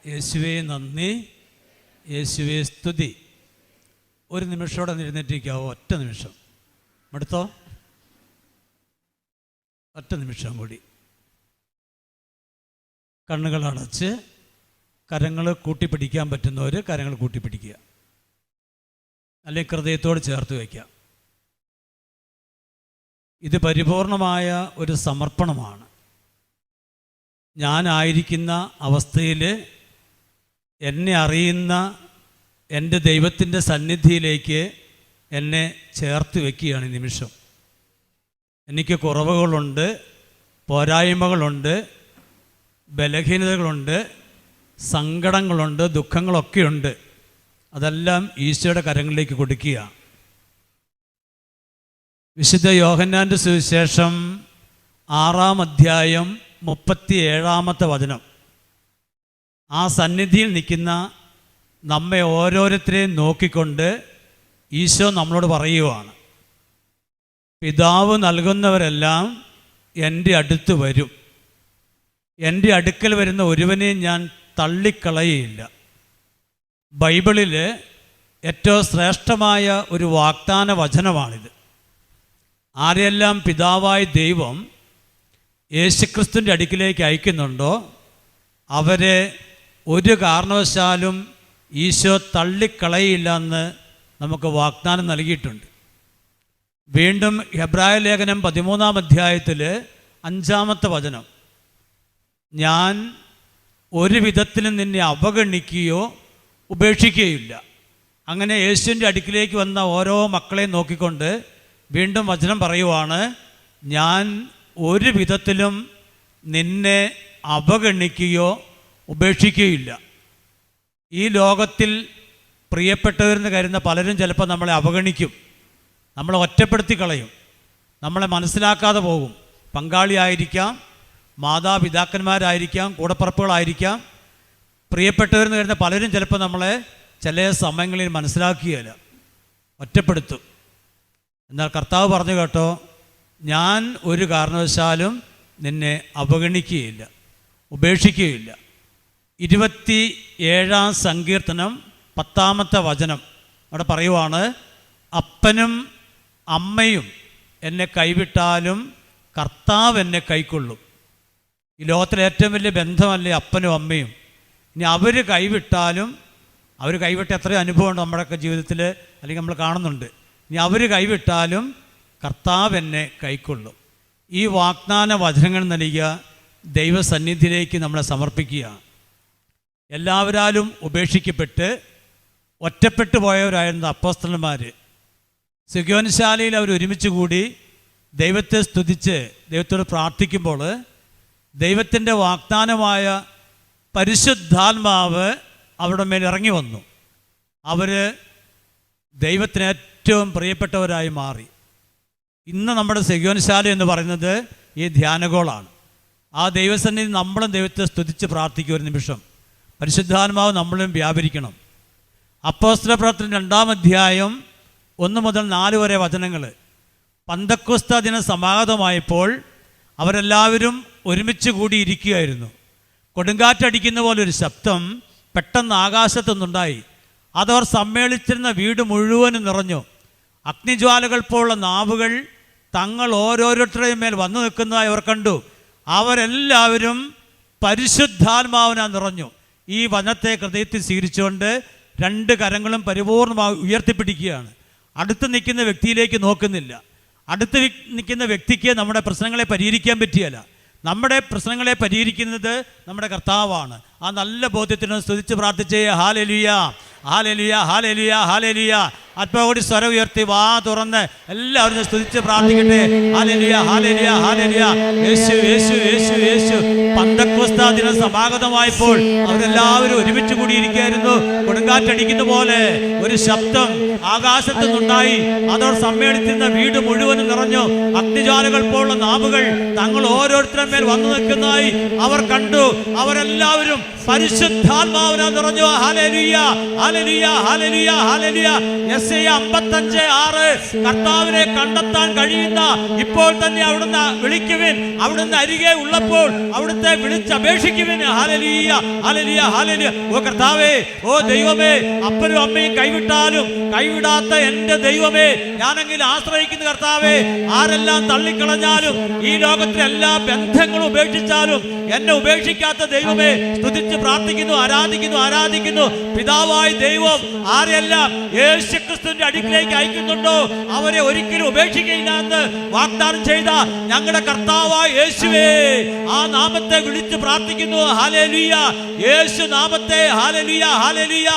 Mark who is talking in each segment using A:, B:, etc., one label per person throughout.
A: യേശുവേ നന്ദി, യേശുവേ സ്തുതി. ഒരു നിമിഷത്തോടെ എഴുന്നേറ്റിരിക്കാവോ? ഒറ്റ നിമിഷം അടുത്തോ, ഒറ്റ നിമിഷം കൂടി. കണ്ണുകൾ അടച്ച് കരങ്ങൾ കൂട്ടിപ്പിടിക്കാൻ പറ്റുന്നവർ കരങ്ങൾ കൂട്ടിപ്പിടിക്കുക, അല്ലെങ്കിൽ ഹൃദയത്തോട് ചേർത്ത് വയ്ക്കാം. ഇത് പരിപൂർണമായ ഒരു സമർപ്പണമാണ്. ഞാനായിരിക്കുന്ന അവസ്ഥയിൽ എന്നെ അറിയുന്ന എൻ്റെ ദൈവത്തിൻ്റെ സന്നിധിയിലേക്ക് എന്നെ ചേർത്ത് വയ്ക്കുകയാണ് ഈ നിമിഷം. എനിക്ക് കുറവുകളുണ്ട്, പോരായ്മകളുണ്ട്, ബലഹീനതകളുണ്ട്, സങ്കടങ്ങളുണ്ട്, ദുഃഖങ്ങളൊക്കെയുണ്ട്. അതെല്ലാം ഈശോയുടെ കരങ്ങളിലേക്ക് കൊടുക്കുക. വിശുദ്ധ യോഹന്നാൻ്റെ സുവിശേഷം 6-ാം അധ്യായം 37-ാമത്തെ വചനം. ആ സന്നിധിയിൽ നിൽക്കുന്ന നമ്മെ ഓരോരുത്തരെയും നോക്കിക്കൊണ്ട് ഈശോ നമ്മളോട് പറയുവാണ്, പിതാവ് നൽകുന്നവരെല്ലാം എൻ്റെ അടുത്ത് വരും, എൻ്റെ അടുക്കൽ വരുന്ന ഒരുവനെയും ഞാൻ തള്ളിക്കളയുകയില്ല. ബൈബിളിൽ ഏറ്റവും ശ്രേഷ്ഠമായ ഒരു വാഗ്ദാന വചനമാണിത്. ആരെയെല്ലാം പിതാവായ ദൈവം യേശുക്രിസ്തുവിൻ്റെ അടുക്കിലേക്ക് അയക്കുന്നുണ്ടോ അവരെ ഒരു കാരണവശാലും ഈശോ തള്ളിക്കളയില്ല എന്ന് നമുക്ക് വാഗ്ദാനം നൽകിയിട്ടുണ്ട്. വീണ്ടും ഹെബ്രായ ലേഖനം 13-ാം അധ്യായത്തിൽ 5-ാമത്തെ വചനം, ഞാൻ ഒരു വിധത്തിലും നിന്നെ അവഗണിക്കുകയോ ഉപേക്ഷിക്കുകയില്ല. അങ്ങനെ യേശുവിൻ്റെ അടുക്കിലേക്ക് വന്ന ഓരോ മക്കളെയും നോക്കിക്കൊണ്ട് വീണ്ടും വചനം പറയുവാണ്, ഞാൻ ഒരു വിധത്തിലും നിന്നെ അവഗണിക്കുകയോ ഉപേക്ഷിക്കുകയില്ല. ഈ ലോകത്തിൽ പ്രിയപ്പെട്ടവരെന്ന് കരുതുന്ന പലരും ചിലപ്പോൾ നമ്മളെ അവഗണിക്കും, നമ്മളെ ഒറ്റപ്പെടുത്തി കളയും, നമ്മളെ മനസ്സിലാക്കാതെ പോകും. പങ്കാളിയായിരിക്കാം, മാതാപിതാക്കന്മാരായിരിക്കാം, കൂടപ്പറപ്പുകളായിരിക്കാം. പ്രിയപ്പെട്ടവരെന്ന് കരുതുന്ന പലരും ചിലപ്പോൾ നമ്മളെ ചില സമയങ്ങളിൽ മനസ്സിലാക്കുകയില്ല, ഒറ്റപ്പെടുത്തും. എന്നാൽ കർത്താവ് പറഞ്ഞു കേട്ടോ, ഞാൻ ഒരു കാരണവശാലും നിന്നെ അവഗണിക്കുകയില്ല, ഉപേക്ഷിക്കുകയില്ല. 27-ാം സങ്കീർത്തനം 10-ാമത്തെ വചനം അവിടെ പറയുവാണ്, അപ്പനും അമ്മയും എന്നെ കൈവിട്ടാലും കർത്താവ് എന്നെ കൈക്കൊള്ളും. ഈ ലോകത്തിലെ ഏറ്റവും വലിയ ബന്ധമല്ലേ അപ്പനും അമ്മയും. ഇനി അവർ കൈവിട്ടാലും, അവർ കൈവിട്ട എത്രയോ അനുഭവമുണ്ട് നമ്മുടെയൊക്കെ ജീവിതത്തിൽ, അല്ലെങ്കിൽ നമ്മൾ കാണുന്നുണ്ട്. ഇനി അവർ കൈവിട്ടാലും കർത്താവ് എന്നെ കൈക്കൊള്ളും. ഈ വാഗ്ദാന വചനങ്ങൾ നൽകിയ ദൈവസന്നിധിയിലേക്ക് നമ്മളെ സമർപ്പിക്കുക. എല്ലാവരാലും ഉപേക്ഷിക്കപ്പെട്ട് ഒറ്റപ്പെട്ടു പോയവരായിരുന്ന അപ്പോസ്തലന്മാർ സിഗ്യോൻശാലയിൽ അവർ ഒരുമിച്ച് കൂടി ദൈവത്തെ സ്തുതിച്ച് ദൈവത്തോട് പ്രാർത്ഥിക്കുമ്പോൾ ദൈവത്തിൻ്റെ വാഗ്ദാനമായ പരിശുദ്ധാത്മാവ് അവരുടെ മേൽ ഇറങ്ങി വന്നു. അവർ ദൈവത്തിന് ഏറ്റവും പ്രിയപ്പെട്ടവരായി മാറി. ഇന്ന് നമ്മുടെ സിഗ്യോൻശാല എന്ന് പറയുന്നത് ഈ ധ്യാനഗോളാണ്. ആ ദൈവസന്നിധി നമ്മളും ദൈവത്തെ സ്തുതിച്ച് പ്രാർത്ഥിക്കും. ഒരു നിമിഷം പരിശുദ്ധാത്മാവ് നമ്മളും വ്യാപരിക്കണം. അപ്പോസ്തല പ്രവർത്തനം 2-ാം അധ്യായം 1 മുതൽ 4 വരെ വചനങ്ങൾ. പന്തക്കോസ്ത ദിനം സമാഗതമായപ്പോൾ അവരെല്ലാവരും ഒരുമിച്ച് കൂടിയിരിക്കുകയായിരുന്നു. കൊടുങ്കാറ്റടിക്കുന്ന പോലെ ഒരു ശബ്ദം പെട്ടെന്ന് ആകാശത്തുനിന്നുണ്ടായി. അതവർ സമ്മേളിച്ചിരുന്ന വീട് മുഴുവനും നിറഞ്ഞു. അഗ്നിജ്വാലകൾ പോലുള്ള നാവുകൾ തങ്ങൾ ഓരോരുത്തരുടെയും മേൽ വന്നു നിൽക്കുന്നതായി അവർ കണ്ടു. അവരെല്ലാവരും പരിശുദ്ധാത്മാവിനാൽ നിറഞ്ഞു. ഈ വചനത്തെ ഹൃദയത്തിൽ സ്വീകരിച്ചുകൊണ്ട് 2 കരങ്ങളും പരിപൂർണമായി ഉയർത്തിപ്പിടിക്കുകയാണ്. അടുത്ത് നിൽക്കുന്ന വ്യക്തിയിലേക്ക് നോക്കുന്നില്ല. അടുത്ത് നിൽക്കുന്ന വ്യക്തിക്ക് നമ്മുടെ പ്രശ്നങ്ങളെ പരിഹരിക്കാൻ പറ്റിയല്ല. നമ്മുടെ പ്രശ്നങ്ങളെ പരിഹരിക്കുന്നത് നമ്മുടെ കർത്താവാണ്. ആ നല്ല ബോധ്യത്തിന് സ്തുതിച്ച് പ്രാർത്ഥിച്ചേ. ഹല്ലേലൂയ, ഹല്ലേലൂയ, ഹല്ലേലൂയ, ഹല്ലേലൂയ. ആത്മാവോടി സ്വരം ഉയർത്തി വാ തുറന്ന് എല്ലാവരും സ്തുതിച്ച് പ്രാർത്ഥിക്കട്ടെ. ഹല്ലേലൂയ, ഹല്ലേലൂയ, ഹല്ലേലൂയ. യേശു, യേശു, യേശു, യേശു. പന്തക്കോസ്ത ദിനം സമാഗതമായപ്പോൾ അവരെല്ലാവരും ഒരുമിച്ച് കൂടിയിരിക്കുകയായിരുന്നു. കൊടുങ്കാറ്റടിക്കുന്ന പോലെ ഒരു ശബ്ദം ആകാശത്തു നിന്നുണ്ടായി. അതോട് സമ്മേളിച്ചിരുന്ന വീട് മുഴുവനും നിറഞ്ഞു. അഗ്നിജ്വാലകൾ പോലുള്ള നാവുകൾ തങ്ങൾ ഓരോരുത്തരുടെ മേൽ വന്നു നിൽക്കുന്നതായി അവർ കണ്ടു. അവരെല്ലാവരും പരിശുദ്ധാത്മാവിനാൽ നിറഞ്ഞു. ഹല്ലേലൂയ, ഹല്ലേലൂയ, ഹല്ലേലൂയ, ഹല്ലേലൂയ. യെസ് യെശയ്യാ 55:6 കർത്താവിനെ കണ്ടെത്താൻ കഴിയുന്ന ഇപ്പോൾ തന്നെ അവിടുന്ന് വിളിക്കുവിൻ, അവിടുന്ന് അരികെ ഉള്ളപ്പോൾ അവിടുത്തെ വിളിച്ചപേക്ഷിക്കുവിൻ. ഹല്ലേലൂയ, ഹല്ലേലൂയ, ഹല്ലേലൂയ. ഓ കർത്താവേ, ഓ ദൈവമേ, അപ്പനും അമ്മയും കൈവിട്ടാലും കൈവിടാത്ത എൻ്റെ ദൈവമേ, ഞാനെങ്കിൽ ആശ്രയിക്കുന്ന കർത്താവേ, ആരെല്ലാം തള്ളിക്കളഞ്ഞാലും ഈ ലോകത്തിലെ എല്ലാ ബന്ധങ്ങളും ഉപേക്ഷിച്ചാലും എന്നെ ഉപേക്ഷിക്കാത്ത ദൈവമേ, സ്തുതിച്ച് പ്രാർത്ഥിക്കുന്നു, ആരാധിക്കുന്നു. പിതാവായ ദൈവം ആരെല്ലാം യേശുക്രിസ്തുവിന്റെ അടുക്കിലേക്ക് അയക്കുന്നുണ്ടോ അവരെ ഒരിക്കലും ഉപേക്ഷിക്കില്ല എന്ന് വാഗ്ദാനം ചെയ്ത ഞങ്ങളുടെ കർത്താവായ യേശുവേ, ആ നാമത്തെ വിളിച്ച് പ്രാർത്ഥിക്കുന്നു. ഹല്ലേലൂയ, യേശു നാമത്തെ. Hallelujah, hallelujah.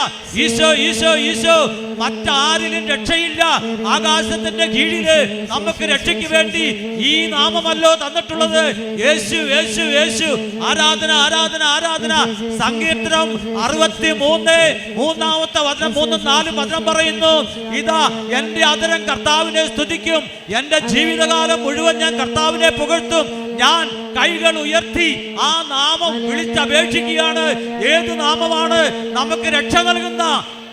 A: ഈശോ, ഈശോ, ഈശോ. മറ്റാരിലും രക്ഷയില്ല. ആകാശത്തിന്റെ കീഴില് നമുക്ക് രക്ഷയ്ക്ക് വേണ്ടി ഈ നാമമല്ലോ തന്നിട്ടുള്ളത്. യേശു, യേശു, യേശു. ആരാധന, ആരാധന, ആരാധന. സങ്കീർത്തനം 63:3 വചനം 3-4 വചനം പറയുന്നു, ഇതാ എന്റെ അധരം കർത്താവിനെ സ്തുതിക്കും, എന്റെ ജീവിതകാലം മുഴുവൻ ഞാൻ കർത്താവിനെ പുകഴ്ത്തും. ഞാൻ കൈകൾ ഉയർത്തി ആ നാമം വിളിച്ചപേക്ഷിക്കുകയാണ്. ഏത് നാമമാണ് നമുക്ക് രക്ഷ നൽകുന്ന,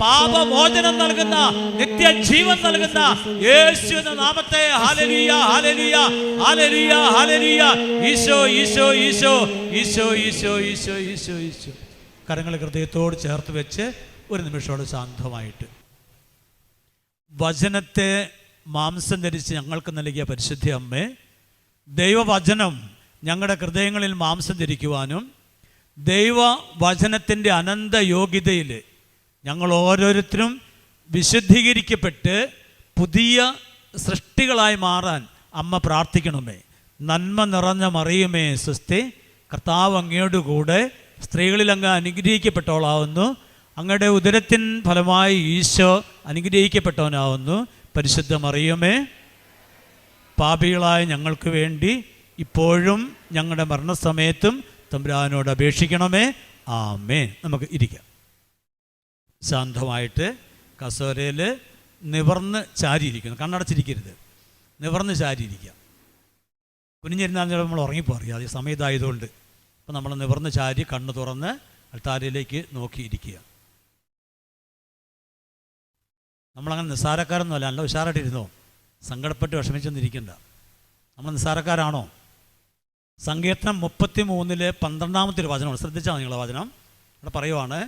A: പാപമോചനം നൽകുന്ന, നിത്യജീവൻ നൽകുന്ന യേശു എന്ന നാമത്തെ. Hallelujah, hallelujah, hallelujah, hallelujah. Isho, Isho, Isho, Isho, Isho, Isho, Isho, Isho. കരങ്ങൾ ഹൃദയത്തോട് ചേർത്ത് വെച്ച് ഒരു നിമിഷത്തോട് ശാന്തമായിട്ട് വചനത്തെ മാംസം ധരിച്ച് ഞങ്ങൾക്ക് നൽകിയ പരിശുദ്ധ അമ്മേ, ദൈവവചനം ഞങ്ങളുടെ ഹൃദയങ്ങളിൽ മാംസം ധരിക്കുവാനും ദൈവവചനത്തിൻ്റെ അനന്ത യോഗ്യതയിൽ ഞങ്ങൾ ഓരോരുത്തരും വിശുദ്ധീകരിക്കപ്പെട്ട് പുതിയ സൃഷ്ടികളായി മാറാൻ അമ്മ പ്രാർത്ഥിക്കണമേ. നന്മ നിറഞ്ഞ മറിയുമേ സ്വസ്തി, കർത്താവ് അങ്ങയോട് കൂടെ സ്ത്രീകളിൽ അങ്ങ് അനുഗ്രഹിക്കപ്പെട്ടവളാവുന്നു. അങ്ങയുടെ ഉദരത്തിൻ ഫലമായി ഈശോ അനുഗ്രഹിക്കപ്പെട്ടവനാവുന്നു. പരിശുദ്ധ മറിയമേ, പാപികളായ ഞങ്ങൾക്ക് വേണ്ടി ഇപ്പോഴും ഞങ്ങളുടെ മരണസമയത്തും തമ്പുരാനോട് അപേക്ഷിക്കണമേ. ആമേൻ. നമുക്ക് ഇരിക്കാം. ശാന്തമായിട്ട് കസേരയിൽ നിവർന്ന് ചാരിയിരിക്കുന്നു. കണ്ണടച്ചിരിക്കരുത്, നിവർന്ന് ചാരിയിരിക്കാം. കുനിഞ്ഞിരുന്നാൽ നമ്മൾ ഉറങ്ങിപ്പോ അറിയാം, അത് സമയത്തായതുകൊണ്ട്. അപ്പം നമ്മൾ നിവർന്ന് ചാരി കണ്ണ് തുറന്ന് അൾത്താരയിലേക്ക് നോക്കിയിരിക്കുക. നമ്മളങ്ങനെ നിസ്സാരക്കാരൊന്നുമല്ല, നല്ല ഉഷാറായിട്ടിരുന്നോ, സങ്കടപ്പെട്ട് വിഷമിച്ചൊന്നിരിക്കണ്ട. നമ്മൾ നിസ്സാരക്കാരാണോ? സങ്കീർത്തനം 33:12 വചനമാണ്. ശ്രദ്ധിച്ചാൽ നിങ്ങളുടെ വചനം അവിടെ പറയുവാണ്,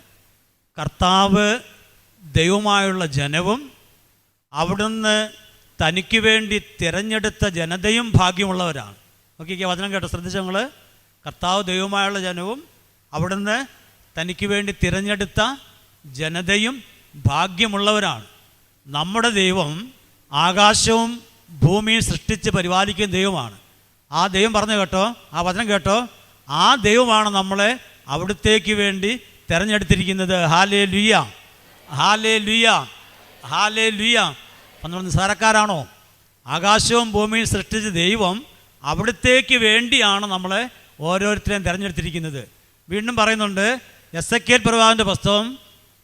A: കർത്താവ് ദൈവമായുള്ള ജനവും അവിടുന്ന് തനിക്ക് വേണ്ടി തിരഞ്ഞെടുത്ത ജനതയും ഭാഗ്യമുള്ളവരാണ്. നോക്കിക്കുക, വചനം കേട്ടോ, ശ്രദ്ധിച്ച നിങ്ങൾ. കർത്താവ് ദൈവമായുള്ള ജനവും അവിടുന്ന് തനിക്ക് വേണ്ടി തിരഞ്ഞെടുത്ത ജനതയും ഭാഗ്യമുള്ളവരാണ്. നമ്മുടെ ദൈവം ആകാശവും ഭൂമിയും സൃഷ്ടിച്ച് പരിപാലിക്കുന്ന ദൈവമാണ്. ആ ദൈവം പറഞ്ഞു കേട്ടോ, ആ വചനം കേട്ടോ, ആ ദൈവമാണ് നമ്മളെ അവിടുത്തേക്ക് വേണ്ടി തിരഞ്ഞെടുത്തിരിക്കുന്നത്. Hallelujah, hallelujah, hallelujah. അപ്പം നമ്മൾ നിസ്സാരക്കാരാണോ? ആകാശവും ഭൂമിയും സൃഷ്ടിച്ച ദൈവം അവിടുത്തേക്ക് വേണ്ടിയാണ് നമ്മളെ ഓരോരുത്തരെയും തിരഞ്ഞെടുത്തിരിക്കുന്നത്. വീണ്ടും പറയുന്നുണ്ട്, എസെക്കിയേൽ പ്രവാചകന്റെ പുസ്തകം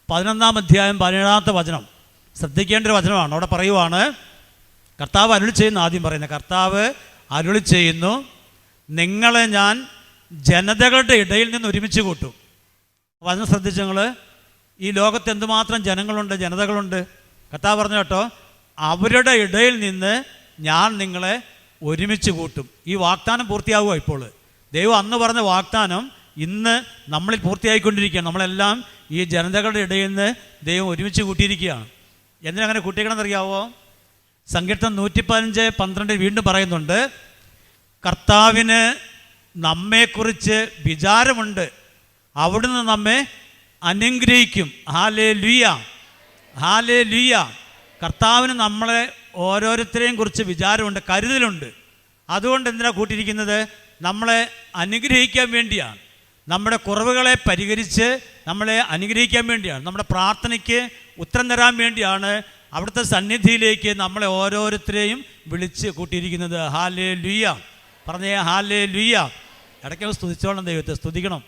A: 11-ാം അധ്യായം 17-ാമത്തെ വചനം. ശ്രദ്ധിക്കേണ്ട ഒരു വചനമാണ്. അവിടെ പറയുവാണ്, കർത്താവ് അരുളി ചെയ്യുന്നു. ആദ്യം പറയുന്നത്, കർത്താവ് അരുളി ചെയ്യുന്നു, നിങ്ങളെ ഞാൻ ജനതകളുടെ ഇടയിൽ നിന്ന് ഒരുമിച്ച് കൂട്ടും. വചനം ശ്രദ്ധിച്ചു നിങ്ങൾ. ഈ ലോകത്ത് എന്തുമാത്രം ജനങ്ങളുണ്ട്, ജനതകളുണ്ട്. കർത്താവ് പറഞ്ഞു കേട്ടോ, അവരുടെ ഇടയിൽ നിന്ന് ഞാൻ നിങ്ങളെ ഒരുമിച്ച് കൂട്ടും. ഈ വാഗ്ദാനം പൂർത്തിയാകുക. ഇപ്പോൾ ദൈവം അന്ന് പറഞ്ഞ വാഗ്ദാനം ഇന്ന് നമ്മളിൽ പൂർത്തിയായിക്കൊണ്ടിരിക്കുകയാണ്. നമ്മളെല്ലാം ഈ ജനതകളുടെ ഇടയിൽ നിന്ന് ദൈവം ഒരുമിച്ച് കൂട്ടിയിരിക്കുകയാണ്. എന്തിനങ്ങനെ കൂട്ടിക്കണമെന്നറിയാവോ? സങ്കീർത്തനം 115:12 വീണ്ടും പറയുന്നുണ്ട്, കർത്താവിന് നമ്മെക്കുറിച്ച് വിചാരമുണ്ട്, അവിടുന്ന് നമ്മെ അനുഗ്രഹിക്കും. Hallelujah, hallelujah. കർത്താവിന് നമ്മളെ ഓരോരുത്തരെയും കുറിച്ച് വിചാരമുണ്ട്, കരുതലുണ്ട്. അതുകൊണ്ട് എന്തിനാണ് കൂട്ടിയിരിക്കുന്നത്? നമ്മളെ അനുഗ്രഹിക്കാൻ വേണ്ടിയാണ്. നമ്മുടെ കുറവുകളെ പരിഹരിച്ച് നമ്മളെ അനുഗ്രഹിക്കാൻ വേണ്ടിയാണ്. നമ്മുടെ പ്രാർത്ഥനയ്ക്ക് ഉത്തരം തരാൻ വേണ്ടിയാണ് അവിടുത്തെ സന്നിധിയിലേക്ക് നമ്മളെ ഓരോരുത്തരെയും വിളിച്ച് കൂട്ടിയിരിക്കുന്നത്. ഹല്ലേലൂയ പറഞ്ഞേ, ഹല്ലേലൂയ. ഇടയ്ക്കൊക്കെ സ്തുതിച്ചോളണം, ദൈവത്തെ സ്തുതിക്കണം.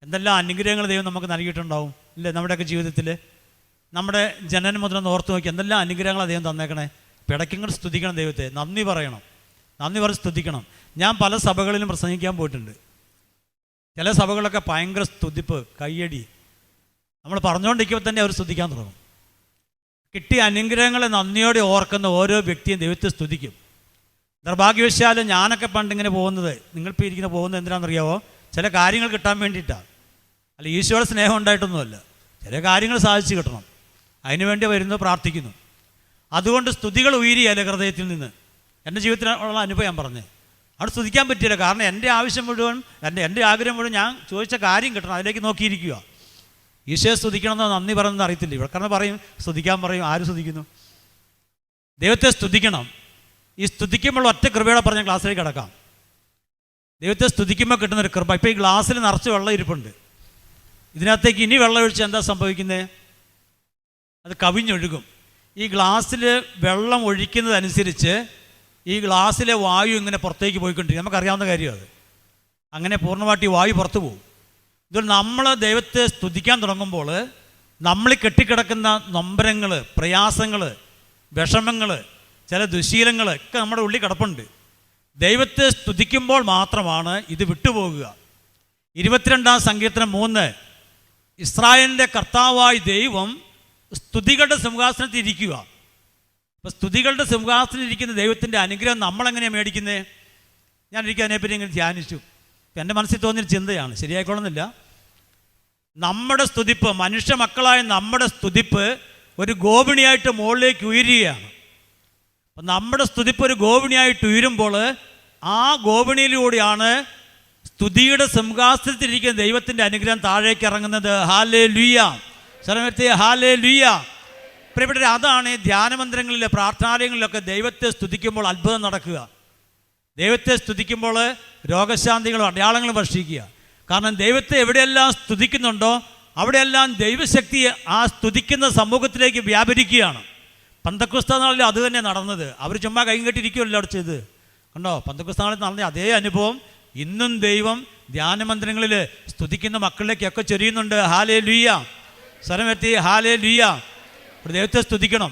A: എന്തെല്ലാം അനുഗ്രഹങ്ങൾ ദൈവം നമുക്ക് നൽകിയിട്ടുണ്ടാവും ഇല്ലേ നമ്മുടെയൊക്കെ ജീവിതത്തിൽ. നമ്മുടെ ജനനം മുതലൊന്ന് ഓർത്ത് നോക്കി എന്തെല്ലാം അനുഗ്രഹങ്ങളാണ് ദൈവം തന്നേക്കണേ. അപ്പോൾ ഇടയ്ക്കിങ്ങോട്ട് സ്തുതിക്കണം ദൈവത്തെ, നന്ദി പറയണം, നന്ദി പറഞ്ഞ് സ്തുതിക്കണം. ഞാൻ പല സഭകളിലും പ്രസംഗിക്കാൻ പോയിട്ടുണ്ട്. ചില സഭകളൊക്കെ ഭയങ്കര സ്തുതിപ്പ്, കയ്യടി. നമ്മൾ പറഞ്ഞുകൊണ്ടിരിക്കുമ്പോൾ തന്നെ അവർ സ്തുതിക്കാൻ തുടങ്ങും. കിട്ടിയ അനുഗ്രഹങ്ങളെ നന്ദിയോടെ ഓർക്കുന്ന ഓരോ വ്യക്തിയും ദൈവത്തെ സ്തുതിക്കും. നിർഭാഗ്യവശാലും ഞാനൊക്കെ പണ്ടിങ്ങനെ പോകുന്നത്, നിങ്ങളിപ്പോൾ ഇരിക്കുന്ന പോകുന്നത് എന്തിനാണെന്നറിയാവോ? ചില കാര്യങ്ങൾ കിട്ടാൻ വേണ്ടിയിട്ടാണ്. അല്ല, ഈശോയുടെ സ്നേഹം ഉണ്ടായിട്ടൊന്നുമല്ല. ചില കാര്യങ്ങൾ സാധിച്ചു കിട്ടണം, അതിനുവേണ്ടി വരുന്നു, പ്രാർത്ഥിക്കുന്നു. അതുകൊണ്ട് സ്തുതികൾ ഉയരിയല്ല ഹൃദയത്തിൽ നിന്ന്. എൻ്റെ ജീവിതത്തിലുള്ള അനുഭവം ഞാൻ പറഞ്ഞത്, അവിടെ സ്തുതിക്കാൻ പറ്റിയില്ല. കാരണം എൻ്റെ ആവശ്യം മുഴുവൻ, എൻ്റെ ആഗ്രഹം മുഴുവൻ ഞാൻ ചോദിച്ച കാര്യം കിട്ടണം, അതിലേക്ക് നോക്കിയിരിക്കുക. ഈശോയെ സ്തുതിക്കണമെന്നോ നന്ദി പറയുന്നത് അറിയത്തില്ല. ഇവിടെ കാരണം പറയും, സ്തുതിക്കാൻ പറയും. ആര് സ്തുതിക്കുന്നു? ദൈവത്തെ സ്തുതിക്കണം. ഈ സ്തുതിക്കുമ്പോൾ ഒറ്റ കൃപയോടെ പറഞ്ഞ ക്ലാസ്സിലേക്ക് കിടക്കാം. ദൈവത്തെ സ്തുതിക്കുമ്പോൾ കിട്ടുന്നൊരു കൃപ. ഇപ്പോൾ ഈ ഗ്ലാസ്സിൽ നിറച്ച് വെള്ളം ഇരിപ്പുണ്ട്. ഇതിനകത്തേക്ക് ഇനി വെള്ളം ഒഴിച്ച് എന്താ സംഭവിക്കുന്നത്? അത് കവിഞ്ഞൊഴുകും. ഈ ഗ്ലാസ്സിൽ വെള്ളം ഒഴിക്കുന്നതനുസരിച്ച് ഈ ഗ്ലാസ്സിലെ വായു ഇങ്ങനെ പുറത്തേക്ക് പോയിക്കൊണ്ടിരിക്കും. നമുക്കറിയാവുന്ന കാര്യം അത്. അങ്ങനെ പൂർണ്ണമായിട്ട് ഈ വായു പുറത്തു പോകും. ഇതുകൊണ്ട് നമ്മൾ ദൈവത്തെ സ്തുതിക്കാൻ തുടങ്ങുമ്പോൾ നമ്മൾ കെട്ടിക്കിടക്കുന്ന നൊമ്പരങ്ങൾ, പ്രയാസങ്ങൾ, വിഷമങ്ങൾ, ചില ദുശീലങ്ങൾ ഒക്കെ നമ്മുടെ ഉള്ളിൽ കിടപ്പുണ്ട്. ദൈവത്തെ സ്തുതിക്കുമ്പോൾ മാത്രമാണ് ഇത് വിട്ടുപോകുക. 22-ാം സങ്കീർത്തനം 3, ഇസ്രായേലിൻ്റെ കർത്താവായ ദൈവം സ്തുതികളുടെ സിംഹാസനത്തിൽ ഇരിക്കുക. അപ്പോൾ സ്തുതികളുടെ സിംഹാസനത്തിൽ ഇരിക്കുന്ന ദൈവത്തിൻ്റെ അനുഗ്രഹം നമ്മളെങ്ങനെയാണ് മേടിക്കുന്നത്? ഞാനൊരിക്കൽ അതിനെപ്പറ്റി ഇങ്ങനെ ധ്യാനിച്ചു. എൻ്റെ മനസ്സിൽ തോന്നിയൊരു ചിന്തയാണ്, ശരിയായിക്കൊള്ളുന്നില്ല. നമ്മുടെ സ്തുതിപ്പ്, മനുഷ്യ മക്കളായ നമ്മുടെ സ്തുതിപ്പ് ഒരു ഗോപിണിയായിട്ട് മുകളിലേക്ക് ഉയരുകയാണ്. അപ്പം നമ്മുടെ സ്തുതിപ്പ് ഒരു ഗോപിണിയായിട്ട് ഉയരുമ്പോൾ ആ ഗോപിണിയിലൂടെയാണ് സ്തുതിയുടെ സിംഹാസനത്തിലിരിക്കുന്ന ദൈവത്തിൻ്റെ അനുഗ്രഹം താഴേക്ക് ഇറങ്ങുന്നത്. ഹല്ലേലൂയ, സർവ്വത്തെ ഹല്ലേലൂയ. പ്രിയപ്പെട്ടവരെ, അതാണ് ധ്യാനമന്ദിരങ്ങളിലെ പ്രാർത്ഥനാലയങ്ങളിലൊക്കെ ദൈവത്തെ സ്തുതിക്കുമ്പോൾ അത്ഭുതം നടക്കുക. ദൈവത്തെ സ്തുതിക്കുമ്പോൾ രോഗശാന്തികളും അടയാളങ്ങളും വർഷിക്കുക. കാരണം ദൈവത്തെ എവിടെയെല്ലാം സ്തുതിക്കുന്നുണ്ടോ അവിടെയെല്ലാം ദൈവശക്തി ആ സ്തുതിക്കുന്ന സമൂഹത്തിലേക്ക് വ്യാപരിക്കുകയാണ്. പന്തക്കുസ്ത നാളിൽ അത് തന്നെ നടന്നത്. അവർ ചുമ്മാ കൈകെട്ടിരിക്കുമല്ലോ അവിടെ ചെയ്ത്. കണ്ടോ, പന്തക്കുസ്ത നാളിൽ നടന്ന അതേ അനുഭവം ഇന്നും ദൈവം ധ്യാനമന്ദിരങ്ങളിൽ സ്തുതിക്കുന്ന മക്കളിലേക്കൊക്കെ ചൊരിയുന്നുണ്ട്. Hallelujah, സ്വരമെത്തി hallelujah. ഇവിടെ ദൈവത്തെ സ്തുതിക്കണം.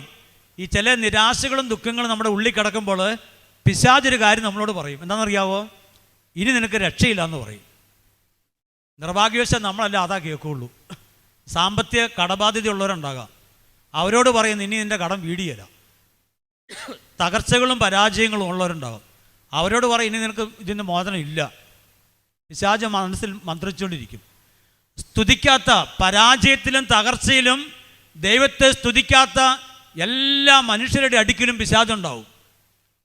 A: ഈ ചില നിരാശകളും ദുഃഖങ്ങളും നമ്മുടെ ഉള്ളിൽ കിടക്കുമ്പോൾ പിശാചൊരു കാര്യം നമ്മളോട് പറയും. എന്താണെന്നറിയാവോ? ഇനി നിനക്ക് രക്ഷയില്ല എന്ന് പറയും. നിർഭാഗ്യവശാൽ നമ്മളല്ല അതാ കേൾക്കുകയുള്ളൂ. സാമ്പത്തിക കടബാധ്യതയുള്ളവരുണ്ടാകാം. അവരോട് പറയുന്നു ഇനി നിൻ്റെ കടം വീടിയല്ല. തകർച്ചകളും പരാജയങ്ങളും ഉള്ളവരുണ്ടാകും. അവരോട് പറയും ഇനി നിനക്ക് ഇതിന് മോചനം ഇല്ല. പിശാച് മനസ്സിൽ മന്ത്രിച്ചുകൊണ്ടിരിക്കും. സ്തുതിക്കാത്ത, പരാജയത്തിലും തകർച്ചയിലും ദൈവത്തെ സ്തുതിക്കാത്ത എല്ലാ മനുഷ്യരുടെ അടുക്കിലും പിശാചുണ്ടാവും.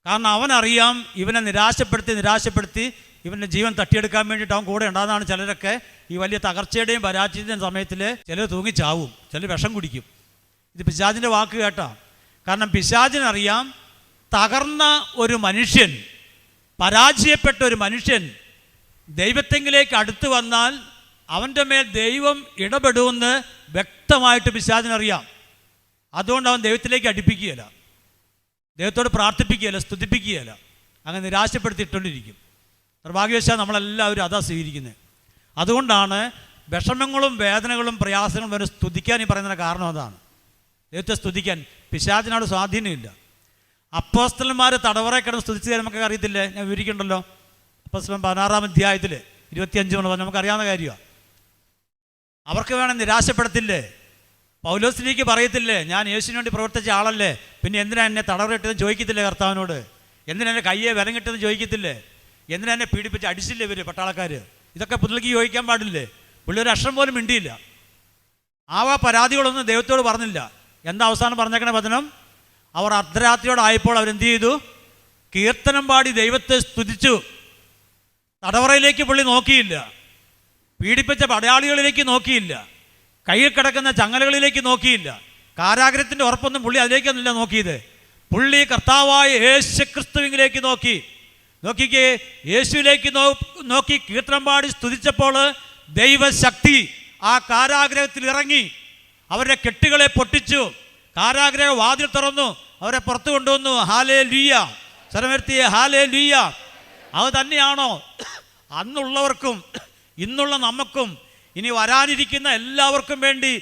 A: കാരണം അവനറിയാം ഇവനെ നിരാശപ്പെടുത്തി ഇവൻ്റെ ജീവൻ തട്ടിയെടുക്കാൻ വേണ്ടിയിട്ട് അവൻ കൂടെ ഉണ്ടാകുന്നതാണ്. ചിലരൊക്കെ ഈ വലിയ തകർച്ചയുടെയും പരാജയത്തിൻ്റെയും സമയത്തിൽ ചിലർ തൂങ്ങിച്ചാവും, ചിലർ വിഷം കുടിക്കും. ഇത് പിശാചിൻ്റെ വാക്ക് കേട്ടാ. കാരണം പിശാചിനറിയാം തകർന്ന ഒരു മനുഷ്യൻ, പരാജയപ്പെട്ട ഒരു മനുഷ്യൻ ദൈവത്തെങ്കിലേക്ക് അടുത്ത് വന്നാൽ അവൻ്റെ മേൽ ദൈവം ഇടപെടുമെന്ന് വ്യക്തമായിട്ട് പിശാചിനറിയാം. അതുകൊണ്ട് അവൻ ദൈവത്തിലേക്ക് അടുപ്പിക്കുകയില്ല, ദൈവത്തോട് പ്രാർത്ഥിപ്പിക്കുകയില്ല, സ്തുതിപ്പിക്കുകയില്ല. അങ്ങനെ നിരാശപ്പെടുത്തിയിട്ടുകൊണ്ടിരിക്കും. നിർഭാഗ്യവശാൽ നമ്മളെല്ലാവരും അതാ സ്വീകരിക്കുന്നത്. അതുകൊണ്ടാണ് വിഷമങ്ങളും വേദനകളും പ്രയാസങ്ങളും വരെ സ്തുതിക്കാൻ ഈ പറയുന്നതിന് കാരണം അതാണ്. ദൈവത്തെ സ്തുതിക്കാൻ പിശാചിനോട് സ്വാധീനമില്ല. അപ്പോസ്തലന്മാർ തടവറയിൽ കിടന്ന് സ്തുതിച്ച് നമുക്ക് അറിയത്തില്ലേ? ഞാൻ വിവരിക്കണ്ടല്ലോ. അപ്പോസ്തലൻ 16-ാം അധ്യായത്തിൽ 25 മുതൽ നമുക്കറിയാവുന്ന കാര്യമാണ്. അവർക്ക് വേണം നിരാശപ്പെടുത്തില്ലേ? പൗലോസിലേക്ക് പറയത്തില്ലേ ഞാൻ യേശുവിന് വേണ്ടി പ്രവർത്തിച്ച ആളല്ലേ, പിന്നെ എന്തിനാ എന്നെ തടവറയിട്ടതെന്ന് ചോദിക്കത്തില്ലേ കർത്താവിനോട്? എന്തിനാ എന്നെ കയ്യെ വിലം കിട്ടതെന്ന് ചോദിക്കത്തില്ലേ? എന്തിനാ എന്നെ പീഡിപ്പിച്ച് അടിച്ചില്ലേ ഇവർ പട്ടാളക്കാർ? ഇതൊക്കെ പുള്ളിക്ക് ചോദിക്കാൻ പാടില്ലേ? പുള്ളി ഒരു അക്ഷരം പോലും മിണ്ടിയില്ല. ആ പരാതികളൊന്നും ദൈവത്തോട് പറഞ്ഞില്ല. എന്താ അവസാനം പറഞ്ഞേക്കണ വചനം? അവർ അർദ്ധരാത്രിയോടായപ്പോൾ അവരെന്ത് ചെയ്തു? കീർത്തനം പാടി ദൈവത്തെ സ്തുതിച്ചു. തടവറയിലേക്ക് പുള്ളി നോക്കിയില്ല, പീഡിപ്പിച്ച പടയാളികളിലേക്ക് നോക്കിയില്ല, കയ്യിൽ കിടക്കുന്ന ചങ്ങലകളിലേക്ക് നോക്കിയില്ല, കാരാഗ്രഹത്തിൻ്റെ ഉറപ്പൊന്നും പുള്ളി അതിലേക്കൊന്നുമില്ല നോക്കിയത്. പുള്ളി കർത്താവായ യേശുക്രിസ്തുവിലേക്ക് നോക്കിക്കേ, യേശുവിലേക്ക് നോക്കി കീർത്തനം പാടി സ്തുതിച്ചപ്പോൾ ദൈവശക്തി ആ കാരാഗ്രഹത്തിൽ ഇറങ്ങി അവരുടെ കെട്ടുകളെ പൊട്ടിച്ചു, കാരാഗ്രഹ വാതിൽ തുറന്നു, അവരെ പുറത്തു കൊണ്ടുവന്നു. ഹല്ലേലൂയ, സ്വരമുയർത്തി ഹല്ലേലൂയ. അത് തന്നെയാണോ അന്നുള്ളവർക്കും ഇന്നുള്ള നമുക്കും ഇനി വരാനിരിക്കുന്ന എല്ലാവർക്കും വേണ്ടി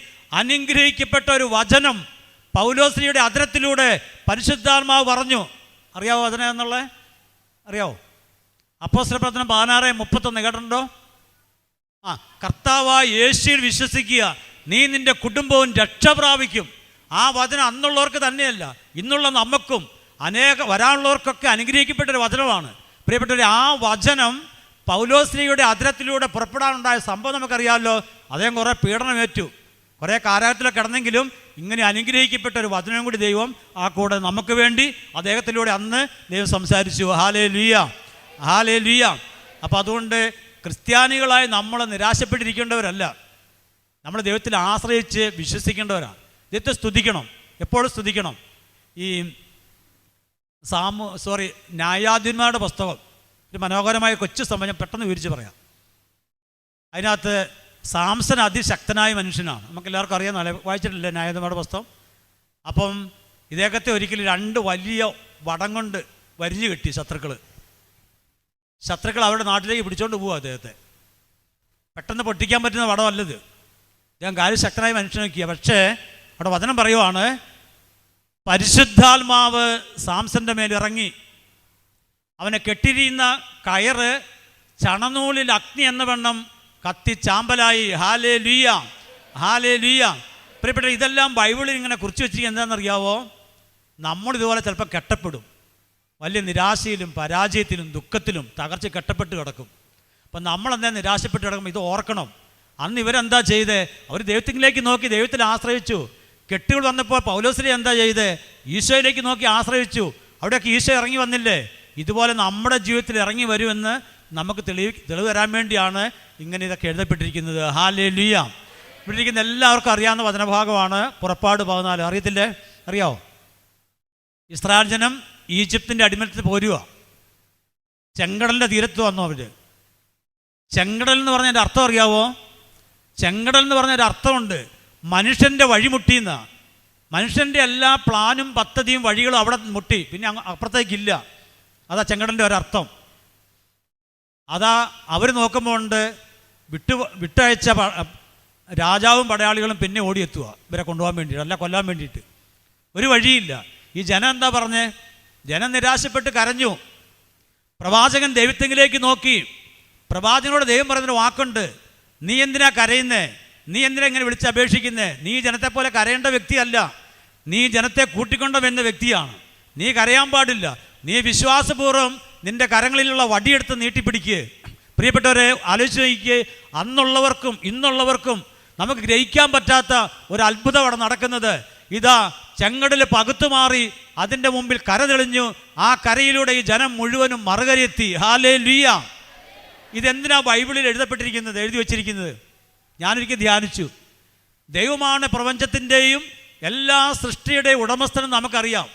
A: അനുഗ്രഹിക്കപ്പെട്ട ഒരു വചനം പൗലോസ്ലിയുടെ അധരത്തിലൂടെ പരിശുദ്ധാത്മാവ് പറഞ്ഞു. അറിയാവോ വചനം എന്നുള്ളത്? അറിയാവോ? അപ്പോസ്തല പ്രവർത്തനം 16:31 കേട്ടിട്ടുണ്ടോ? കർത്താവായ യേശുവിൽ വിശ്വസിക്കുക, നീ നിന്റെ കുടുംബവും രക്ഷ പ്രാപിക്കും. ആ വചനം അന്നുള്ളവർക്ക് തന്നെയല്ല, ഇന്നുള്ള നമുക്കും വരാനുള്ളവർക്കൊക്കെ അനുഗ്രഹിക്കപ്പെട്ടൊരു വചനമാണ്. പ്രിയപ്പെട്ടവരെ, ആ വചനം പൗലോസ്ലീഹയുടെ അധരത്തിലൂടെ പുറപ്പെടാനുണ്ടായ സംഭവം നമുക്കറിയാമല്ലോ. അദ്ദേഹം കുറേ പീഡനമേറ്റു, കുറേ കാരാഗ്രഹത്തിലൊക്കെ കിടന്നെങ്കിലും ഇങ്ങനെ അനുഗ്രഹിക്കപ്പെട്ട ഒരു വചനം കൂടി ദൈവം ആ കൂടെ നമുക്ക് വേണ്ടി അദ്ദേഹത്തിലൂടെ അന്ന് ദൈവം സംസാരിച്ചു. Hallelujah, hallelujah. അപ്പോൾ അതുകൊണ്ട് ക്രിസ്ത്യാനികളായി നമ്മൾ നിരാശപ്പെട്ടിരിക്കേണ്ടവരല്ല, നമ്മൾ ദൈവത്തിൽ ആശ്രയിച്ച് വിശ്വസിക്കേണ്ടവരാണ്. ദൈവത്തെ സ്തുതിക്കണം, എപ്പോഴും സ്തുതിക്കണം. ഈ ന്യായാധിപന്മാരുടെ പുസ്തകം ഒരു മനോഹരമായ കൊച്ചു സംഭവം ഞാൻ പെട്ടെന്ന് വിവരിച്ച് പറയാം. അതിനകത്ത് സാംസൺ അതിശക്തനായ മനുഷ്യനാണ്, നമുക്കെല്ലാവർക്കും അറിയാം, നല്ല വായിച്ചിട്ടില്ലേ ന്യായാധിപന്മാരുടെ പുസ്തകം? അപ്പം ഇദ്ദേഹത്തെ ഒരിക്കലും 2 വലിയ വടം കൊണ്ട് വരിഞ്ഞു കെട്ടി ശത്രുക്കൾ അവരുടെ നാട്ടിലേക്ക് പിടിച്ചോണ്ട് പോവുക അദ്ദേഹത്തെ. പെട്ടെന്ന് പൊട്ടിക്കാൻ പറ്റുന്ന വടമല്ലത്, ഞാൻ കാര്യശക്തനായ മനുഷ്യനെ നോക്കിയ. പക്ഷേ അവിടെ വചനം പറയുവാണ്, പരിശുദ്ധാത്മാവ് സാംസന്റെ മേൽ ഇറങ്ങി, അവനെ കെട്ടിരിക്കുന്ന കയറ് ചണനൂലിൽ അഗ്നി എന്ന വണ്ണം കത്തി ചാമ്പലായി. Hallelujah, hallelujah. പ്രിയപ്പെട്ട, ഇതെല്ലാം ബൈബിളിൽ ഇങ്ങനെ കുറിച്ച് വെച്ചിരിക്കുക എന്താണെന്നറിയാവോ? നമ്മളിതുപോലെ ചിലപ്പോൾ കെട്ടപ്പെടും, വലിയ നിരാശയിലും പരാജയത്തിലും ദുഃഖത്തിലും തകർച്ച കെട്ടപ്പെട്ട് കിടക്കും. അപ്പം നമ്മളെന്താ നിരാശപ്പെട്ട് കിടക്കും? ഇത് ഓർക്കണം. അന്ന് ഇവരെന്താ ചെയ്തേ? അവർ ദൈവത്തിലേക്ക് നോക്കി ദൈവത്തിൽ ആശ്രയിച്ചു. കെട്ടുകൾ വന്നപ്പോൾ പൗലോസ്ലീഹ എന്താ ചെയ്തേ? ഈശോയിലേക്ക് നോക്കി ആശ്രയിച്ചു. അവിടെയൊക്കെ ഈശോ ഇറങ്ങി വന്നില്ലേ? ഇതുപോലെ നമ്മുടെ ജീവിതത്തിൽ ഇറങ്ങി വരുമെന്ന് നമുക്ക് തെളിവ് തരാൻ വേണ്ടിയാണ് ഇങ്ങനെ ഇതൊക്കെ എഴുതപ്പെട്ടിരിക്കുന്നത്. ഹല്ലേലൂയ. ഇവിടെ ഇരിക്കുന്ന എല്ലാവർക്കും അറിയാവുന്ന വചനഭാഗമാണ് പുറപ്പാട് 14. അറിയത്തില്ലേ? അറിയാവോ? ഇസ്രായേൽ ജനം ഈജിപ്തിൻ്റെ അടിമത്തത്തിൽ പോരുക, ചെങ്കടലിൻ്റെ തീരത്ത് വന്നു അവർ. ചെങ്കടൽ എന്ന് പറഞ്ഞതിൻ്റെ അർത്ഥം അറിയാവോ? ചെങ്കടൽ എന്ന് പറഞ്ഞൊരു അർത്ഥമുണ്ട്, മനുഷ്യൻ്റെ വഴിമുട്ടിയെന്ന. മനുഷ്യൻ്റെ എല്ലാ പ്ലാനും പദ്ധതിയും വഴികളും അവിടെ മുട്ടി, പിന്നെ അപ്പുറത്തേക്കില്ല. അതാ ചെങ്കടലിൻ്റെ ഒരർത്ഥം. അതാ അവർ നോക്കുമ്പോൾ ഉണ്ട് വിട്ടയച്ച രാജാവും പടയാളികളും പിന്നെ ഓടിയെത്തുക ഇവരെ കൊണ്ടുപോകാൻ വേണ്ടിയിട്ട്, അല്ല കൊല്ലാൻ വേണ്ടിയിട്ട്. ഒരു വഴിയില്ല. ഈ ജനം എന്താ പറഞ്ഞേ? ജനം നിരാശപ്പെട്ട് കരഞ്ഞു. പ്രവാചകൻ ദൈവത്തെങ്കിലേക്ക് നോക്കി. പ്രവാചകനോട് ദൈവം പറഞ്ഞൊരു വാക്കുണ്ട്, നീ എന്തിനാ കരയുന്നേ? നീ എന്തിനാ ഇങ്ങനെ വിളിച്ചപേക്ഷിക്കുന്നേ? നീ ജനത്തെ പോലെ കരയേണ്ട വ്യക്തിയല്ല, നീ ജനത്തെ കൂട്ടിക്കൊണ്ടുവന്ന വ്യക്തിയാണ്. നീ കരയാൻ പാടില്ല. നീ വിശ്വാസപൂർവ്വം നിന്റെ കരങ്ങളിലുള്ള വടിയെടുത്ത് നീട്ടിപ്പിടിക്കുക. പ്രിയപ്പെട്ടവരെ, ആലോചിച്ച് നോക്കിയേ, അന്നുള്ളവർക്കും ഇന്നുള്ളവർക്കും നമുക്ക് ഗ്രഹിക്കാൻ പറ്റാത്ത ഒരു അത്ഭുതം അവിടെ നടക്കുന്നത്. ഇതാ ചെങ്കടൽ പകുത്തുമാറി അതിൻ്റെ മുമ്പിൽ കര തെളിഞ്ഞു. ആ കരയിലൂടെ ഈ ജനം മുഴുവനും മറുകരയെത്തി. ഹല്ലേലൂയ. ഇതെന്തിനാ ബൈബിളിൽ എഴുതി വച്ചിരിക്കുന്നത്? ഞാനൊരിക്കൽ ധ്യാനിച്ചു. ദൈവമാണ് പ്രപഞ്ചത്തിൻ്റെയും എല്ലാ സൃഷ്ടിയുടെയും ഉടമസ്ഥനും നമുക്കറിയാം,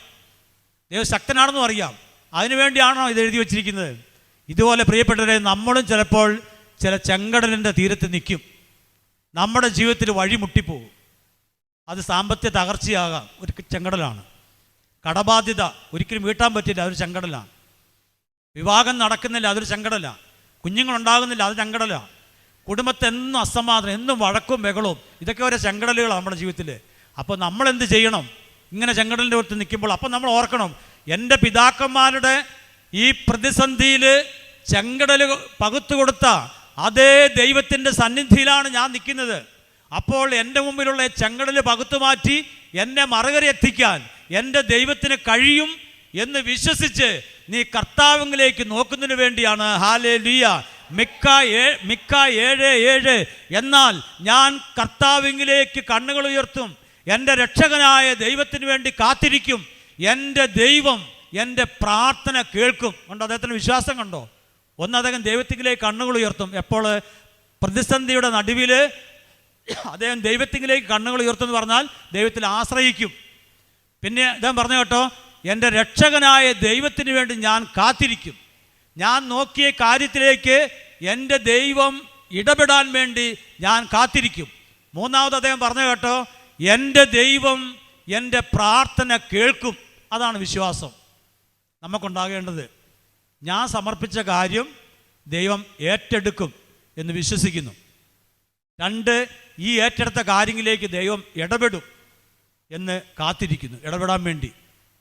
A: ദൈവം ശക്തനാണെന്നും അറിയാം. അതിനുവേണ്ടിയാണോ ഇത് എഴുതി വച്ചിരിക്കുന്നത്? ഇതുപോലെ പ്രിയപ്പെട്ടവരെ, നമ്മളും ചിലപ്പോൾ ചില ചെങ്കടലിൻ്റെ തീരത്ത് നിൽക്കും. നമ്മുടെ ജീവിതത്തിൽ വഴിമുട്ടിപ്പോകും. അത് സാമ്പത്തിക തകർച്ചയാകാം, ഒരു ചെങ്കടലാണ്. കടബാധ്യത ഒരിക്കലും വീട്ടാൻ പറ്റില്ല, അതൊരു ചെങ്കടലാണ്. വിവാഹം നടക്കുന്നില്ല, അതൊരു ചെങ്കടലാണ്. കുഞ്ഞുങ്ങളുണ്ടാകുന്നില്ല, അത് ചെങ്കടലാണ്. കുടുംബത്തെന്നും അസമാധാനം, എന്നും വഴക്കും ബഹളവും, ഇതൊക്കെ ഓരോ ചെങ്കടലുകളാണ് നമ്മുടെ ജീവിതത്തിൽ. അപ്പോൾ നമ്മളെന്ത് ചെയ്യണം? ഇങ്ങനെ ചെങ്കടലിൻ്റെ അടുത്ത് നിൽക്കുമ്പോൾ അപ്പം നമ്മൾ ഓർക്കണം, എൻ്റെ പിതാക്കന്മാരുടെ ഈ പ്രതിസന്ധിയിൽ ചെങ്കടൽ പകുത്തു കൊടുത്ത അതേ ദൈവത്തിൻ്റെ സന്നിധിയിലാണ് ഞാൻ നിൽക്കുന്നത്. അപ്പോൾ എൻ്റെ മുമ്പിലുള്ള ചെങ്കടൽ പകുത്തു മാറ്റി എന്നെ മറുകര എത്തിക്കാൻ എൻ്റെ ദൈവത്തിന് കഴിയും എന്ന് വിശ്വസിച്ച് നീ കർത്താവിലേക്ക് നോക്കുന്നതിന് വേണ്ടിയാണ്. ഹല്ലേലൂയ. മിക്ക 7:7 എന്നാൽ ഞാൻ കർത്താവിലേക്ക് കണ്ണുകൾ ഉയർത്തും, എൻ്റെ രക്ഷകനായ ദൈവത്തിന് വേണ്ടി കാത്തിരിക്കും, എൻ്റെ ദൈവം എൻ്റെ പ്രാർത്ഥന കേൾക്കും. കണ്ടോ അദ്ദേഹത്തിന് വിശ്വാസം? കണ്ടോ? ഒന്ന്, അദ്ദേഹം ദൈവത്തിലേക്ക് കണ്ണുകൾ ഉയർത്തും. എപ്പോൾ? പ്രതിസന്ധിയുടെ നടുവിൽ അദ്ദേഹം ദൈവത്തിലേക്ക് കണ്ണുകൾ ഉയർത്തുമെന്ന് പറഞ്ഞാൽ ദൈവത്തിൽ ആശ്രയിക്കും. പിന്നെ അദ്ദേഹം പറഞ്ഞു കേട്ടോ, എൻ്റെ രക്ഷകനായ ദൈവത്തിന് വേണ്ടി ഞാൻ കാത്തിരിക്കും, ഞാൻ നോക്കിയ കാര്യത്തിലേക്ക് എൻ്റെ ദൈവം ഇടപെടാൻ വേണ്ടി ഞാൻ കാത്തിരിക്കും. മൂന്നാമത് അദ്ദേഹം പറഞ്ഞു കേട്ടോ, എൻ്റെ ദൈവം എൻ്റെ പ്രാർത്ഥന കേൾക്കും. അതാണ് വിശ്വാസം നമുക്കുണ്ടാകേണ്ടത്. ഞാൻ സമർപ്പിച്ച കാര്യം ദൈവം ഏറ്റെടുക്കും എന്ന് വിശ്വസിക്കുന്നു. 2, ഈ ഏറ്റെടുത്ത കാര്യങ്ങളിലേക്ക് ദൈവം ഇടപെടും എന്ന് കാത്തിരിക്കുന്നു. ഇടപെടാൻ വേണ്ടി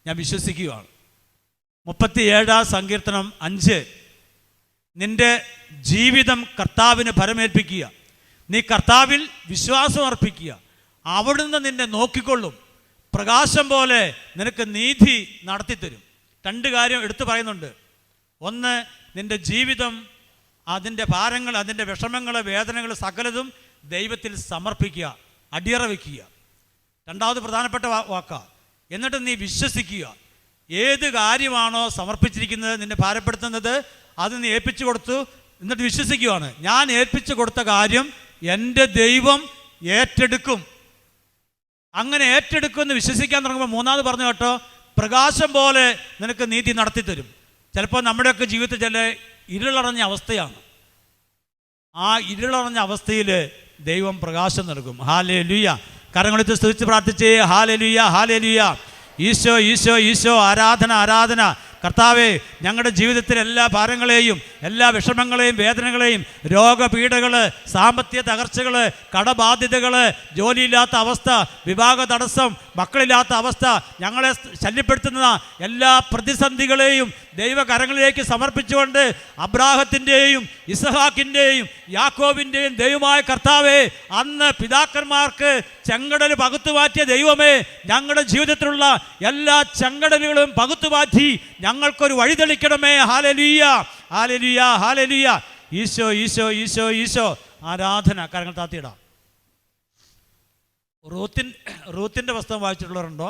A: ഞാൻ വിശ്വസിക്കുകയാണ്. 37 സങ്കീർത്തനം 5, നിൻ്റെ ജീവിതം കർത്താവിന് ഫലമേൽപ്പിക്കുക, നീ കർത്താവിൽ വിശ്വാസം അർപ്പിക്കുക, അവിടുന്ന് നിന്നെ നോക്കിക്കൊള്ളും, പ്രകാശം പോലെ നിനക്ക് നീതി നടത്തിത്തരും. രണ്ട് കാര്യം എടുത്തു പറയുന്നുണ്ട്. ഒന്ന്, നിൻ്റെ ജീവിതം, അതിൻ്റെ ഭാരങ്ങൾ, അതിൻ്റെ വിഷമങ്ങൾ, വേദനകൾ സകലതും ദൈവത്തിൽ സമർപ്പിക്കുക, അടിയറ വയ്ക്കുക. രണ്ടാമത് പ്രധാനപ്പെട്ട വാക്കാ. എന്നിട്ട് നീ വിശ്വസിക്കുക. ഏത് കാര്യമാണോ സമർപ്പിച്ചിരിക്കുന്നത്, നിന്നെ ഭാരപ്പെടുത്തുന്നത്, അത് നീ ഏൽപ്പിച്ചു കൊടുത്തു. എന്നിട്ട് വിശ്വസിക്കുകയാണ്, ഞാൻ ഏൽപ്പിച്ചു കൊടുത്ത കാര്യം എൻ്റെ ദൈവം ഏറ്റെടുക്കും. അങ്ങനെ ഏറ്റെടുക്കുമെന്ന് വിശ്വസിക്കാൻ തുടങ്ങുമ്പോൾ മൂന്നാമത് പറഞ്ഞു കേട്ടോ, പ്രകാശം പോലെ നിനക്ക് നീതി നടത്തിത്തരും. ചിലപ്പോൾ നമ്മുടെയൊക്കെ ജീവിതത്തിൽ ചില ഇരുളടഞ്ഞ അവസ്ഥയാണ്. ആ ഇരുളടഞ്ഞ അവസ്ഥയിൽ ദൈവം പ്രകാശം നൽകും. ഹല്ലേലൂയ. കരങ്ങളെടുത്ത് സ്തുതിച്ച് പ്രാർത്ഥിച്ചേ. ഹല്ലേലൂയ, ഹല്ലേലൂയ. ഈശോ, ഈശോ, ഈശോ. ആരാധന, ആരാധന. കർത്താവേ, ഞങ്ങളുടെ ജീവിതത്തിലെ എല്ലാ ഭാരങ്ങളെയും, എല്ലാ വിഷമങ്ങളെയും, വേദനകളെയും, രോഗപീഠകൾ, സാമ്പത്തിക തകർച്ചകൾ, കടബാധ്യതകൾ, ജോലിയില്ലാത്ത അവസ്ഥ, വിവാഹ തടസ്സം, മക്കളില്ലാത്ത അവസ്ഥ, ഞങ്ങളെ ശല്യപ്പെടുത്തുന്ന എല്ലാ പ്രതിസന്ധികളെയും ദൈവകരങ്ങളിലേക്ക് സമർപ്പിച്ചുകൊണ്ട് അബ്രാഹത്തിൻ്റെയും ഇസഹാക്കിൻ്റെയും യാക്കോബിൻ്റെയും ദൈവമായ കർത്താവേ, അന്ന് പിതാക്കന്മാർക്ക് ചെങ്കടൽ പകുത്തുമാറ്റിയ ദൈവമേ, ഞങ്ങളുടെ ജീവിതത്തിലുള്ള എല്ലാ ചെങ്കടലുകളും പകുത്തുമാറ്റി ഞങ്ങൾക്കൊരു വഴി തെളിക്കണമേ. ഹല്ലേലൂയ, ഹല്ലേലൂയ, ഹല്ലേലൂയ. ഈശോ, ഈശോ, ഈശോ, ഈശോ. ആരാധന. കരങ്ങൾ താത്തിയിടാം. റൂത്തിൻ്റെ പുസ്തകം വായിച്ചിട്ടുള്ളവരുണ്ടോ?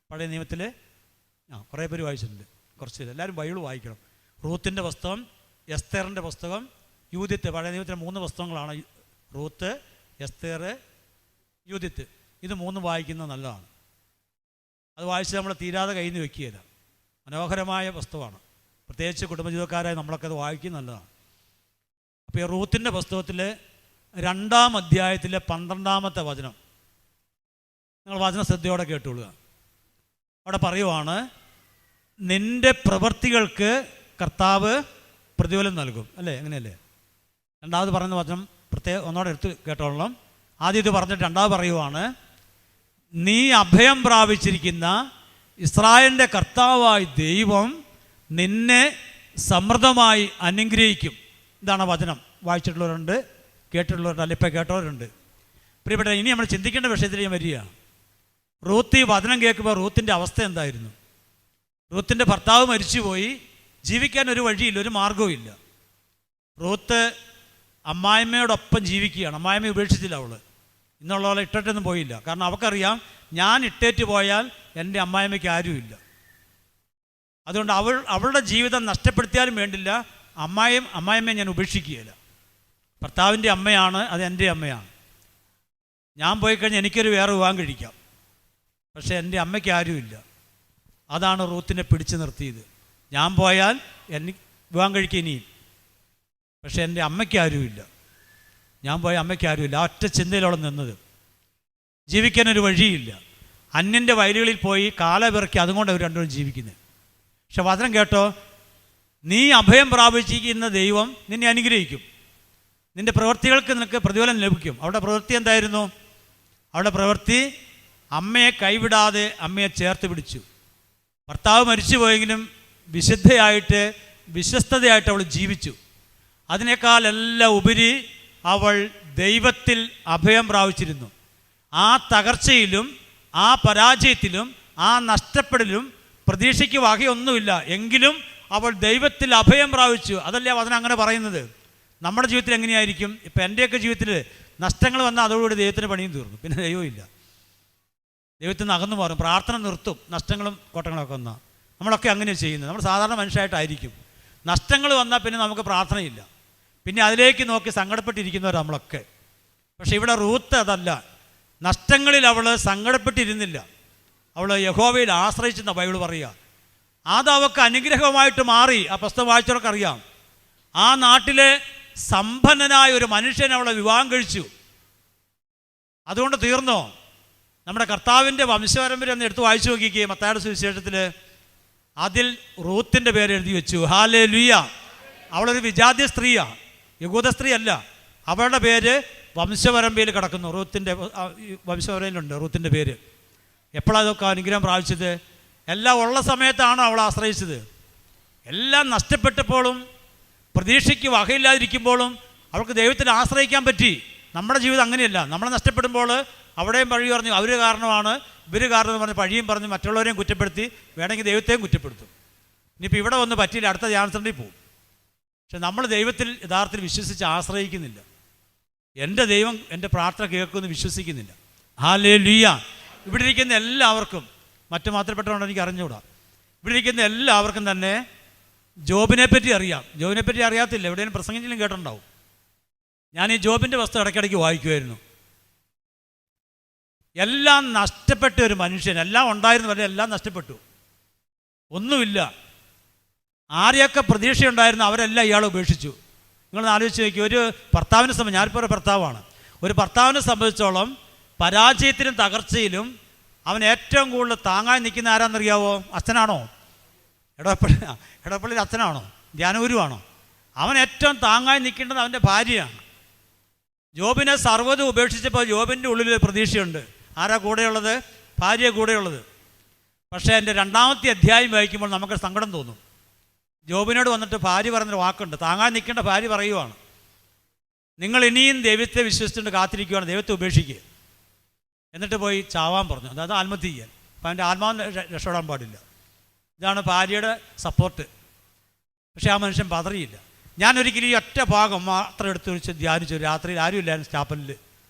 A: പഴയ നിയമത്തിൽ കുറേ പേര് വായിച്ചിട്ടുണ്ട്. കുറച്ച് എല്ലാവരും ബൈബിൾ വായിക്കണം. റൂത്തിൻ്റെ പുസ്തകം, എസ്തേറിൻ്റെ പുസ്തകം, യൂദിത്ത്. പഴയ നിയമത്തിലെ 3 പുസ്തകങ്ങളാണ്: റൂത്ത്, എസ്തേർ, യൂദിത്ത്. ഇത് 3 വായിക്കുന്നത് നല്ലതാണ്. അത് വായിച്ച് നമ്മൾ തീരാതെ കയ്യിൽ നിന്ന് വെക്കുകയില്ല. മനോഹരമായ പുസ്തകമാണ്. പ്രത്യേകിച്ച് കുടുംബജീവിതക്കാരായി നമ്മളൊക്കെ അത് വായിക്കുന്നത് നല്ലതാണ്. അപ്പോൾ ഈ റൂത്തിൻ്റെ പുസ്തകത്തിൽ 2-ാം അധ്യായത്തിലെ 12-ാമത്തെ വചനം നിങ്ങൾ വചന ശ്രദ്ധയോടെ കേട്ടുകൊള്ളുക. അവിടെ പറയുവാണ്, നിൻ്റെ പ്രവൃത്തികൾക്ക് കർത്താവ് പ്രതിഫലം നൽകും. അല്ലേ? അങ്ങനെയല്ലേ? രണ്ടാമത് പറയുന്ന വചനം പ്രത്യേകം ഒന്നോടെ എടുത്ത് കേട്ടോളണം. ആദ്യം ഇത് പറഞ്ഞിട്ട് രണ്ടാമത് പറയുവാണ്, നീ അഭയം പ്രാപിച്ചിരിക്കുന്ന ഇസ്രായേലിൻ്റെ കർത്താവായ ദൈവം നിന്നെ സമൃദ്ധമായി അനുഗ്രഹിക്കും. ഇതാണ് വചനം. വായിച്ചിട്ടുള്ളവരുണ്ട്, കേട്ടിട്ടുള്ളവരുണ്ട്, അല്ല ഇപ്പം കേട്ടവരുണ്ട്. പ്രിയപ്പെട്ട, ഇനി നമ്മൾ ചിന്തിക്കേണ്ട വിഷയത്തിലേക്ക് വരികയാണ്. റൂത്ത് ഈ വചനം കേൾക്കുമ്പോൾ റൂത്തിൻ്റെ അവസ്ഥ എന്തായിരുന്നു? റൂത്തിൻ്റെ ഭർത്താവ് മരിച്ചുപോയി, ജീവിക്കാൻ ഒരു വഴിയില്ല, ഒരു മാർഗവും ഇല്ല. റൂത്ത് അമ്മായിമ്മയോടൊപ്പം ജീവിക്കുകയാണ്. അമ്മായിമ്മ ഉപേക്ഷിച്ചില്ല. അവൾ ഇന്നുള്ളവളെ ഇട്ടിട്ടൊന്നും പോയില്ല. കാരണം അവൾക്കറിയാം, ഞാൻ ഇട്ടേറ്റ് പോയാൽ എൻ്റെ അമ്മായിമ്മയ്ക്ക് ആരുമില്ല. അതുകൊണ്ട് അവളുടെ ജീവിതം നഷ്ടപ്പെടുത്തിയാലും വേണ്ടില്ല, അമ്മായിമ്മയെ ഞാൻ ഉപേക്ഷിക്കുകയില്ല. ഭർത്താവിൻ്റെ അമ്മയാണ്, അത് എൻ്റെ അമ്മയാണ്. ഞാൻ പോയി കഴിഞ്ഞാൽ എനിക്കൊരു വേറെ വിവാഹം കഴിക്കാം, പക്ഷേ എൻ്റെ അമ്മയ്ക്ക് ആരുമില്ല. അതാണ് റൂത്തിനെ പിടിച്ചു നിർത്തിയത്. ഞാൻ പോയാൽ എനിക്ക് വിവാഹം കഴിക്കുക ഇനിയും, പക്ഷേ എൻ്റെ അമ്മയ്ക്ക് ആരുമില്ല. ഞാൻ പോയ അമ്മയ്ക്ക് ആരുമില്ല. ആ ഒറ്റ ചിന്തയിലവിടെ നിന്നത്. ജീവിക്കാനൊരു വഴിയില്ല. അന്യൻ്റെ വയലുകളിൽ പോയി കാലപിറക്കി അതുകൊണ്ട് അവർ രണ്ടുപേരും ജീവിക്കുന്നത്. പക്ഷെ വചനം കേട്ടോ, നീ അഭയം പ്രാപിച്ചിരിക്കുന്ന ദൈവം നിന്നെ അനുഗ്രഹിക്കും. നിൻ്റെ പ്രവൃത്തികൾക്ക് നിനക്ക് പ്രതിഫലം ലഭിക്കും. അവിടെ പ്രവൃത്തി എന്തായിരുന്നു? അവിടെ പ്രവൃത്തി അമ്മയെ കൈവിടാതെ അമ്മയെ ചേർത്ത് പിടിച്ചു. ഭർത്താവ് മരിച്ചു പോയെങ്കിലും വിശുദ്ധയായിട്ട്, വിശ്വസ്തതയായിട്ട് അവൾ ജീവിച്ചു. അതിനേക്കാൾ എല്ലാം ഉപരി അവൾ ദൈവത്തിൽ അഭയം പ്രാപിച്ചിരുന്നു. ആ തകർച്ചയിലും ആ പരാജയത്തിലും ആ നഷ്ടപ്പെടലും പ്രതീക്ഷയ്ക്ക് വകയൊന്നുമില്ല. എങ്കിലും അവൾ ദൈവത്തിൽ അഭയം പ്രാപിച്ചു. അതല്ലേ വചനം അങ്ങനെ പറയുന്നത്. നമ്മുടെ ജീവിതത്തിൽ എങ്ങനെയായിരിക്കും? ഇപ്പം എൻ്റെയൊക്കെ ജീവിതത്തിൽ നഷ്ടങ്ങൾ വന്നാൽ അതോടുകൂടി ദൈവത്തിന് പണിയും തീർന്നു. പിന്നെ ദൈവമില്ല. ദൈവത്തിൽ നിന്ന് അകന്നു മാറും, പ്രാർത്ഥന നിർത്തും. നഷ്ടങ്ങളും കോട്ടങ്ങളൊക്കെ വന്നാൽ നമ്മളൊക്കെ അങ്ങനെ ചെയ്യുന്നത്. നമ്മൾ സാധാരണ മനുഷ്യരായിട്ടായിരിക്കും. നഷ്ടങ്ങൾ വന്നാൽ പിന്നെ നമുക്ക് പ്രാർത്ഥനയില്ല. പിന്നെ അതിലേക്ക് നോക്കി സങ്കടപ്പെട്ടിരിക്കുന്നവർ നമ്മളൊക്കെ. പക്ഷേ ഇവിടെ റൂത്ത് അതല്ല. നഷ്ടങ്ങളിൽ അവൾ സങ്കടപ്പെട്ടിരുന്നില്ല. അവൾ യഹോവയിൽ ആശ്രയിച്ചെന്ന ബൈബിൾ പറയുക. അത് അവൾക്ക് അനുഗ്രഹമായിട്ട് മാറി. ആ പുസ്തകം വായിച്ചവർക്ക് അറിയാം. ആ നാട്ടിലെ സമ്പന്നനായ ഒരു മനുഷ്യൻ അവളെ വിവാഹം കഴിച്ചു. അതുകൊണ്ട് തീർന്നോ? നമ്മുടെ കർത്താവിൻ്റെ വംശപരമ്പര എന്ന് എടുത്ത് വായിച്ചു നോക്കിക്കേ. മത്തായിയുടെ സുവിശേഷത്തിൽ അതിൽ റൂത്തിൻ്റെ പേര് എഴുതി വെച്ചു. ഹല്ലേലൂയ. അവളൊരു വിജാതീയ സ്ത്രീയാണ്, യഹൂദ സ്ത്രീ അല്ല. അവളുടെ പേര് വംശപരമ്പരയിൽ കിടക്കുന്നു. റൂത്തിൻ്റെ വംശപരമ്പരയിലുണ്ട് റൂത്തിൻ്റെ പേര്. എപ്പോഴാണ് അതൊക്കെ അനുഗ്രഹം പ്രാപിച്ചത്? എല്ലാം ഉള്ള സമയത്താണ് അവൾ ആശ്രയിച്ചത്. എല്ലാം നഷ്ടപ്പെട്ടപ്പോഴും പ്രതീക്ഷയ്ക്ക് വകയില്ലാതിരിക്കുമ്പോഴും അവൾക്ക് ദൈവത്തിൽ ആശ്രയിക്കാൻ പറ്റി. നമ്മുടെ ജീവിതം അങ്ങനെയല്ല. നമ്മൾ നഷ്ടപ്പെടുമ്പോൾ അവിടെയും പഴി പറഞ്ഞു, അവർ കാരണമാണ്, ഇവർ കാരണം എന്ന് പറഞ്ഞ് പഴിയും പറഞ്ഞ് മറ്റുള്ളവരെയും കുറ്റപ്പെടുത്തി, വേണമെങ്കിൽ ദൈവത്തെയും കുറ്റപ്പെടുത്തും. ഇനിയിപ്പോൾ ഇവിടെ വന്ന് പറ്റിയില്ല, അടുത്ത ധ്യാന സെൻ്ററിൽ പോകും. പക്ഷെ നമ്മൾ ദൈവത്തിൽ യഥാർത്ഥത്തിൽ വിശ്വസിച്ച് ആശ്രയിക്കുന്നില്ല. എൻ്റെ ദൈവം എൻ്റെ പ്രാർത്ഥന കേൾക്കുമെന്ന് വിശ്വസിക്കുന്നില്ല. ഹല്ലേലൂയ. ഇവിടെ ഇരിക്കുന്ന എല്ലാവർക്കും, മറ്റു മാത്രപ്പെട്ടവരുണ്ടോ എനിക്ക് അറിഞ്ഞുകൂടാ, ഇവിടെ ഇരിക്കുന്ന എല്ലാവർക്കും തന്നെ ജോബിനെ പറ്റി അറിയാം. ജോബിനെ പറ്റി അറിയാത്തില്ല, എവിടെയും പ്രസംഗിച്ചിലും കേട്ടിട്ടുണ്ടാവും. ഞാൻ ഈ ജോബിൻ്റെ വസ്തു ഇടയ്ക്കിടയ്ക്ക് വായിക്കുമായിരുന്നു. എല്ലാം നഷ്ടപ്പെട്ട ഒരു മനുഷ്യൻ, എല്ലാം ഉണ്ടായിരുന്നു, പക്ഷേ എല്ലാം നഷ്ടപ്പെട്ടു, ഒന്നുമില്ല. ആരെയൊക്കെ പ്രതീക്ഷയുണ്ടായിരുന്നു അവരെല്ലാം ഇയാൾ ഉപേക്ഷിച്ചു. നിങ്ങളൊന്ന് ആലോചിച്ച് നോക്കി. ഒരു ഭർത്താവിനെ സംബന്ധിച്ച്, ഞാനിപ്പോൾ ഒരു ഭർത്താവാണ്, ഒരു ഭർത്താവിനെ സംബന്ധിച്ചോളം പരാജയത്തിലും തകർച്ചയിലും അവൻ ഏറ്റവും കൂടുതൽ താങ്ങാൻ നിൽക്കുന്ന ആരാന്നറിയാവോ? അച്ഛനാണോ? എടപ്പള്ളിയിൽ അച്ഛനാണോ? ധ്യാനഗുരുവാണോ? അവൻ ഏറ്റവും താങ്ങാൻ നിൽക്കേണ്ടത് അവൻ്റെ ഭാര്യയാണ്. ജോബിനെ സർവ്വതും ഉപേക്ഷിച്ചപ്പോൾ ജോബിൻ്റെ ഉള്ളിൽ പ്രതീക്ഷയുണ്ട്. ആരാ കൂടെയുള്ളത്? ഭാര്യ കൂടെയുള്ളത്. പക്ഷേ എൻ്റെ 2-ാമത്തെ അധ്യായം വായിക്കുമ്പോൾ നമുക്ക് സങ്കടം തോന്നും. ജോബിനോട് വന്നിട്ട് ഭാര്യ പറഞ്ഞൊരു വാക്കുണ്ട്, താങ്ങാൻ നിൽക്കേണ്ട ഭാര്യ പറയുവാണ്, നിങ്ങൾ ഇനിയും ദൈവത്തെ വിശ്വസിച്ചുകൊണ്ട് കാത്തിരിക്കുകയാണ്, ദൈവത്തെ ഉപേക്ഷിക്കുക. എന്നിട്ട് പോയി ചാവാൻ പറഞ്ഞു, അതായത് ആത്മഹത്യ ചെയ്യാൻ. അപ്പം അവൻ്റെ ആത്മാവിന് രക്ഷപ്പെടാൻ പാടില്ല. ഇതാണ് ഭാര്യയുടെ സപ്പോർട്ട്. പക്ഷേ ആ മനുഷ്യൻ പതറിയില്ല. ഞാനൊരിക്കലും ഈ ഒറ്റ ഭാഗം മാത്രം എടുത്ത് വെച്ച് ധ്യാനിച്ചു. രാത്രിയിൽ ആരും ഇല്ലായിരുന്നു സ്റ്റാപ്പലിൽ.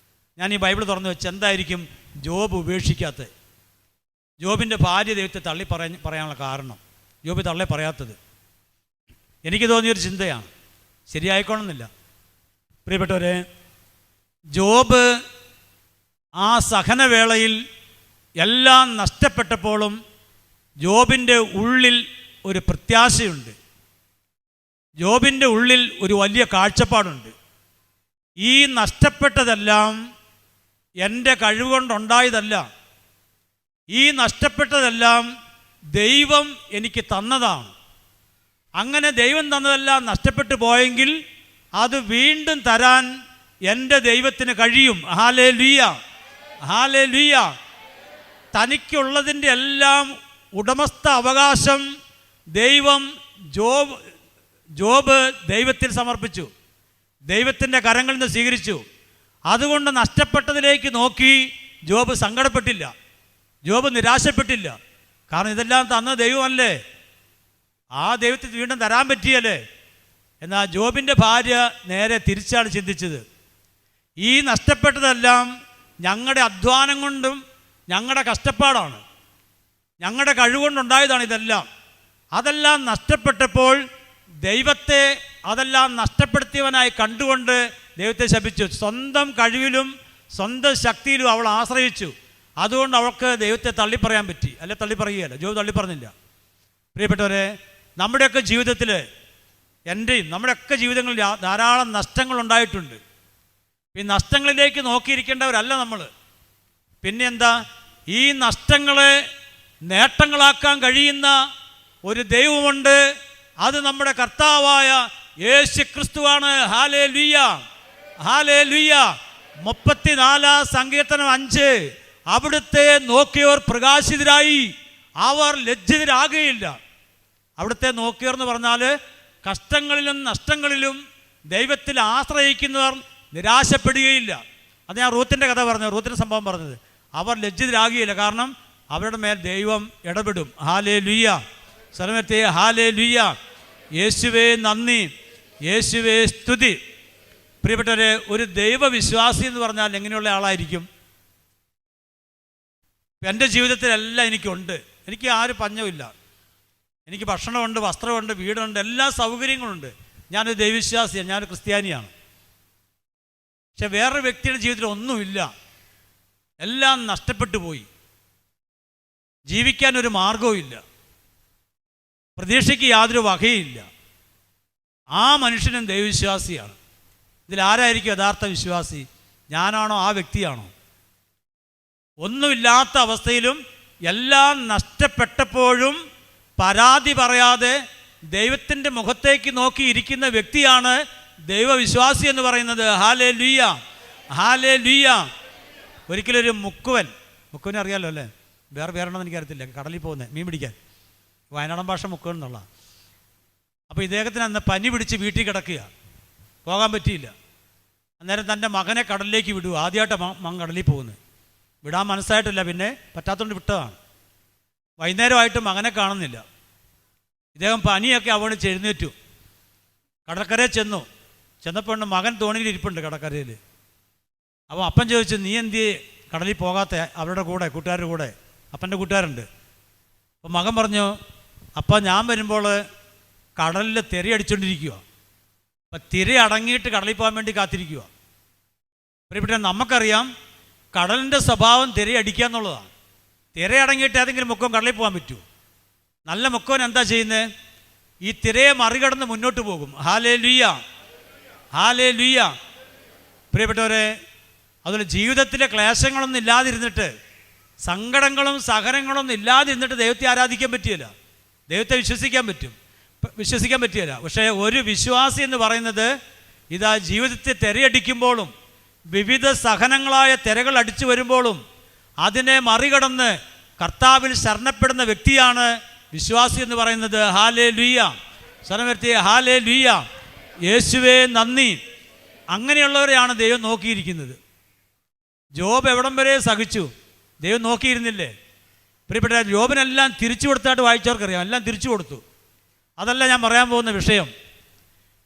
A: ഞാൻ ഈ ബൈബിൾ തുറന്ന് വെച്ച് എന്തായിരിക്കും ജോബ് ഉപേക്ഷിക്കാത്തത്? ജോബിൻ്റെ ഭാര്യ ദൈവത്തെ പറയാനുള്ള കാരണം, ജോബ് തള്ളി പറയാത്തത്. എനിക്ക് തോന്നിയൊരു ചിന്തയാണ്, ശരിയായിക്കോണമെന്നില്ല. പ്രിയപ്പെട്ടവരെ, ജോബ് ആ സഹനവേളയിൽ എല്ലാം നഷ്ടപ്പെട്ടപ്പോഴും ജോബിൻ്റെ ഉള്ളിൽ ഒരു പ്രത്യാശയുണ്ട്. ജോബിൻ്റെ ഉള്ളിൽ ഒരു വലിയ കാഴ്ചപ്പാടുണ്ട്. ഈ നഷ്ടപ്പെട്ടതെല്ലാം എൻ്റെ കഴിവുകൊണ്ടുണ്ടായതല്ല, ഈ നഷ്ടപ്പെട്ടതെല്ലാം ദൈവം എനിക്ക് തന്നതാണ്. അങ്ങനെ ദൈവം തന്നതെല്ലാം നഷ്ടപ്പെട്ടു പോയെങ്കിൽ അത് വീണ്ടും തരാൻ എൻ്റെ ദൈവത്തിന് കഴിയും. Hallelujah, hallelujah. തനിക്കുള്ളതിൻ്റെ എല്ലാം ഉടമസ്ഥ അവകാശം ദൈവം ജോബ് ദൈവത്തിൽ സമർപ്പിച്ചു, ദൈവത്തിൻ്റെ കരങ്ങളിൽ നിന്ന് സ്വീകരിച്ചു. അതുകൊണ്ട് നഷ്ടപ്പെട്ടതിലേക്ക് നോക്കി ജോബ് സങ്കടപ്പെട്ടില്ല, ജോബ് നിരാശപ്പെട്ടില്ല. കാരണം ഇതെല്ലാം തന്ന ദൈവമല്ലേ, ആ ദൈവത്തിൽ വീണ്ടും തരാൻ പറ്റിയല്ലേ. എന്നാൽ ജോബിൻ്റെ ഭാര്യ നേരെ തിരിച്ചാണ് ചിന്തിച്ചത്. ഈ നഷ്ടപ്പെട്ടതെല്ലാം ഞങ്ങളുടെ അധ്വാനം കൊണ്ടും ഞങ്ങളുടെ കഷ്ടപ്പാടാണ്, ഞങ്ങളുടെ കഴിവുകൊണ്ടുണ്ടായതാണ് ഇതെല്ലാം. അതെല്ലാം നഷ്ടപ്പെട്ടപ്പോൾ ദൈവത്തെ അതെല്ലാം നഷ്ടപ്പെടുത്തിയവനായി കണ്ടുകൊണ്ട് ദൈവത്തെ ശപിച്ചു. സ്വന്തം കഴിവിലും സ്വന്തം ശക്തിയിലും അവൾ ആശ്രയിച്ചു. അതുകൊണ്ട് അവൾക്ക് ദൈവത്തെ തള്ളിപ്പറയാൻ പറ്റി. അല്ലെ തള്ളിപ്പറയുകയല്ല, ജോബ് തള്ളിപ്പറഞ്ഞില്ല. പ്രിയപ്പെട്ടവരെ, നമ്മുടെയൊക്കെ ജീവിതത്തിൽ, എൻ്റെയും നമ്മുടെയൊക്കെ ജീവിതങ്ങളിൽ ധാരാളം നഷ്ടങ്ങളുണ്ടായിട്ടുണ്ട്. ഈ നഷ്ടങ്ങളിലേക്ക് നോക്കിയിരിക്കേണ്ടവരല്ല നമ്മൾ. പിന്നെ എന്താ, ഈ നഷ്ടങ്ങളെ നേട്ടങ്ങളാക്കാൻ കഴിയുന്ന ഒരു ദൈവമുണ്ട്. അത് നമ്മുടെ കർത്താവായ യേശു ക്രിസ്തുവാണ്. Hallelujah, hallelujah. 34 സങ്കീർത്തനം 5, അവിടുത്തെ നോക്കിയവർ പ്രകാശിതരായി, അവർ ലജ്ജിതരാകുകയില്ല. അവിടുത്തെ നോക്കിയവർ എന്ന് പറഞ്ഞാൽ കഷ്ടങ്ങളിലും നഷ്ടങ്ങളിലും ദൈവത്തിൽ ആശ്രയിക്കുന്നവർ നിരാശപ്പെടുകയില്ല. അത് ഞാൻ റൂത്തിൻ്റെ കഥ പറഞ്ഞത്, റൂത്തിൻ്റെ സംഭവം പറഞ്ഞത്. അവർ ലജ്ജിതരാകുകയില്ല, കാരണം അവരുടെ മേൽ ദൈവം ഇടപെടും. ഹല്ലേലൂയ, സർവ്വത്തെ ഹല്ലേലൂയ. യേശുവേ നന്ദി, യേശുവേ സ്തുതി. പ്രിയപ്പെട്ടവരെ, ഒരു ദൈവവിശ്വാസി എന്ന് പറഞ്ഞാൽ എങ്ങനെയുള്ള ആളായിരിക്കും? എൻ്റെ ജീവിതത്തിലെല്ലാം എനിക്കുണ്ട്. എനിക്ക് ആരും പഞ്ഞമില്ല. എനിക്ക് ഭക്ഷണമുണ്ട്, വസ്ത്രമുണ്ട്, വീടുണ്ട്, എല്ലാ സൗകര്യങ്ങളുണ്ട്. ഞാനൊരു ദൈവവിശ്വാസിയാണ്, ഞാനൊരു ക്രിസ്ത്യാനിയാണ്. പക്ഷെ വേറൊരു വ്യക്തിയുടെ ജീവിതത്തിൽ ഒന്നുമില്ല, എല്ലാം നഷ്ടപ്പെട്ടു പോയി. ജീവിക്കാനൊരു മാർഗവും ഇല്ല, പ്രതീക്ഷയ്ക്ക് യാതൊരു വകയില്ല. ആ മനുഷ്യനും ദൈവവിശ്വാസിയാണ്. ഇതിലാരായിരിക്കും യഥാർത്ഥ വിശ്വാസി? ഞാനാണോ, ആ വ്യക്തിയാണോ? ഒന്നുമില്ലാത്ത അവസ്ഥയിലും എല്ലാം നഷ്ടപ്പെട്ടപ്പോഴും പരാതി പറയാതെ ദൈവത്തിൻ്റെ മുഖത്തേക്ക് നോക്കി ഇരിക്കുന്ന വ്യക്തിയാണ് ദൈവവിശ്വാസി എന്ന് പറയുന്നത്. ഹല്ലേലൂയ, ഹല്ലേലൂയ. ഒരിക്കലൊരു മുക്കുവനെ അറിയാമല്ലോ അല്ലേ? വേറെ പേരുണ്ടോന്ന് എനിക്കറിയത്തില്ല. കടലിൽ പോകുന്നത് മീൻ പിടിക്കാൻ, വയനാടൻ ഭാഷ മുക്കുവൻ എന്നുള്ള. അപ്പോൾ ഇദ്ദേഹത്തിന് അന്ന് പനി പിടിച്ച് വീട്ടിൽ കിടക്കുക, പോകാൻ പറ്റിയില്ല. അന്നേരം തൻ്റെ മകനെ കടലിലേക്ക് വിടുക. ആദ്യമായിട്ട് മകൻ കടലിൽ പോകുന്നത്. വിടാൻ മനസ്സായിട്ടില്ല, പിന്നെ പറ്റാത്തതുകൊണ്ട് വിട്ടതാണ്. വൈകുന്നേരമായിട്ട് മകനെ കാണുന്നില്ല. ഇദ്ദേഹം പനിയൊക്കെ അവന് എഴുന്നേറ്റു, കടൽക്കരയിൽ ചെന്നപ്പോൾ മകൻ തോണിയിൽ ഇരിപ്പുണ്ട് കടൽക്കരയിൽ. അപ്പോൾ അപ്പൻ ചോദിച്ചു, നീ എന്തി കടലിൽ പോകാത്ത അവരുടെ കൂടെ, കൂട്ടുകാരുടെ കൂടെ? അപ്പൻ്റെ കൂട്ടുകാരുണ്ട്. അപ്പോൾ മകൻ പറഞ്ഞു, അപ്പം ഞാൻ വരുമ്പോൾ കടലിൽ തിരയടിച്ചുകൊണ്ടിരിക്കുക, അപ്പം തിര അടങ്ങിയിട്ട് കടലിൽ പോകാൻ വേണ്ടി കാത്തിരിക്കുക. പ്രിയപ്പെട്ട, നമുക്കറിയാം കടലിൻ്റെ സ്വഭാവം തിരയടിക്കുക എന്നുള്ളതാണ്. തിരയടങ്ങിയിട്ട് ഏതെങ്കിലും മുക്കം കടലിൽ പോകാൻ പറ്റുമോ? നല്ല മുക്കവൻ എന്താ ചെയ്യുന്നത്? ഈ തിരയെ മറികടന്ന് മുന്നോട്ട് പോകും. Hallelujah, hallelujah. പ്രിയപ്പെട്ടവരെ, അതുപോലെ ജീവിതത്തിലെ ക്ലേശങ്ങളൊന്നും ഇല്ലാതിരുന്നിട്ട്, സങ്കടങ്ങളും സഹനങ്ങളൊന്നും ഇല്ലാതിരുന്നിട്ട് ദൈവത്തെ ആരാധിക്കാൻ പറ്റിയല്ല, ദൈവത്തെ വിശ്വസിക്കാൻ പറ്റിയല്ല. പക്ഷേ ഒരു വിശ്വാസി എന്ന് പറയുന്നത് ഇതാ ജീവിതത്തെ തിരയടിക്കുമ്പോഴും വിവിധ സഹനങ്ങളായ തിരകൾ അടിച്ചു വരുമ്പോഴും അതിനെ മറികടന്ന് കർത്താവിൽ ശരണപ്പെടുന്ന വ്യക്തിയാണ് വിശ്വാസി എന്ന് പറയുന്നത്. ഹല്ലേലൂയ, ശരണവ്യക്തി. ഹല്ലേലൂയ, യേശുവേ നന്ദി. അങ്ങനെയുള്ളവരെയാണ് ദൈവം നോക്കിയിരിക്കുന്നത്. ജോബ് എവിടം വരെ സഹിച്ചു, ദൈവം നോക്കിയിരുന്നില്ലേ? പ്രിയപ്പെട്ട, ജോബിനെല്ലാം തിരിച്ചു കൊടുത്തായിട്ട് വായിച്ചവർക്കറിയാം, എല്ലാം തിരിച്ചു കൊടുത്തു. അതല്ല ഞാൻ പറയാൻ പോകുന്ന വിഷയം.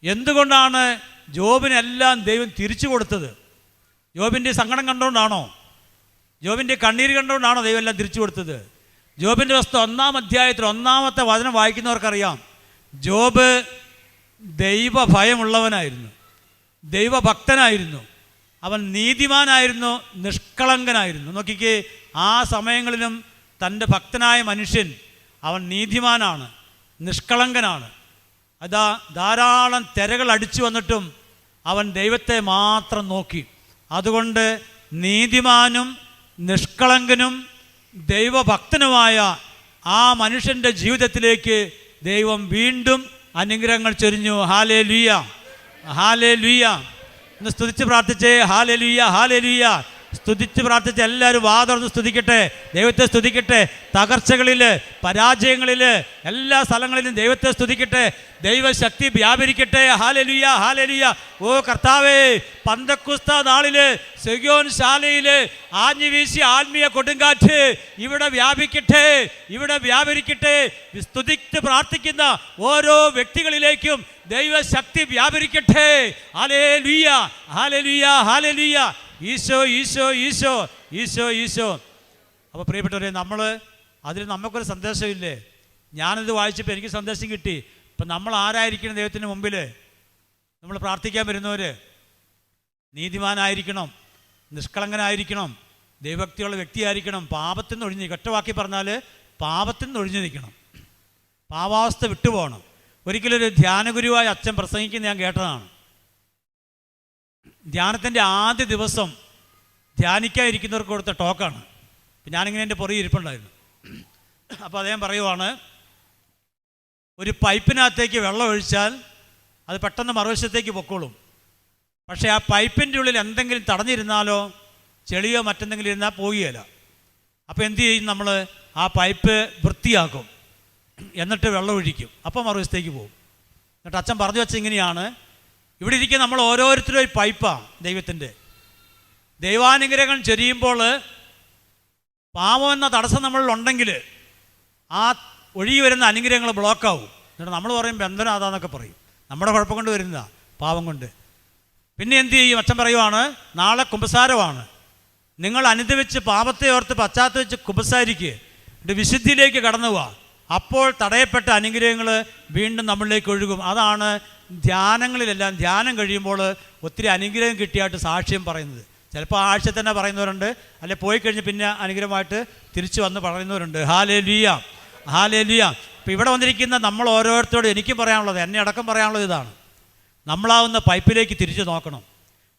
A: എന്തുകൊണ്ടാണ് ജോബിനെല്ലാം ദൈവം തിരിച്ചു കൊടുത്തത്? ജോബിൻ്റെ സങ്കടം കണ്ടുകൊണ്ടാണോ? ജോബിൻ്റെ കണ്ണീര് കണ്ടുകൊണ്ടാണോ ദൈവം എല്ലാം തിരിച്ചു കൊടുത്തത്? ജോബിൻ്റെ വസ്തു 1-ാം അധ്യായത്തിൽ 1-ാമത്തെ വചനം വായിക്കുന്നവർക്കറിയാം, ജോബ് ദൈവഭയമുള്ളവനായിരുന്നു, ദൈവഭക്തനായിരുന്നു, അവൻ നീതിമാനായിരുന്നു, നിഷ്കളങ്കനായിരുന്നു. നോക്കിക്കേ, ആ സമയങ്ങളിലും തൻ്റെ ഭക്തനായ മനുഷ്യൻ അവൻ നീതിമാനാണ്, നിഷ്കളങ്കനാണ്. അതാ ധാരാളം തിരകൾ അടിച്ചു വന്നിട്ടും അവൻ ദൈവത്തെ മാത്രം നോക്കി. അതുകൊണ്ട് നീതിമാനും നിഷ്കളങ്കനും ദൈവഭക്തനുമായ ആ മനുഷ്യൻ്റെ ജീവിതത്തിലേക്ക് ദൈവം വീണ്ടും അനുഗ്രഹങ്ങൾ ചൊരിഞ്ഞു. Hallelujah, hallelujah. ഒന്ന് സ്തുതിച്ച് പ്രാർത്ഥിച്ചേ. ഹല്ലേലൂയ, ഹല്ലേലൂയ. സ്തുതിച്ച് പ്രാർത്ഥിച്ച് എല്ലാവരും വാതുറന്ന് സ്തുതിക്കട്ടെ, ദൈവത്തെ സ്തുതിക്കട്ടെ. തകർച്ചകളിൽ, പരാജയങ്ങളിൽ, എല്ലാ സ്ഥലങ്ങളിലും ദൈവത്തെ സ്തുതിക്കട്ടെ. ദൈവശക്തി വ്യാപരിക്കട്ടെ. ഹല്ലേലൂയ, ഹല്ലേലൂയ. ഓ കർത്താവേ, പന്തക്കുസ്ത നാളില് സിയോൻ ശാലയില് ആഞ്ഞു വീശി ആത്മീയ കൊടുങ്കാറ്റ് ഇവിടെ വ്യാപിക്കട്ടെ, ഇവിടെ വ്യാപരിക്കട്ടെ. സ്തുതിച്ച് പ്രാർത്ഥിക്കുന്ന ഓരോ വ്യക്തികളിലേക്കും ദൈവശക്തി വ്യാപരിക്കട്ടെ. ഹല്ലേലൂയ, ഹല്ലേലൂയ, ഹല്ലേലൂയ. ഈശോ, ഈശോ, ഈശോ, ഈശോ, ഈശോ. അപ്പോൾ പ്രിയപ്പെട്ടവരെ, അതിൽ നമുക്കൊരു സന്ദേശമില്ലേ? ഞാനിത് വായിച്ചപ്പോൾ എനിക്ക് സന്ദേശം കിട്ടി. ഇപ്പം നമ്മൾ ആരായിരിക്കണം ദൈവത്തിന് മുമ്പിൽ? നമ്മൾ പ്രാർത്ഥിക്കാൻ വരുന്നവർ നീതിമാനായിരിക്കണം, നിഷ്കളങ്കനായിരിക്കണം, ദൈവഭക്തിയുള്ള വ്യക്തിയായിരിക്കണം, പാപത്തിൽ നിന്ന് ഒഴിഞ്ഞ്, ഒറ്റവാക്കി പറഞ്ഞാൽ പാപത്തിൽ നിന്ന് ഒഴിഞ്ഞു നിൽക്കണം, പാവാവസ്ഥ വിട്ടുപോകണം. ഒരിക്കലൊരു ധ്യാനഗുരുവായ അച്ഛൻ പ്രസംഗിക്കുന്ന ഞാൻ കേട്ടതാണ്. ധ്യാനത്തിൻ്റെ ആദ്യ ദിവസം ധ്യാനിക്കാതിരിക്കുന്നവർക്ക് കൊടുത്ത ടോക്കാണ്. ഞാനിങ്ങനെ എൻ്റെ പുറകെ ഇരിപ്പുണ്ടായിരുന്നു. അപ്പോൾ അദ്ദേഹം പറയുവാണ്, ഒരു പൈപ്പിനകത്തേക്ക് വെള്ളം ഒഴിച്ചാൽ അത് പെട്ടെന്ന് മറുവശത്തേക്ക് പൊക്കോളും. പക്ഷേ ആ പൈപ്പിൻ്റെ ഉള്ളിൽ എന്തെങ്കിലും തടഞ്ഞിരുന്നാലോ, ചെളിയോ മറ്റെന്തെങ്കിലും ഇരുന്നാൽ പോകുകയില്ല. അപ്പോൾ എന്തു ചെയ്യും? നമ്മൾ ആ പൈപ്പ് വൃത്തിയാക്കും, എന്നിട്ട് വെള്ളം ഒഴിക്കും, അപ്പോൾ മറുവശത്തേക്ക് പോകും. എന്നിട്ട് അച്ഛൻ പറഞ്ഞു വെച്ച ഇങ്ങനെയാണ്, ഇവിടെ ഇരിക്കുന്ന നമ്മൾ ഓരോരുത്തരും ഒരു പൈപ്പാണ് ദൈവത്തിൻ്റെ. ദൈവാനുഗ്രഹം ചൊരിയുമ്പോൾ പാപം എന്ന തടസ്സം നമ്മളിലുണ്ടെങ്കിൽ ആ ഒഴുകി വരുന്ന അനുഗ്രഹങ്ങൾ ബ്ലോക്കാവും. എന്നിട്ട് നമ്മൾ പറയും ബന്ധനം അതാന്നൊക്കെ പറയും, നമ്മുടെ കുഴപ്പം കൊണ്ട് വരുന്നതാണ്, പാപം കൊണ്ട്. പിന്നെ എന്തു ചെയ്യും? അച്ഛൻ പറയുവാണ്, നാളെ കുമ്പസാരമാണ്, നിങ്ങൾ അനുദവിച്ച് പാപത്തെ ഓർത്ത് പശ്ചാത്തപിച്ച് കുമ്പസാരിക്കുക, എന്നിട്ട് വിശുദ്ധിയിലേക്ക് കടന്നു പോവുക. അപ്പോൾ തടയപ്പെട്ട അനുഗ്രഹങ്ങൾ വീണ്ടും നമ്മളിലേക്ക് ഒഴുകും. അതാണ് ധ്യാനങ്ങളിലെല്ലാം ധ്യാനം കഴിയുമ്പോൾ ഒത്തിരി അനുഗ്രഹം കിട്ടിയായിട്ട് സാക്ഷ്യം പറയുന്നത്. ചിലപ്പോൾ ആഴ്ച തന്നെ പറയുന്നവരുണ്ട്, അല്ലെ പോയി കഴിഞ്ഞ് പിന്നെ അനുഗ്രഹമായിട്ട് തിരിച്ചു വന്ന് പറയുന്നവരുണ്ട്. Hallelujah, hallelujah. അപ്പോൾ ഇവിടെ വന്നിരിക്കുന്ന നമ്മൾ ഓരോരുത്തരോടും എനിക്കും പറയാനുള്ളത്, എന്നെ അടക്കം പറയാനുള്ളത് ഇതാണ്, നമ്മളാവുന്ന പൈപ്പിലേക്ക് തിരിച്ചു നോക്കണം.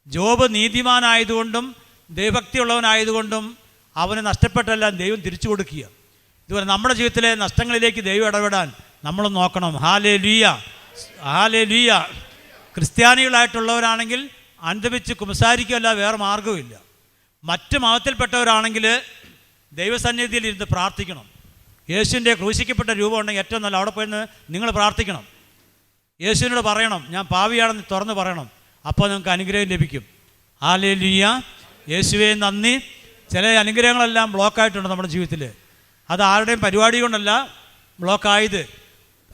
A: ജോബ് നീതിമാനായതുകൊണ്ടും ദൈവഭക്തിയുള്ളവനായതുകൊണ്ടും അവന് നഷ്ടപ്പെട്ടെല്ലാം ദൈവം തിരിച്ചു കൊടുക്കുക. ഇതുപോലെ നമ്മുടെ ജീവിതത്തിലെ നഷ്ടങ്ങളിലേക്ക് ദൈവം ഇടപെടാൻ നമ്മൾ നോക്കണം. Hallelujah, hallelujah. ക്രിസ്ത്യാനികളായിട്ടുള്ളവരാണെങ്കിൽ അനുദപിച്ച് കുമ്പസാരിക്കുകയല്ല, വേറെ മാർഗവുമില്ല. മറ്റ് മതത്തിൽപ്പെട്ടവരാണെങ്കിൽ ദൈവസന്നിധിയിൽ ഇരുന്ന് പ്രാർത്ഥിക്കണം. യേശുവിൻ്റെ ക്രൂശിക്കപ്പെട്ട രൂപം ഉണ്ടെങ്കിൽ ഏറ്റവും നല്ല അവിടെ പോയി നിങ്ങൾ പ്രാർത്ഥിക്കണം. യേശുവിനോട് പറയണം, ഞാൻ പാവിയാണെന്ന് തുറന്ന് പറയണം. അപ്പോൾ നിങ്ങൾക്ക് അനുഗ്രഹം ലഭിക്കും. ഹല്ലേലൂയ, യേശുവേ നന്ദി. ചില അനുഗ്രഹങ്ങളെല്ലാം ബ്ലോക്കായിട്ടുണ്ട് നമ്മുടെ ജീവിതത്തിൽ. അത് ആരുടെയും പരിപാടി കൊണ്ടല്ല ബ്ലോക്കായത്,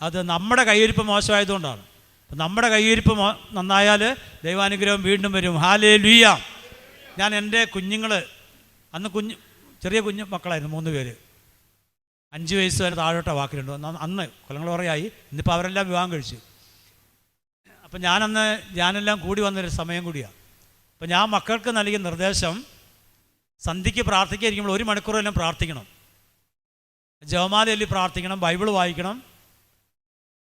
A: അത് നമ്മുടെ കയ്യിരിപ്പ് മോശമായതുകൊണ്ടാണ്. അപ്പം നമ്മുടെ കയ്യിരിപ്പ് നന്നായാൽ ദൈവാനുഗ്രഹം വീണ്ടും വരും. ഹല്ലേലൂയ. ഞാൻ എൻ്റെ കുഞ്ഞുങ്ങൾ, അന്ന് ചെറിയ കുഞ്ഞു മക്കളായിരുന്നു 3 പേര്, 5 വയസ്സ് വരെ താഴോട്ട വാക്കിലുണ്ട്. അന്ന് കൊല്ലങ്ങൾ കുറേയായി, ഇന്നിപ്പോൾ അവരെല്ലാം വിവാഹം കഴിച്ചു. അപ്പം ഞാനെല്ലാം കൂടി വന്നൊരു സമയം കൂടിയാണ്. അപ്പം ഞാൻ മക്കൾക്ക് നൽകിയ നിർദ്ദേശം, സന്ധ്യയ്ക്ക് പ്രാർത്ഥിക്കാതിരിക്കുമ്പോൾ 1 മണിക്കൂറെല്ലാം പ്രാർത്ഥിക്കണം. ജപമാലയിൽ പ്രാർത്ഥിക്കണം, ബൈബിൾ വായിക്കണം,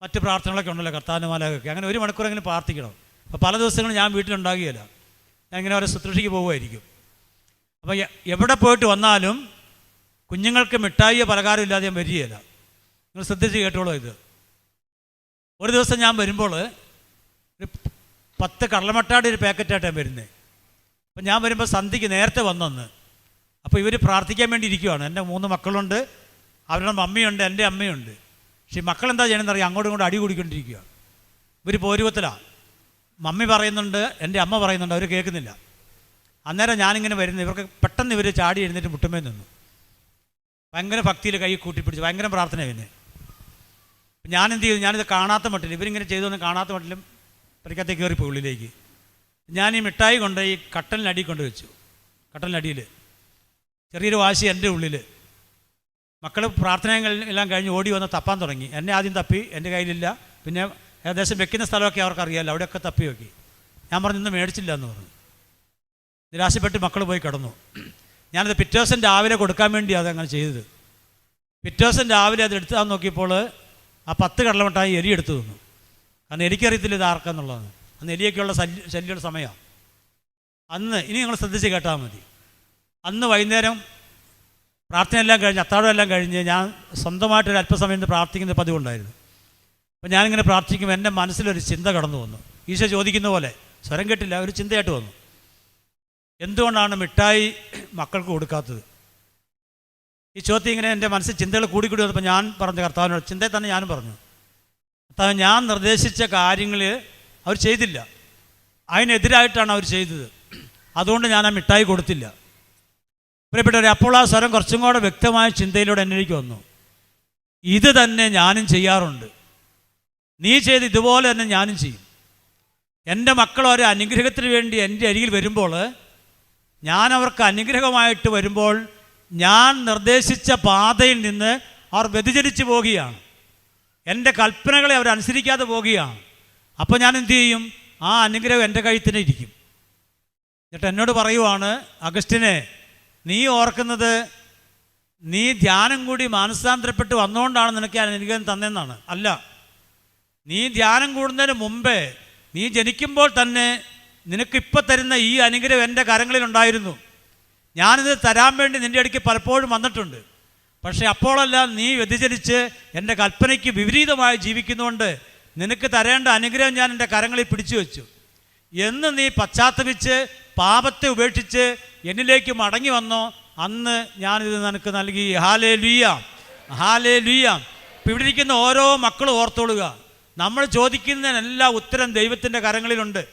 A: മറ്റ് പ്രാർത്ഥനകളൊക്കെ ഉണ്ടല്ലോ, കർത്താനുമാലയൊക്കെ. അങ്ങനെ 1 മണിക്കൂറെങ്കിലും പ്രാർത്ഥിക്കണം. അപ്പോൾ പല ദിവസങ്ങളും ഞാൻ വീട്ടിലുണ്ടാകുകയില്ല, ഞാൻ ഇങ്ങനെ ഓരോ ശുശ്രൂഷയ്ക്ക് പോകുമായിരിക്കും. അപ്പോൾ എവിടെ പോയിട്ട് വന്നാലും കുഞ്ഞുങ്ങൾക്ക് മിഠായിയോ പലഹാരം ഇല്ലാതെ ഞാൻ വരികയില്ല. നിങ്ങൾ ശ്രദ്ധിച്ച് കേട്ടോളൂ ഇത്. ഒരു ദിവസം ഞാൻ വരുമ്പോൾ ഒരു 10 കടലമട്ടാടി ഒരു പാക്കറ്റായിട്ടാണ് വരുന്നത്. അപ്പം ഞാൻ വരുമ്പോൾ സന്ധ്യയ്ക്ക് നേരത്തെ വന്നെന്ന്. അപ്പോൾ ഇവർ പ്രാർത്ഥിക്കാൻ വേണ്ടി ഇരിക്കുവാണ്. എൻ്റെ 3 മക്കളുണ്ട്, അവരുടെ മമ്മിയുണ്ട്, എൻ്റെ അമ്മയുണ്ട്. പക്ഷേ ഈ മക്കളെന്താ ചെയ്യണമെന്നറിയാം, അങ്ങോട്ടും ഇങ്ങോട്ടും അടി കൂടിക്കൊണ്ടിരിക്കുകയാണ്. ഇവർ പോരുവത്തിലാണ്. മമ്മി പറയുന്നുണ്ട്, എൻ്റെ അമ്മ പറയുന്നുണ്ട്, അവർ കേൾക്കുന്നില്ല. അന്നേരം ഞാനിങ്ങനെ വരുന്നത്, ഇവർക്ക് പെട്ടെന്ന് ഇവർ ചാടി എഴുന്നേറ്റ് മുട്ടുമേ നിന്നു. ഭയങ്കര ഭക്തിയിൽ കൈ കൂട്ടിപ്പിടിച്ച് ഭയങ്കര പ്രാർത്ഥന. പിന്നെ ഞാനെന്ത് ചെയ്തു, ഞാനിത് കാണാത്ത മട്ടിൽ, ഇവരിങ്ങനെ ചെയ്തൊന്നും കാണാത്ത മട്ടിലും പരിക്കത്തേക്ക് കയറിപ്പോയി ഉള്ളിലേക്ക്. ഞാൻ ഈ മിഠായി കൊണ്ട് ഈ കട്ടലിനടി കൊണ്ട് വെച്ചു. കട്ടലിനടിയിൽ ചെറിയൊരു വാശി എൻ്റെ ഉള്ളിൽ. മക്കൾ പ്രാർത്ഥനകളെല്ലാം കഴിഞ്ഞ് ഓടി വന്ന് തപ്പാൻ തുടങ്ങി. എന്നെ ആദ്യം തപ്പി, എൻ്റെ കയ്യിലില്ല. പിന്നെ ഏകദേശം വെക്കുന്ന സ്ഥലമൊക്കെ അവർക്കറിയാമല്ലോ, അവിടെയൊക്കെ തപ്പി നോക്കി. ഞാൻ പറഞ്ഞു ഇന്ന് മേടിച്ചില്ല എന്ന് പറഞ്ഞു. നിരാശപ്പെട്ട് മക്കൾ പോയി കിടന്നു. ഞാനത് പിറ്റേ ദിവസം രാവിലെ കൊടുക്കാൻ വേണ്ടിയാണ് അതങ്ങനെ ചെയ്തത്. പിറ്റേ ദിവസം രാവിലെ അത് എടുത്താൽ നോക്കിയപ്പോൾ ആ 10 കടലമിഠായി എലി എടുത്തു തന്നു. കാരണം എനിക്കറിയത്തില്ല ഇത് ആർക്കാന്നുള്ളതാണ്. അന്ന് എലിയൊക്കെയുള്ള ശല്യമുള്ള സമയമാണ്. അന്ന് ഇനി നിങ്ങൾ ശ്രദ്ധിച്ച് കേട്ടാൽ മതി. അന്ന് വൈകുന്നേരം പ്രാർത്ഥനയെല്ലാം കഴിഞ്ഞ്, അത്താഴം എല്ലാം കഴിഞ്ഞ് ഞാൻ സ്വന്തമായിട്ടൊരു അല്പസമയം പ്രാർത്ഥിക്കുന്ന പതിവുണ്ടായിരുന്നു. അപ്പോൾ ഞാനിങ്ങനെ പ്രാർത്ഥിക്കുമ്പോൾ എൻ്റെ മനസ്സിലൊരു ചിന്ത കടന്നു വന്നു. ഈശോ ചോദിക്കുന്ന പോലെ, സ്വരം കേട്ടില്ല, ഒരു ചിന്തയായിട്ട് വന്നു. എന്തുകൊണ്ടാണ് മിഠായി മക്കൾക്ക് കൊടുക്കാത്തത്? ഈ ചോദ്യം ഇങ്ങനെ എൻ്റെ മനസ്സിൽ ചിന്തകൾ കൂടിക്കൂടി വന്നപ്പോൾ ഞാൻ പറഞ്ഞു കർത്താവിനോട്, ചിന്തയിൽ തന്നെ ഞാനും പറഞ്ഞു, കർത്താവ്, ഞാൻ നിർദ്ദേശിച്ച കാര്യങ്ങൾ അവർ ചെയ്തില്ല, അതിനെതിരായിട്ടാണ് അവർ ചെയ്തത്, അതുകൊണ്ട് ഞാൻ ആ മിഠായി കൊടുത്തില്ല. പ്രിയപ്പെട്ടവരെ, അപ്പോൾ ആ സ്വരം കുറച്ചും കൂടെ വ്യക്തമായ ചിന്തയിലൂടെ എന്നിലേക്ക് വന്നു. ഇത് തന്നെ ഞാനും ചെയ്യാറുണ്ട്, നീ ചെയ്ത് ഇതുപോലെ തന്നെ ഞാനും ചെയ്യും. എൻ്റെ മക്കൾ ഒരു അനുഗ്രഹത്തിന് വേണ്ടി എൻ്റെ അരികിൽ വരുമ്പോൾ, ഞാൻ അവർക്ക് അനുഗ്രഹമായിട്ട് വരുമ്പോൾ, ഞാൻ നിർദ്ദേശിച്ച പാതയിൽ നിന്ന് അവർ വ്യതിചലിച്ച് പോവുകയാണ്, എൻ്റെ കൽപ്പനകളെ അവരനുസരിക്കാതെ പോവുകയാണ്. അപ്പോൾ ഞാൻ എന്തു ചെയ്യും? ആ അനുഗ്രഹം എൻ്റെ കയ്യിൽ തന്നെ ഇരിക്കും. എന്നിട്ട് എന്നോട് പറയുവാണ്, അഗസ്റ്റിനെ, നീ ഓർക്കുന്നത് നീ ധ്യാനം കൂടി മാനസാന്തരപ്പെട്ട് വന്നുകൊണ്ടാണ് നിനക്ക് അനുഗ്രഹം തന്നെന്നാണ്. അല്ല, നീ ധ്യാനം കൂടുന്നതിന് മുമ്പേ, നീ ജനിക്കുമ്പോൾ തന്നെ നിനക്കിപ്പോൾ തരുന്ന ഈ അനുഗ്രഹം എൻ്റെ കരങ്ങളിലുണ്ടായിരുന്നു. ഞാനിത് തരാൻ വേണ്ടി നിൻ്റെ അടുക്ക് പലപ്പോഴും വന്നിട്ടുണ്ട്. പക്ഷേ അപ്പോഴെല്ലാം നീ വ്യതിചലിച്ച് എൻ്റെ കൽപ്പനയ്ക്ക് വിപരീതമായി ജീവിക്കുന്നതുകൊണ്ട് നിനക്ക് തരേണ്ട അനുഗ്രഹം ഞാൻ എൻ്റെ കരങ്ങളിൽ പിടിച്ചു വെച്ചു. എന്ന് നീ പശ്ചാത്തപിച്ച് പാപത്തെ ഉപേക്ഷിച്ച് എന്നിലേക്ക് മടങ്ങി വന്നോ, അന്ന് ഞാനിത് നിനക്ക് നൽകി. Hallelujah, hallelujah. ഇപ്പം ഇവിടെ ഇരിക്കുന്ന ഓരോ മക്കളും ഓർത്തോളുക, നമ്മൾ ചോദിക്കുന്നതിനെല്ലാം ഉത്തരം ദൈവത്തിൻ്റെ കരങ്ങളിലുണ്ട്.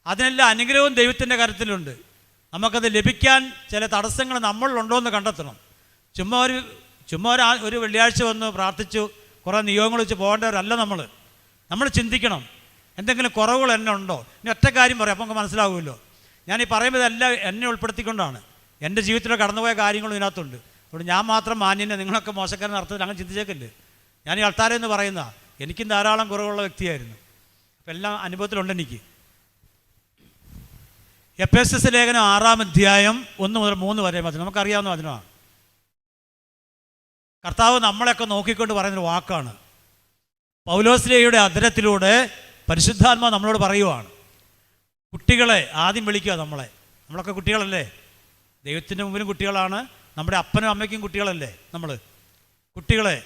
A: അതിനെല്ലാം അനുഗ്രഹവും ദൈവത്തിൻ്റെ കരത്തിലുണ്ട്. നമുക്കത് ലഭിക്കാൻ ചില തടസ്സങ്ങൾ നമ്മളിലുണ്ടോ എന്ന് കണ്ടെത്തണം. ചുമ്മാ ഒരു വെള്ളിയാഴ്ച വന്ന് പ്രാർത്ഥിച്ചു കുറേ നിയോഗങ്ങൾ വെച്ച് പോകേണ്ടവരല്ല നമ്മൾ ചിന്തിക്കണം, എന്തെങ്കിലും കുറവുകൾ എന്നെ ഉണ്ടോ. ഇനി ഒറ്റ കാര്യം പറയാം, അപ്പോൾ നമുക്ക് മനസ്സിലാവുമല്ലോ. ഞാൻ ഈ പറയുമ്പോൾ ഇതെല്ലാം എന്നെ ഉൾപ്പെടുത്തിക്കൊണ്ടാണ്. എൻ്റെ ജീവിതത്തിൽ കടന്നുപോയ കാര്യങ്ങളും ഇതിനകത്തുണ്ട്. അതുകൊണ്ട് ഞാൻ മാത്രം മാന്യനെ, നിങ്ങളൊക്കെ മോശക്കാരൻ അർത്ഥത്തിൽ അങ്ങനെ ചിന്തിച്ചേക്കില്ലേ. ഞാൻ ഈ അൾത്താരെന്ന് പറയുന്ന, എനിക്കും ധാരാളം കുറവുള്ള വ്യക്തിയായിരുന്നു. അപ്പം എല്ലാം അനുഭവത്തിലുണ്ട് എനിക്ക്. എഫെസസ് ലേഖനം 6-ാം അധ്യായം 1 മുതൽ 3 വരെ വചനം നമുക്കറിയാവുന്ന വചനമാണ്. കർത്താവ് നമ്മളെയൊക്കെ നോക്കിക്കൊണ്ട് പറയുന്നൊരു വാക്കാണ്. പൗലോസ്ലേയുടെ അധരത്തിലൂടെ പരിശുദ്ധാത്മാവ് നമ്മളോട് പറയുവാണ്, കുട്ടികളെ ആദ്യം വിളിക്കുക. നമ്മളൊക്കെ കുട്ടികളല്ലേ, ദൈവത്തിൻ്റെ മുമ്പിലും കുട്ടികളാണ്, നമ്മുടെ അപ്പനും അമ്മയ്ക്കും കുട്ടികളല്ലേ നമ്മൾ. കുട്ടികളെ,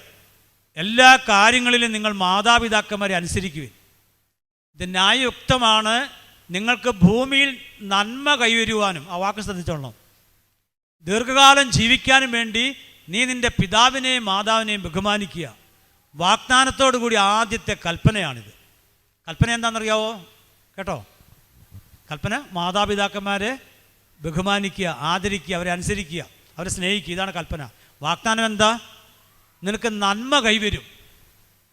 A: എല്ലാ കാര്യങ്ങളിലും നിങ്ങൾ മാതാപിതാക്കന്മാരെ അനുസരിക്കുവിൻ. ഇത് ന്യായയുക്തമാണ് നിങ്ങൾക്ക് ഭൂമിയിൽ നന്മ കൈവരുവാനും. ആ വാക്ക് ശ്രദ്ധിച്ചോളണം. ദീർഘകാലം ജീവിക്കാനും വേണ്ടി നീ നിൻ്റെ പിതാവിനെയും മാതാവിനെയും ബഹുമാനിക്കുക. വാഗ്ദാനത്തോടു കൂടി ആദ്യത്തെ കൽപ്പനയാണിത്. കൽപ്പന എന്താണെന്നറിയാവോ? കേട്ടോ, കൽപ്പന മാതാപിതാക്കന്മാരെ ബഹുമാനിക്കുക, ആദരിക്കുക, അവരെ അനുസരിക്കുക, അവരെ സ്നേഹിക്കുക. ഇതാണ് കൽപ്പന. വാഗ്ദാനം എന്താ? നിനക്ക് നന്മ കൈവരും.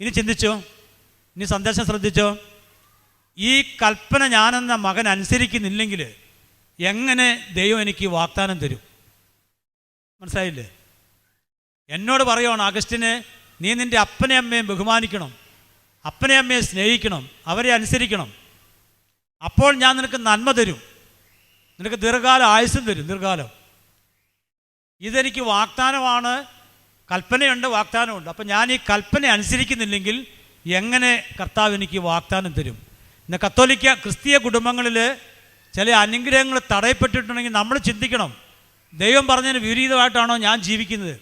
A: ഇനി ചിന്തിച്ചോ, ഇനി സന്ദേശം ശ്രദ്ധിച്ചോ. ഈ കൽപ്പന ഞാനെന്ന മകൻ അനുസരിക്കുന്നില്ലെങ്കിൽ എങ്ങനെ ദൈവം എനിക്ക് വാഗ്ദാനം തരും? മനസ്സിലായില്ലേ? എന്നോട് പറയുവാണ്, അഗസ്റ്റിന് നീ നിൻ്റെ അപ്പനെ അമ്മയും ബഹുമാനിക്കണം, അപ്പനെ അമ്മയെ സ്നേഹിക്കണം, അവരെ അനുസരിക്കണം, അപ്പോൾ ഞാൻ നിനക്ക് നന്മ തരും, നിനക്ക് ദീർഘകാലം ആയുസ്സും തരും. ദീർഘകാലം. ഇതെനിക്ക് വാഗ്ദാനമാണ്. കൽപ്പനയുണ്ട്, വാഗ്ദാനമുണ്ട്. അപ്പം ഞാൻ ഈ കൽപ്പന അനുസരിക്കുന്നില്ലെങ്കിൽ എങ്ങനെ കർത്താവ് എനിക്ക് വാഗ്ദാനം തരും? ഇന്ന് കത്തോലിക്ക ക്രിസ്തീയ കുടുംബങ്ങളിൽ ചില അനുഗ്രഹങ്ങൾ തടയപ്പെട്ടിട്ടുണ്ടെങ്കിൽ നമ്മൾ ചിന്തിക്കണം, ദൈവം പറഞ്ഞതിന് വിപരീതമായിട്ടാണോ ഞാൻ ജീവിക്കുന്നത്?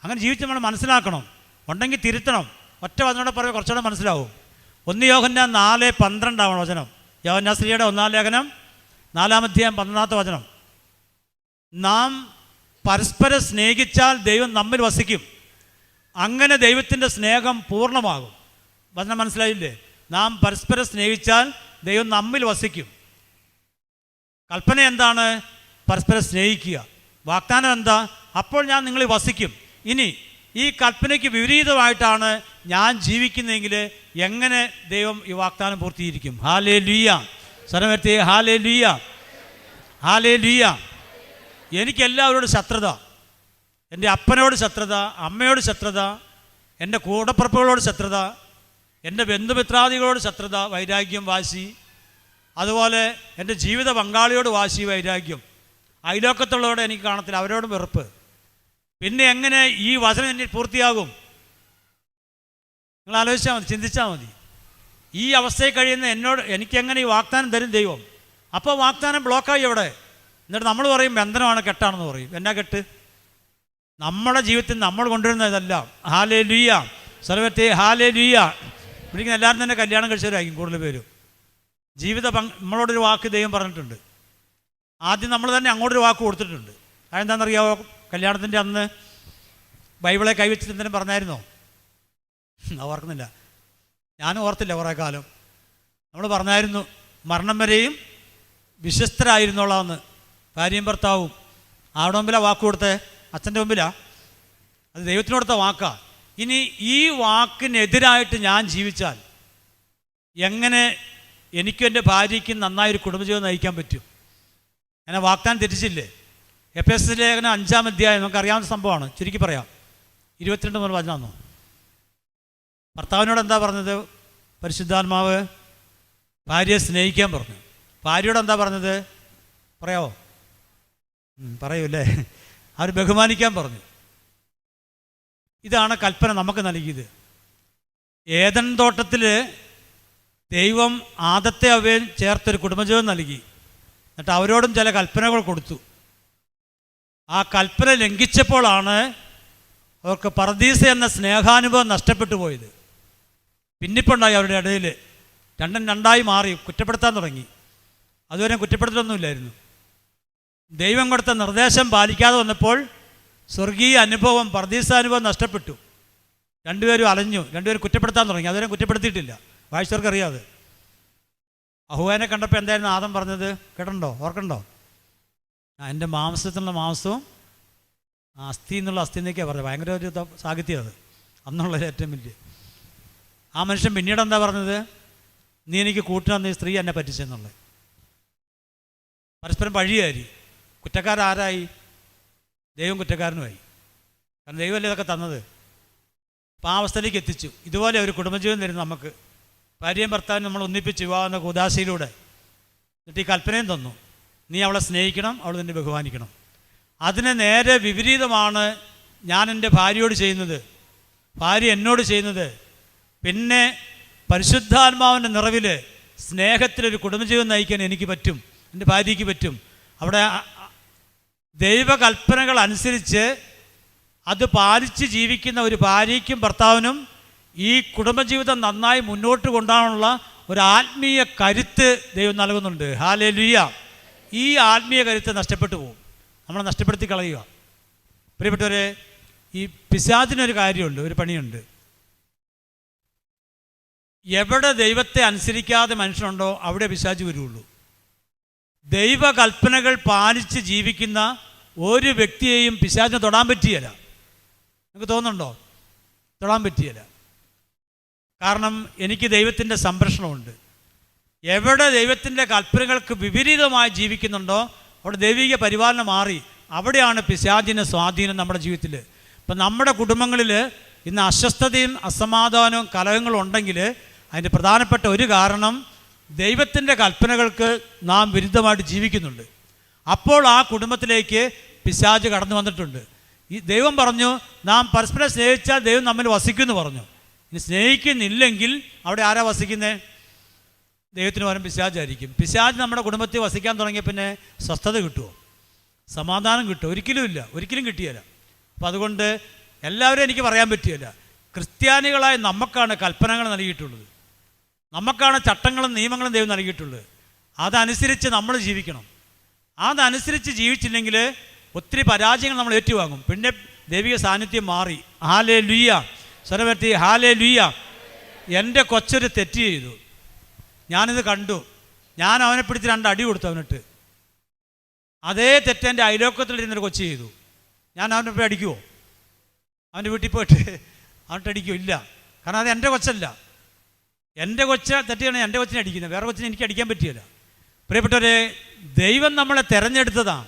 A: അങ്ങനെ ജീവിച്ച് നമ്മൾ മനസ്സിലാക്കണം. ഉണ്ടെങ്കിൽ തിരുത്തണം. ഒറ്റ വചനോടെ പറയുമ്പോൾ കുറച്ചുകൂടെ മനസ്സിലാവും. 1 യോഹന്നാൻ 4:12 വചനം. യോഹന്നാശ്രീയുടെ 1-ാം ലേഖനം 4-ാം അധ്യായം 12-ാമത്തെ വചനം. നാം പരസ്പരം സ്നേഹിച്ചാൽ ദൈവം നമ്മിൽ വസിക്കും, അങ്ങനെ ദൈവത്തിൻ്റെ സ്നേഹം പൂർണ്ണമാകും. വചനം മനസ്സിലായില്ലേ? നാം പരസ്പരം സ്നേഹിച്ചാൽ ദൈവം നമ്മിൽ വസിക്കും. കൽപ്പന എന്താണ്? പരസ്പരം സ്നേഹിക്കുക. വാഗ്ദാനം എന്താ? അപ്പോൾ ഞാൻ നിങ്ങളിൽ വസിക്കും. ഇനി ഈ കൽപ്പനയ്ക്ക് വിപരീതമായിട്ടാണ് ഞാൻ ജീവിക്കുന്നതെങ്കിൽ എങ്ങനെ ദൈവം ഈ വാഗ്ദാനം പൂർത്തീകരിക്കും? ഹല്ലേലൂയ. സ്വരമേർത്തി ഹല്ലേലൂയ, ഹല്ലേലൂയ. എനിക്കെല്ലാവരോടും ശത്രുത. എൻ്റെ അപ്പനോട് ശത്രുത, അമ്മയോട് ശത്രുത, എൻ്റെ കൂടപ്പുറപ്പുകളോട് ശത്രുത, എൻ്റെ ബന്ധുമിത്രാദികളോട് ശത്രുത, വൈരാഗ്യം, വാശി. അതുപോലെ എൻ്റെ ജീവിത പങ്കാളിയോട് വാശി, വൈരാഗ്യം. അയലോക്കത്തുള്ളവരോട് എനിക്ക് കാണത്തില്ല, അവരോടും വെറുപ്പ്. പിന്നെ എങ്ങനെ ഈ വചനം എന്നിൽ പൂർത്തിയാകും? നിങ്ങൾ ആലോചിച്ചാൽ മതി, ചിന്തിച്ചാൽ മതി. ഈ അവസ്ഥയിൽ കഴിയുന്ന എനിക്കെങ്ങനെ ഈ വാഗ്ദാനം തരും ദൈവം? അപ്പോൾ വാഗ്ദാനം ബ്ലോക്കായി എവിടെ? എന്നിട്ട് നമ്മൾ പറയും ബന്ധനമാണ്, കെട്ടാണെന്ന് പറയും. എന്നാ കെട്ട്? നമ്മുടെ ജീവിതത്തിൽ നമ്മൾ കൊണ്ടുവരുന്ന ഇതെല്ലാം. ഹല്ലേലൂയ. സർവ്വത്തെ ഹല്ലേലൂയ. വിളിക്കുന്ന എല്ലാവരും തന്നെ കല്യാണം കഴിച്ചവരായിരിക്കും കൂടുതൽ പേരും. നമ്മളോടൊരു വാക്ക് ദൈവം പറഞ്ഞിട്ടുണ്ട്. ആദ്യം നമ്മൾ തന്നെ അങ്ങോട്ടൊരു വാക്ക് കൊടുത്തിട്ടുണ്ട്. അതെന്താണെന്നറിയാമോ? കല്യാണത്തിൻ്റെ അന്ന് ബൈബിളെ കൈവച്ചിട്ട് എന്തെങ്കിലും പറഞ്ഞായിരുന്നോ? ഓർക്കുന്നില്ല, ഞാനും ഓർത്തില്ല കുറേ കാലം. നമ്മൾ പറഞ്ഞായിരുന്നു, മരണം വരെയും വിശ്വസ്തരായിരുന്നോളാന്ന്. ഭാര്യയും ഭർത്താവും. ആരുടെ മുമ്പിലാണ് വാക്ക് കൊടുത്തേ? അച്ഛൻ്റെ മുമ്പിലാണ്. അത് ദൈവത്തിന് കൊടുത്ത വാക്കാണ്. ഇനി ഈ വാക്കിനെതിരായിട്ട് ഞാൻ ജീവിച്ചാൽ എങ്ങനെ എനിക്കും എൻ്റെ ഭാര്യയ്ക്കും നന്നായൊരു കുടുംബജീവിതം നയിക്കാൻ പറ്റും? അങ്ങനെ വാഗ്ദാനം തെറ്റിച്ചില്ലേ? എഫേസ്യ ലേഖനം 5-ാം അധ്യായം നമുക്കറിയാവുന്ന സംഭവമാണ്. ചുരുക്കി പറയാം. 22 മുതൽ വചനം. ഭർത്താവിനോട് എന്താ പറഞ്ഞത്? പരിശുദ്ധാത്മാവ് ഭാര്യയെ സ്നേഹിക്കാൻ പറഞ്ഞു. ഭാര്യയോട് എന്താ പറഞ്ഞത്? പറയാവോ? പറയൂല്ലേ? അവർ ബഹുമാനിക്കാൻ പറഞ്ഞു. ഇതാണ് കൽപ്പന നമുക്ക് നൽകിയത്. ഏദൻ തോട്ടത്തിൽ ദൈവം ആദത്തെ അവയും ചേർത്തൊരു കുടുംബജീവൻ നൽകി. എന്നിട്ട് അവരോടും ചില കൽപ്പനകൾ കൊടുത്തു. ആ കൽപ്പന ലംഘിച്ചപ്പോഴാണ് അവർക്ക് പർദീസ എന്ന സ്നേഹാനുഭവം നഷ്ടപ്പെട്ടു പോയത്. പിന്നിപ്പുണ്ടായി അവരുടെ ഇടയിൽ. രണ്ടും രണ്ടായി മാറി, കുറ്റപ്പെടുത്താൻ തുടങ്ങി. അതുവരെ കുറ്റപ്പെടുത്തലൊന്നുമില്ലായിരുന്നു. ദൈവം കൊടുത്ത നിർദ്ദേശം പാലിക്കാതെ വന്നപ്പോൾ സ്വർഗീയ അനുഭവം, പർദീസാനുഭവം നഷ്ടപ്പെട്ടു. രണ്ടുപേരും അലഞ്ഞു, രണ്ടുപേരും കുറ്റപ്പെടുത്താൻ തുടങ്ങി. അതുവരെ കുറ്റപ്പെടുത്തിയിട്ടില്ല. വായിച്ചവർക്ക് അറിയാതെ. അഹൂവാനെ കണ്ടപ്പോൾ എന്തായിരുന്നു ആദം പറഞ്ഞത്? കേട്ടോ? ഓർക്കണ്ടോ? എൻ്റെ മാംസത്തിനുള്ള മാംസവും അസ്ഥി എന്നുള്ള അസ്ഥി എന്നൊക്കെയാണ് പറഞ്ഞത്. ഭയങ്കര ഒരു സാഹിത്യം അത്, അന്നുള്ളത് ഏറ്റവും വലിയ. ആ മനുഷ്യൻ പിന്നീട് എന്താ പറഞ്ഞത്? നീ എനിക്ക് കൂട്ടിനന്ന് ഈ സ്ത്രീ എന്നെ പറ്റിച്ചെന്നുള്ളത്. പരസ്പരം പഴിയായി. കുറ്റക്കാരാരായി? ദൈവം കുറ്റക്കാരനുമായി. കാരണം ദൈവമല്ലേ ഇതൊക്കെ തന്നത്. അപ്പോൾ ആ അവസ്ഥയിലേക്ക് എത്തിച്ചു. ഇതുപോലെ ഒരു കുടുംബജീവൻ തരുന്നു നമുക്ക്. ഭാര്യയും ഭർത്താവിനും നമ്മൾ ഒന്നിപ്പിച്ച് വിവാഹ കൂദാശയിലൂടെ. എന്നിട്ട് ഈ കൽപ്പനയും തന്നു, നീ അവളെ സ്നേഹിക്കണം, അവൾ നിന്നെ ബഹുമാനിക്കണം. അതിന് നേരെ വിപരീതമാണ് ഞാൻ എൻ്റെ ഭാര്യയോട് ചെയ്യുന്നത്, ഭാര്യ എന്നോട് ചെയ്യുന്നത്. പിന്നെ പരിശുദ്ധാത്മാവിൻ്റെ നിറവിൽ സ്നേഹത്തിലൊരു കുടുംബജീവൻ നയിക്കാൻ എനിക്ക് പറ്റും, എൻ്റെ ഭാര്യയ്ക്ക് പറ്റും. അവിടെ ദൈവകൽപ്പനകൾ അനുസരിച്ച് അത് പാലിച്ച് ജീവിക്കുന്ന ഒരു ഭാര്യയ്ക്കും ഭർത്താവിനും ഈ കുടുംബജീവിതം നന്നായി മുന്നോട്ട് കൊണ്ടുപോകാനുള്ള ഒരു ആത്മീയ കരുത്ത് ദൈവം നൽകുന്നുണ്ട്. ഹല്ലേലൂയ. ഈ ആത്മീയ കരുത്ത് നഷ്ടപ്പെട്ടു പോകും, നമ്മളെ നഷ്ടപ്പെടുത്തി കളയുക. പ്രിയപ്പെട്ടവരെ, ഈ പിശാചിനൊരു കാര്യമുണ്ട്, ഒരു പണിയുണ്ട്. എവിടെ ദൈവത്തെ അനുസരിക്കാതെ മനുഷ്യനുണ്ടോ അവിടെ പിശാച് വരുള്ളൂ. ദൈവകൽപ്പനകൾ പാലിച്ച് ജീവിക്കുന്ന ഒരു വ്യക്തിയെയും പിശാചിനെ തൊടാൻ പറ്റിയല്ല. നിങ്ങൾക്ക് തോന്നുന്നുണ്ടോ? തൊടാൻ പറ്റിയല്ല. കാരണം എനിക്ക് ദൈവത്തിൻ്റെ സംരക്ഷണമുണ്ട്. എവിടെ ദൈവത്തിൻ്റെ കൽപ്പനകൾക്ക് വിപരീതമായി ജീവിക്കുന്നുണ്ടോ അവിടെ ദൈവിക പരിപാലനം മാറി. അവിടെയാണ് പിശാചിൻ്റെ സ്വാധീനം നമ്മുടെ ജീവിതത്തിൽ. ഇപ്പം നമ്മുടെ കുടുംബങ്ങളിൽ ഇന്ന് അസ്വസ്ഥതയും അസമാധാനവും കലഹങ്ങളും ഉണ്ടെങ്കിൽ അതിൻ്റെ പ്രധാനപ്പെട്ട ഒരു കാരണം ദൈവത്തിൻ്റെ കൽപ്പനകൾക്ക് നാം വിരുദ്ധമായിട്ട് ജീവിക്കുന്നുണ്ട്. അപ്പോൾ ആ കുടുംബത്തിലേക്ക് പിശാച് കടന്നു വന്നിട്ടുണ്ട്. ഈ ദൈവം പറഞ്ഞു നാം പരസ്പരം സ്നേഹിച്ചാൽ ദൈവം നമ്മിൽ വസിക്കുമെന്ന് പറഞ്ഞു. ഇനി സ്നേഹിക്കുന്നില്ലെങ്കിൽ അവിടെ ആരാ വസിക്കുന്നത്? ദൈവത്തിന് പകരം പിശാചായിരിക്കും. പിശാച് നമ്മുടെ കുടുംബത്തിൽ വസിക്കാൻ തുടങ്ങിയ പിന്നെ സ്വസ്ഥത കിട്ടുമോ? സമാധാനം കിട്ടുമോ? ഒരിക്കലുമില്ല, ഒരിക്കലും കിട്ടിയല്ല. അപ്പം അതുകൊണ്ട് എല്ലാവരും എനിക്ക് പറയാൻ പറ്റിയല്ല. ക്രിസ്ത്യാനികളായ നമുക്കാണ് കൽപ്പനകൾ നൽകിയിട്ടുള്ളത്, നമുക്കാണ് ചട്ടങ്ങളും നിയമങ്ങളും ദൈവം നൽകിയിട്ടുള്ളത്. അതനുസരിച്ച് നമ്മൾ ജീവിക്കണം. അതനുസരിച്ച് ജീവിച്ചില്ലെങ്കിൽ ഒത്തിരി പരാജയങ്ങൾ നമ്മൾ ഏറ്റുവാങ്ങും. പിന്നെ ദൈവിക സാന്നിധ്യം മാറി. ഹല്ലേലൂയ, സ്വരമേറ്റി ഹല്ലേലൂയ. എൻ്റെ കൊച്ചൊരു തെറ്റ് ചെയ്തു, ഞാനിത് കണ്ടു, ഞാൻ അവനെ പിടിച്ച് 2 അടി കൊടുത്തു അവനിട്ട്. അതേ തെറ്റ് എൻ്റെ അയലോക്കത്തിലിരുന്നൊരു കൊച്ചു ചെയ്തു. ഞാൻ അവനെ പോയി അടിക്കുമോ? അവൻ്റെ വീട്ടിൽ പോയിട്ട് അവനിട്ട് അടിക്കുമോ? ഇല്ല. കാരണം അത് എൻ്റെ കൊച്ചല്ല. എൻ്റെ കൊച്ച തെറ്റിയാണ് എൻ്റെ കൊച്ചിനെ അടിക്കുന്നത്, വേറെ കൊച്ചിനെ എനിക്ക് അടിക്കാൻ പറ്റിയല്ല. പ്രിയപ്പെട്ടവരെ, ദൈവം നമ്മളെ തിരഞ്ഞെടുത്തതാണ്,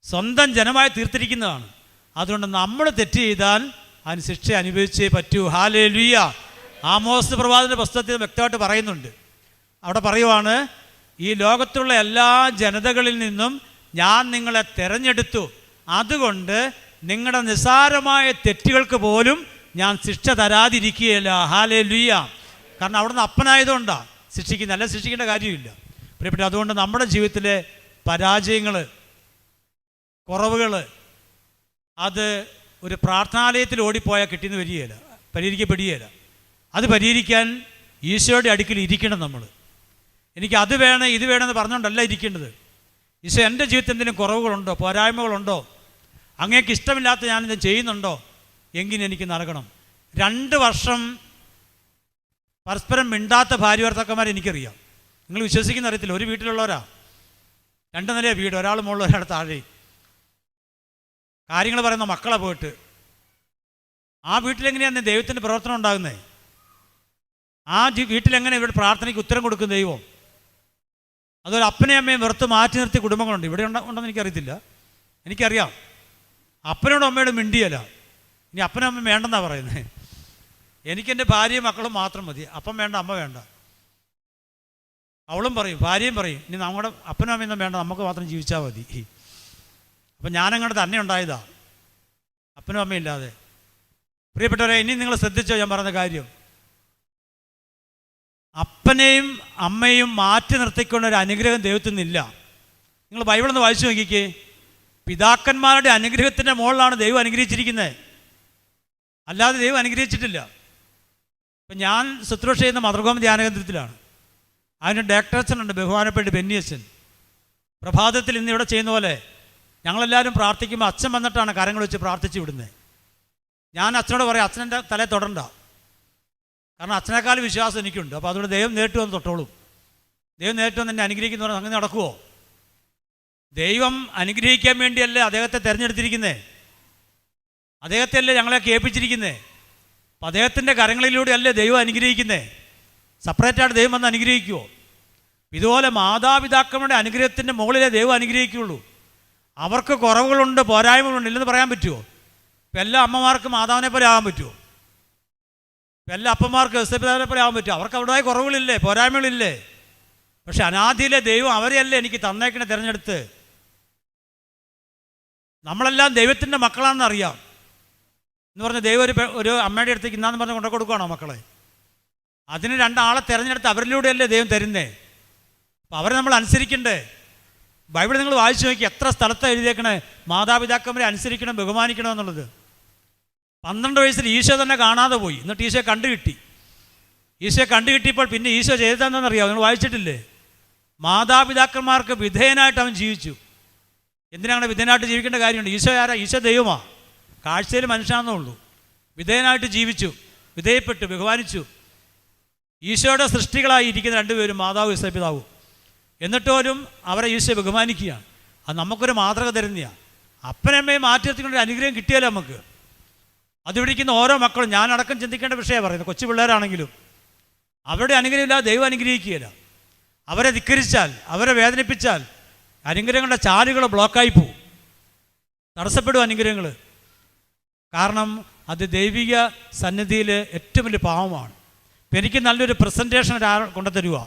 A: സ്വന്തം ജനമായി തീർത്തിരിക്കുന്നതാണ്. അതുകൊണ്ട് നമ്മൾ തെറ്റ് ചെയ്താൽ അതിന് ശിക്ഷ അനുഭവിച്ചേ പറ്റൂ. ഹല്ലേലൂയ. ആമോസ് പ്രവാചകന്റെ പുസ്തകത്തിൽ വ്യക്തമായിട്ട് പറയുന്നുണ്ട്. അവിടെ പറയുവാണ്, ഈ ലോകത്തുള്ള എല്ലാ ജനതകളിൽ നിന്നും ഞാൻ നിങ്ങളെ തിരഞ്ഞെടുത്തു, അതുകൊണ്ട് നിങ്ങളുടെ നിസ്സാരമായ തെറ്റുകൾക്ക് പോലും ഞാൻ ശിക്ഷ തരാതിരിക്കുകയില്ല. ഹല്ലേലൂയ. കാരണം അവിടുന്ന് അപ്പനായതുകൊണ്ടാണ് ശിക്ഷിക്കുന്നത്, അല്ല ശിക്ഷിക്കേണ്ട കാര്യമില്ല. പ്രിയപ്പെട്ട, അതുകൊണ്ട് നമ്മുടെ ജീവിതത്തിലെ പരാജയങ്ങൾ, കുറവുകൾ, അത് ഒരു പ്രാർത്ഥനാലയത്തിൽ ഓടിപ്പോയാൽ കിട്ടിയെന്ന് വരികയില്ല, പരിഹരിക്കപ്പെടുകയില്ല. അത് പരിഹരിക്കാൻ ഈശോയുടെ അടുക്കൽ ഇരിക്കണം. നമ്മൾ എനിക്ക് അത് വേണം ഇത് വേണമെന്ന് പറഞ്ഞുകൊണ്ടല്ല ഇരിക്കേണ്ടത്. ഈശോ, എൻ്റെ ജീവിതത്തിൽ എന്തെങ്കിലും കുറവുകളുണ്ടോ, പോരായ്മകളുണ്ടോ, അങ്ങേക്ക് ഇഷ്ടമില്ലാത്ത ഞാനിത് ചെയ്യുന്നുണ്ടോ എങ്കിൽ എനിക്ക് നൽകണം. 2 വർഷം പരസ്പരം മിണ്ടാത്ത ഭാര്യ ഭർത്താക്കന്മാരെ എനിക്കറിയാം. നിങ്ങൾ വിശ്വസിക്കുന്ന അറിയത്തില്ല. ഒരു വീട്ടിലുള്ളവരാ, 2 നിലയെ വീട്, ഒരാൾ മുകളിൽ ഒരാൾ താഴെ. കാര്യങ്ങൾ പറയുന്ന മക്കളെ പോയിട്ട് ആ വീട്ടിലെങ്ങനെയാണ് ദൈവത്തിൻ്റെ പ്രവർത്തനം ഉണ്ടാകുന്നത്? ആ വീട്ടിലെങ്ങനെ ഇവിടെ പ്രാർത്ഥനയ്ക്ക് ഉത്തരം കൊടുക്കും ദൈവം? അതൊരു അപ്പനെയും അമ്മയും വെറുത്ത് മാറ്റി നിർത്തിയ കുടുംബങ്ങളുണ്ട്. ഇവിടെ ഉണ്ടെന്ന് എനിക്കറിയത്തില്ല, എനിക്കറിയാം. അപ്പനോടും അമ്മയോടും മിണ്ടിയല്ല. ഇനി അപ്പനും അമ്മയും വേണ്ടെന്നാണ് പറയുന്നത്. എനിക്കെൻ്റെ ഭാര്യയും മക്കളും മാത്രം മതി, അപ്പം വേണ്ട, അമ്മ വേണ്ട. അവളും പറയും, ഭാര്യയും പറയും, ഇനി നമ്മുടെ അപ്പനും അമ്മയൊന്നും വേണ്ട, നമുക്ക് മാത്രം ജീവിച്ചാൽ മതി. അപ്പം ഞാനങ്ങോട്ട് തന്നെ ഉണ്ടായതാ, അപ്പനും അമ്മയും ഇല്ലാതെ. പ്രിയപ്പെട്ടവരെ, ഇനി നിങ്ങൾ ശ്രദ്ധിച്ചോ ഞാൻ പറഞ്ഞ കാര്യം. അപ്പനെയും അമ്മയും മാറ്റി നിർത്തിക്കൊണ്ട ഒരു അനുഗ്രഹം ദൈവത്തിൽ നിന്നില്ല. നിങ്ങൾ ബൈബിളൊന്ന് വായിച്ചു നോക്കിക്കേ. പിതാക്കന്മാരുടെ അനുഗ്രഹത്തിൻ്റെ മുകളിലാണ് ദൈവം അനുഗ്രഹിച്ചിരിക്കുന്നത്, അല്ലാതെ ദൈവം അനുഗ്രഹിച്ചിട്ടില്ല. ഇപ്പം ഞാൻ ശുശ്രൂഷ ചെയ്യുന്ന മതൃകോമ ധ്യാനകേന്ദ്രത്തിലാണ്. അതിന് ഡയറക്ടറച്ഛനുണ്ട്, ബഹുമാനപ്പെട്ട ബെന്നിയച്ഛൻ. പ്രഭാതത്തിൽ ഇന്ന് ഇവിടെ ചെയ്യുന്ന പോലെ ഞങ്ങളെല്ലാവരും പ്രാർത്ഥിക്കുമ്പോൾ അച്ഛൻ വന്നിട്ടാണ് കരങ്ങൾ വെച്ച് പ്രാർത്ഥിച്ച് വിടുന്നത്. ഞാൻ അച്ഛനോട് പറയും, അച്ഛൻ്റെ തലയിൽ തൊടണ്ട, കാരണം അച്ഛനേക്കാൾ വിശ്വാസം എനിക്കുണ്ട്. അപ്പോൾ അതുകൊണ്ട് ദൈവം നേരിട്ട് വന്ന് തൊട്ടോളും. ദൈവം നേരിട്ട് വന്ന് എന്നെ അനുഗ്രഹിക്കുന്ന പറഞ്ഞാൽ അങ്ങനെ നടക്കുമോ? ദൈവം അനുഗ്രഹിക്കാൻ വേണ്ടിയല്ലേ അദ്ദേഹത്തെ തിരഞ്ഞെടുത്തിരിക്കുന്നത്, അദ്ദേഹത്തെയല്ലേ ഞങ്ങളെയൊക്കെ ഏൽപ്പിച്ചിരിക്കുന്നത്. അപ്പം അദ്ദേഹത്തിൻ്റെ കരങ്ങളിലൂടെയല്ലേ ദൈവം അനുഗ്രഹിക്കുന്നത്. സെപ്പറേറ്റായിട്ട് ദൈവം വന്ന് അനുഗ്രഹിക്കുമോ? ഇതുപോലെ മാതാപിതാക്കളുടെ അനുഗ്രഹത്തിൻ്റെ മുകളിലേ ദൈവം അനുഗ്രഹിക്കുകയുള്ളൂ. അവർക്ക് കുറവുകളുണ്ട്, പോരായ്മകളുണ്ട്, ഇല്ലെന്ന് പറയാൻ പറ്റുമോ? ഇപ്പം എല്ലാ അമ്മമാർക്കും മാതാവിനെ പോലെ ആകാൻ പറ്റുമോ? ഇപ്പം എല്ലാ അപ്പന്മാർക്ക് യോസേപ്പിതാവിനെ പോലെ ആകാൻ പറ്റുമോ? അവർക്ക് അവരുടേതായ കുറവുകളില്ലേ, പോരായ്മകളില്ലേ? പക്ഷെ അനാദിയിലെ ദൈവം അവരെയല്ലേ എനിക്ക് തന്നേക്കണെ തിരഞ്ഞെടുത്ത്. നമ്മളെല്ലാം ദൈവത്തിൻ്റെ മക്കളാണെന്ന് അറിയാം എന്ന് പറഞ്ഞ് ദൈവം ഒരു അമ്മയുടെ അടുത്തേക്ക് ഇന്നാന്ന് പറഞ്ഞ് കൊണ്ടു കൊടുക്കുകയാണോ മക്കളെ? അതിന് 2 ആളെ തിരഞ്ഞെടുത്ത് അവരിലൂടെയല്ലേ ദൈവം തരുന്നേ. അപ്പം അവരെ നമ്മൾ അനുസരിക്കണ്ടേ? ബൈബിൾ നിങ്ങൾ വായിച്ചു നോക്കി, എത്ര സ്ഥലത്ത് എഴുതിയേക്കണേ മാതാപിതാക്കന്മാരെ അനുസരിക്കണം, ബഹുമാനിക്കണം എന്നുള്ളത്. 12 വയസ്സിൽ ഈശോ തന്നെ കാണാതെ പോയി, എന്നിട്ട് ഈശോയെ കണ്ടുകിട്ടി. ഈശോയെ കണ്ടുകിട്ടിയപ്പോൾ പിന്നെ ഈശോ ചെയ്തതെന്നറിയാമോ? നിങ്ങൾ വായിച്ചിട്ടില്ലേ? മാതാപിതാക്കന്മാർക്ക് വിധേയനായിട്ട് അവൻ ജീവിച്ചു. എന്തിനാണ് വിധേയനായിട്ട് ജീവിക്കേണ്ട കാര്യമുണ്ട്? ഈശോ ആരാ? ഈശോ ദൈവമാണ്, കാഴ്ചയിൽ മനുഷ്യനാണെന്നേ ഉള്ളൂ. വിധേയനായിട്ട് ജീവിച്ചു, വിധേയപ്പെട്ടു, ബഹുമാനിച്ചു. ഈശോയുടെ സൃഷ്ടികളായി ഇരിക്കുന്ന 2 പേരും, മാതാവ് യോസേപ്പിതാവും. എന്നിട്ട് പോലും അവരെ ഈശോ ബഹുമാനിക്കുകയാണ്. അത് നമുക്കൊരു മാതൃക തരുന്നതാണ്. അപ്പനമ്മയെ മാറ്റി നിർത്തിക്കൊണ്ടൊരു അനുഗ്രഹം കിട്ടിയാലോ നമുക്ക്. അത് പിടിക്കുന്ന ഓരോ മക്കളും, ഞാനടക്കം ചിന്തിക്കേണ്ട വിഷയമാണ് പറയുന്നത്. കൊച്ചു പിള്ളേരാണെങ്കിലും അവരുടെ അനുഗ്രഹമില്ലാതെ ദൈവം അനുഗ്രഹിക്കുകയില്ല. അവരെ ധിക്കരിച്ചാൽ, അവരെ വേദനിപ്പിച്ചാൽ അനുഗ്രഹങ്ങളുടെ ചാലുകൾ ബ്ലോക്കായി പോവും, തടസ്സപ്പെടും അനുഗ്രഹങ്ങൾ. കാരണം അത് ദൈവിക സന്നിധിയിൽ ഏറ്റവും വലിയ പാവമാണ്. ഇപ്പം എനിക്ക് നല്ലൊരു പ്രസൻറ്റേഷൻ ഒരാൾ കൊണ്ടുതരുക,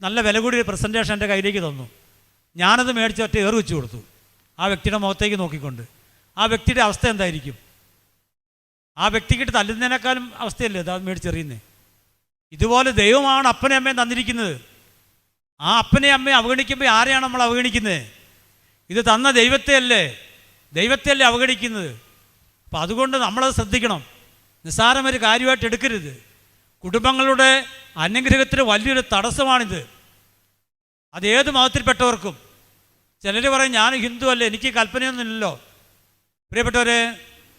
A: നല്ല വില കൂടിയ പ്രസൻറ്റേഷൻ എൻ്റെ കയ്യിലേക്ക് തന്നു. ഞാനത് മേടിച്ച് ഒറ്റ ഏറ് വെച്ച് കൊടുത്തു ആ വ്യക്തിയുടെ മുഖത്തേക്ക് നോക്കിക്കൊണ്ട്. ആ വ്യക്തിയുടെ അവസ്ഥ എന്തായിരിക്കും? ആ വ്യക്തിക്കിട്ട് തല്ലുന്നതിനേക്കാളും അവസ്ഥയല്ലേ അത് മേടിച്ചെറിയുന്നത്. ഇതുപോലെ ദൈവമാണ് അപ്പനെ അമ്മയും തന്നിരിക്കുന്നത്. ആ അപ്പനെ അമ്മയെ അവഗണിക്കുമ്പോൾ ആരെയാണ് നമ്മൾ അവഗണിക്കുന്നത്? ഇത് തന്ന ദൈവത്തെ അല്ലേ അവഗണിക്കുന്നത്. അപ്പം അതുകൊണ്ട് നമ്മളത് ശ്രദ്ധിക്കണം. നിസ്സാരമൊരു കാര്യമായിട്ട് എടുക്കരുത്. കുടുംബങ്ങളുടെ അനുഗ്രഹത്തിന് വലിയൊരു തടസ്സമാണിത്. അത് ഏത് മതത്തിൽപ്പെട്ടവർക്കും. ചിലർ പറയും ഞാൻ ഹിന്ദു അല്ലേ, എനിക്ക് കൽപ്പനയൊന്നുമില്ലല്ലോ. പ്രിയപ്പെട്ടവരെ,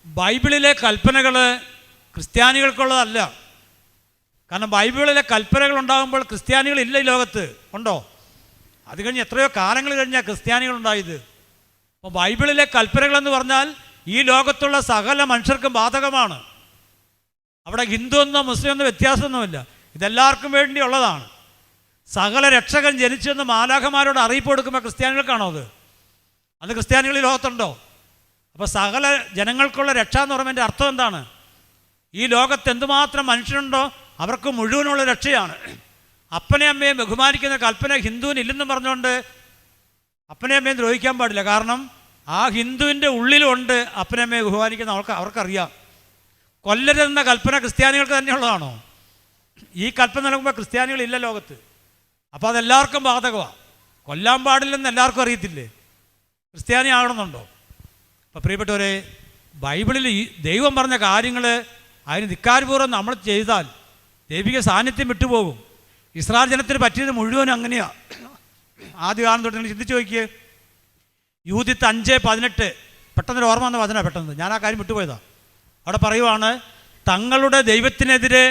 A: ബൈബിളിലെ കൽപ്പനകൾ ക്രിസ്ത്യാനികൾക്കുള്ളതല്ല. കാരണം ബൈബിളിലെ കൽപ്പനകൾ ഉണ്ടാകുമ്പോൾ ക്രിസ്ത്യാനികളില്ല ഈ ലോകത്ത്. ഉണ്ടോ? അത് കഴിഞ്ഞ് എത്രയോ കാലങ്ങൾ കഴിഞ്ഞാൽ ക്രിസ്ത്യാനികളുണ്ടായത്. അപ്പോൾ ബൈബിളിലെ കൽപ്പനകളെന്ന് പറഞ്ഞാൽ ഈ ലോകത്തുള്ള സകല മനുഷ്യർക്കും ബാധകമാണ്. അവിടെ ഹിന്ദു എന്നോ മുസ്ലിം എന്നോ വ്യത്യാസമൊന്നുമില്ല. ഇതെല്ലാവർക്കും വേണ്ടിയുള്ളതാണ്. സകല രക്ഷകൻ ജനിച്ചെന്ന് മാലാഖമാരോട് അറിയിപ്പ് കൊടുക്കുമ്പോൾ ക്രിസ്ത്യാനികൾക്കാണോ അത് ക്രിസ്ത്യാനികൾ ഈ ലോകത്തുണ്ടോ? അപ്പോൾ സകല ജനങ്ങൾക്കുള്ള രക്ഷ എന്ന് പറയുന്നതിൻ്റെ അർത്ഥം എന്താണ്? ഈ ലോകത്ത് എന്തുമാത്രം മനുഷ്യനുണ്ടോ അവർക്ക് മുഴുവനുള്ള രക്ഷയാണ്. അപ്പനെ അമ്മയെ ബഹുമാനിക്കുന്ന കൽപ്പന ഹിന്ദുവിന് ഇല്ലെന്നും പറഞ്ഞുകൊണ്ട് അപ്പനെ അമ്മയെ ദ്രോഹിക്കാൻ പാടില്ല. കാരണം ആ ഹിന്ദുവിൻ്റെ ഉള്ളിലുണ്ട് അപ്പനെ അമ്മയെ ബഹുമാനിക്കുന്ന അവർക്കറിയാം. കൊല്ലരുതെന്ന കൽപ്പന ക്രിസ്ത്യാനികൾക്ക് തന്നെയുള്ളതാണോ? ഈ കൽപ്പന നൽകുമ്പോൾ ക്രിസ്ത്യാനികളില്ല ലോകത്ത്. അപ്പോൾ അതെല്ലാവർക്കും ബാധകമാണ്. കൊല്ലാൻ പാടില്ലെന്ന് എല്ലാവർക്കും അറിയത്തില്ലേ? ക്രിസ്ത്യാനി ആകണമെന്നുണ്ടോ? അപ്പോൾ പ്രിയപ്പെട്ടവരെ, ബൈബിളിൽ ഈ ദൈവം പറഞ്ഞ കാര്യങ്ങൾ അതിന് ധിക്കാരപൂർവ്വം നമ്മൾ ചെയ്താൽ ദൈവിക സാന്നിധ്യം വിട്ടുപോകും. ഇസ്രായേൽ ജനത്തിന് പറ്റിയത് മുഴുവൻ അങ്ങനെയാണ്. ആദ്യ കാലം തൊട്ട് നിങ്ങൾ ചിന്തിച്ച് നോക്കിയേ. യൂദിത്ത് 5:18 പെട്ടെന്നൊരു ഓർമ്മ വന്ന വചന പെട്ടെന്ന് ഞാൻ ആ കാര്യം വിട്ടുപോയതാണ്. അവിടെ പറയുവാണ്, തങ്ങളുടെ ദൈവത്തിനെതിരെ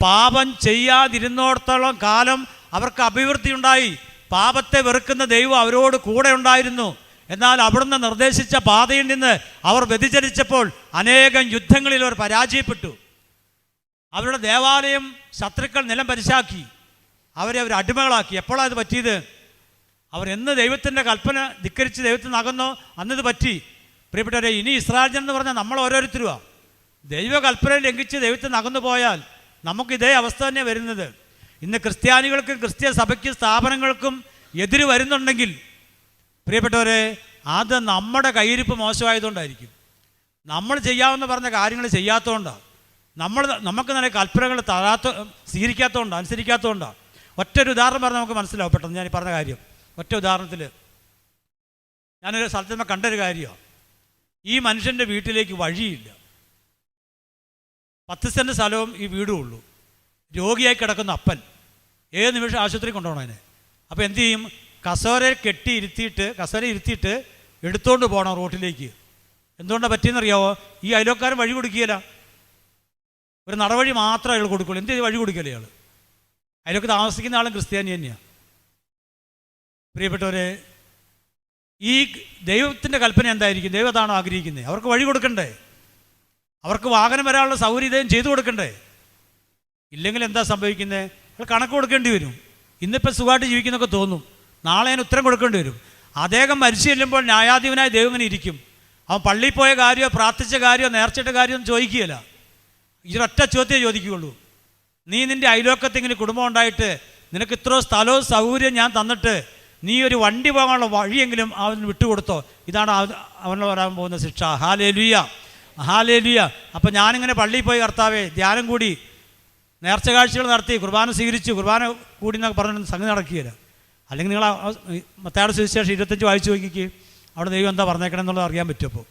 A: പാപം ചെയ്യാതിരുന്നോടത്തോളം കാലം അവർക്ക് അഭിവൃദ്ധി ഉണ്ടായി. പാപത്തെ വെറുക്കുന്ന ദൈവം അവരോട് കൂടെ ഉണ്ടായിരുന്നു. എന്നാൽ അവിടുന്ന് നിർദ്ദേശിച്ച പാതയിൽ നിന്ന് അവർ വ്യതിചലിച്ചപ്പോൾ അനേകം യുദ്ധങ്ങളിൽ അവർ പരാജയപ്പെട്ടു. അവരുടെ ദേവാലയം ശത്രുക്കൾ നിലം പരിശാക്കി. അവരെ അവർ അടിമകളാക്കി. എപ്പോഴാണ് ഇത് പറ്റിയത്? അവരെന്ന് ദൈവത്തിൻ്റെ കൽപ്പന ധിക്കരിച്ച് ദൈവത്തിൽ നിന്ന് അകന്നോ അന്നിത് പറ്റി. പ്രിയപ്പെട്ടവരെ, ഇനി ഇസ്രായേൽ ജനം എന്ന് പറഞ്ഞാൽ നമ്മൾ ഓരോരുത്തരുമാണ്. ദൈവകൽപ്പന ലംഘിച്ച് ദൈവത്തിൽ നിന്ന് അകന്നു പോയാൽ നമുക്ക് ഇതേ അവസ്ഥ തന്നെ വരുന്നത്. ഇന്ന് ക്രിസ്ത്യാനികൾക്കും ക്രിസ്ത്യ സഭയ്ക്കും സ്ഥാപനങ്ങൾക്കും എതിര് വരുന്നുണ്ടെങ്കിൽ പ്രിയപ്പെട്ടവരെ, അത് നമ്മുടെ കയ്യിരിപ്പ് മോശമായതുകൊണ്ടായിരിക്കും. നമ്മൾ ചെയ്യാമെന്ന് പറഞ്ഞ കാര്യങ്ങൾ ചെയ്യാത്തതുകൊണ്ടാണ്. നമുക്ക് നല്ല കൽപ്പനകൾ സ്വീകരിക്കാത്തതുകൊണ്ടാണ്, അനുസരിക്കാത്തതുകൊണ്ടാണ്. ഒറ്റൊരു ഉദാഹരണം പറഞ്ഞാൽ നമുക്ക് മനസ്സിലാവും പെട്ടെന്ന്. ഞാൻ ഈ പറഞ്ഞ കാര്യം ഒറ്റ ഉദാഹരണത്തിൽ ഞാനൊരു സ്ഥലത്ത് നിന്ന് കണ്ടൊരു കാര്യമാണ്. ഈ മനുഷ്യൻ്റെ വീട്ടിലേക്ക് വഴിയില്ല. 10 സെൻറ്റ് സ്ഥലവും ഈ വീടും ഉള്ളൂ. രോഗിയായി കിടക്കുന്ന അപ്പൻ ഏത് നിമിഷം ആശുപത്രി കൊണ്ടുപോകണം അതിനെ. അപ്പോൾ എന്തു ചെയ്യും? കസേര ഇരുത്തിയിട്ട് എടുത്തുകൊണ്ട് പോകണം റോട്ടിലേക്ക്. എന്തുകൊണ്ടാണ് പറ്റിയെന്നറിയാവോ? ഈ അയലോക്കാരൻ വഴി കൊടുക്കുകയില്ല. ഒരു നടവഴി മാത്രമേ അയാൾ കൊടുക്കുള്ളൂ. എന്ത് വഴി കൊടുക്കില്ല അയാൾ? അതിലൊക്കെ താമസിക്കുന്ന ആളും ക്രിസ്ത്യാനി തന്നെയാണ്. പ്രിയപ്പെട്ടവരെ, ഈ ദൈവത്തിൻ്റെ കൽപ്പന എന്തായിരിക്കും? ദൈവം അതാണോ ആഗ്രഹിക്കുന്നത്? അവർക്ക് വഴി കൊടുക്കണ്ടേ? അവർക്ക് വാഹനം വരാനുള്ള സൗകര്യം ചെയ്തു കൊടുക്കണ്ടേ? ഇല്ലെങ്കിൽ എന്താ സംഭവിക്കുന്നത്? അയാൾ കണക്ക് കൊടുക്കേണ്ടി വരും. ഇന്നിപ്പോൾ സുഖമായിട്ട് ജീവിക്കുന്നൊക്കെ തോന്നും, നാളെ അതിന് ഉത്തരം കൊടുക്കേണ്ടി വരും. അദ്ദേഹം മരിച്ചു ചെല്ലുമ്പോൾ ന്യായാധിപനായ ദൈവം ഇങ്ങനെ ഇരിക്കും. അവൻ പള്ളിയിൽ പോയ കാര്യമോ പ്രാർത്ഥിച്ച കാര്യമോ നേർച്ചയുടെ കാര്യമോ ചോദിക്കുകയില്ല. ഇതൊരൊറ്റ ചോദ്യമേ ചോദിക്കുകയുള്ളൂ. നീ നിൻ്റെ അയലോക്കത്തെങ്കിലും കുടുംബം ഉണ്ടായിട്ട് നിനക്ക് ഇത്രയോ സ്ഥലവും സൗകര്യം ഞാൻ തന്നിട്ട് നീ ഒരു വണ്ടി പോകാനുള്ള വഴിയെങ്കിലും അവന് വിട്ടുകൊടുത്തോ? ഇതാണ് അവന് വരാൻ പോകുന്ന ശിക്ഷ. Hallelujah, hallelujah. അപ്പം ഞാനിങ്ങനെ പള്ളിയിൽ പോയി കർത്താവേ ധ്യാനം കൂടി നേർച്ച കാഴ്ചകൾ നടത്തി കുർബാന സ്വീകരിച്ചു കുർബാന കൂടി എന്നൊക്കെ പറഞ്ഞിട്ട് സംഗതി നടക്കുകയില്ല. അല്ലെങ്കിൽ നിങ്ങൾ മത്തായിയുടെ സുവിശേഷം 25 വായിച്ചു നോക്കിക്ക്. അവിടെ ദൈവം എന്താ പറഞ്ഞേക്കണം എന്നുള്ളത് അറിയാൻ പറ്റും. അപ്പോൾ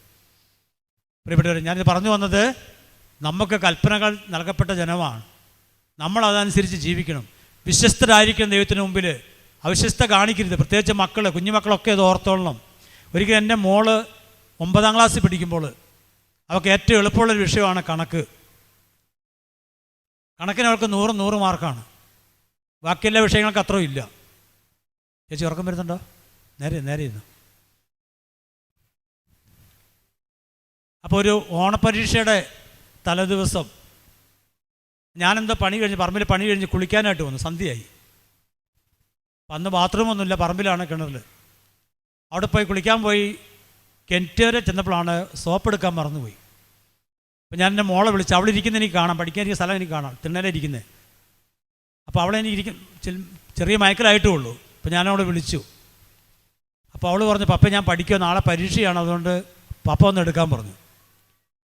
A: പ്രിയപ്പെട്ടവരെ, ഞാനിത് പറഞ്ഞു വന്നത് നമുക്ക് കൽപ്പനകൾ നൽകപ്പെട്ട ജനമാണ്. നമ്മളതനുസരിച്ച് ജീവിക്കണം. വിശ്വസ്തരായിരിക്കണം ദൈവത്തിന് മുമ്പിൽ. അവിശ്വസ്ത കാണിക്കരുത്. പ്രത്യേകിച്ച് കുഞ്ഞുമക്കളൊക്കെ ഇത് ഓർത്തോളണം. ഒരിക്കലും എൻ്റെ മോള് 9ാം ക്ലാസ്സിൽ പഠിക്കുമ്പോൾ അവൾക്ക് ഏറ്റവും എളുപ്പമുള്ളൊരു വിഷയമാണ് കണക്ക്. കണക്കിന് അവൾക്ക് 100 മാർക്കാണ്. ബാക്കിയെല്ലാ വിഷയങ്ങൾക്ക് അത്രയും ഇല്ല. ചേച്ചി ഉറക്കം വരുന്നുണ്ടോ? നേരെ നേരെ ഇരുന്നു. അപ്പോൾ ഒരു ഓണപ്പരീക്ഷയുടെ തലേദിവസം ഞാനെന്തോ പണി കഴിഞ്ഞ് പറമ്പിൽ പണി കഴിഞ്ഞ് കുളിക്കാനായിട്ട് വന്നു. സന്ധ്യയായി. അന്ന് ബാത്റൂമൊന്നുമില്ല, പറമ്പിലാണ് കിണറിൽ. അവിടെ പോയി കുളിക്കാൻ പോയി. കിണറ്റ് വരെ ചെന്നപ്പോഴാണ് സോപ്പ് എടുക്കാൻ മറന്നുപോയി. അപ്പോൾ ഞാൻ എൻ്റെ മോളെ വിളിച്ചു. അവൾ ഇരിക്കുന്നത് എനിക്ക് കാണാം, പഠിക്കാനിരിക്കുന്ന സ്ഥലം എനിക്ക് കാണാം, തിണ്ണയിലിരിക്കുന്നത്. അപ്പോൾ അവളെ എനിക്ക് ചെറിയ മയക്കലായിട്ടേ ഉള്ളൂ. അപ്പോൾ ഞാൻ അവളെ വിളിച്ചു. അപ്പോൾ അവൾ പറഞ്ഞു, പപ്പ ഞാൻ പഠിക്കുക, നാളെ പരീക്ഷയാണ്, അതുകൊണ്ട് പപ്പ ഒന്ന് എടുക്കാൻ പറഞ്ഞു.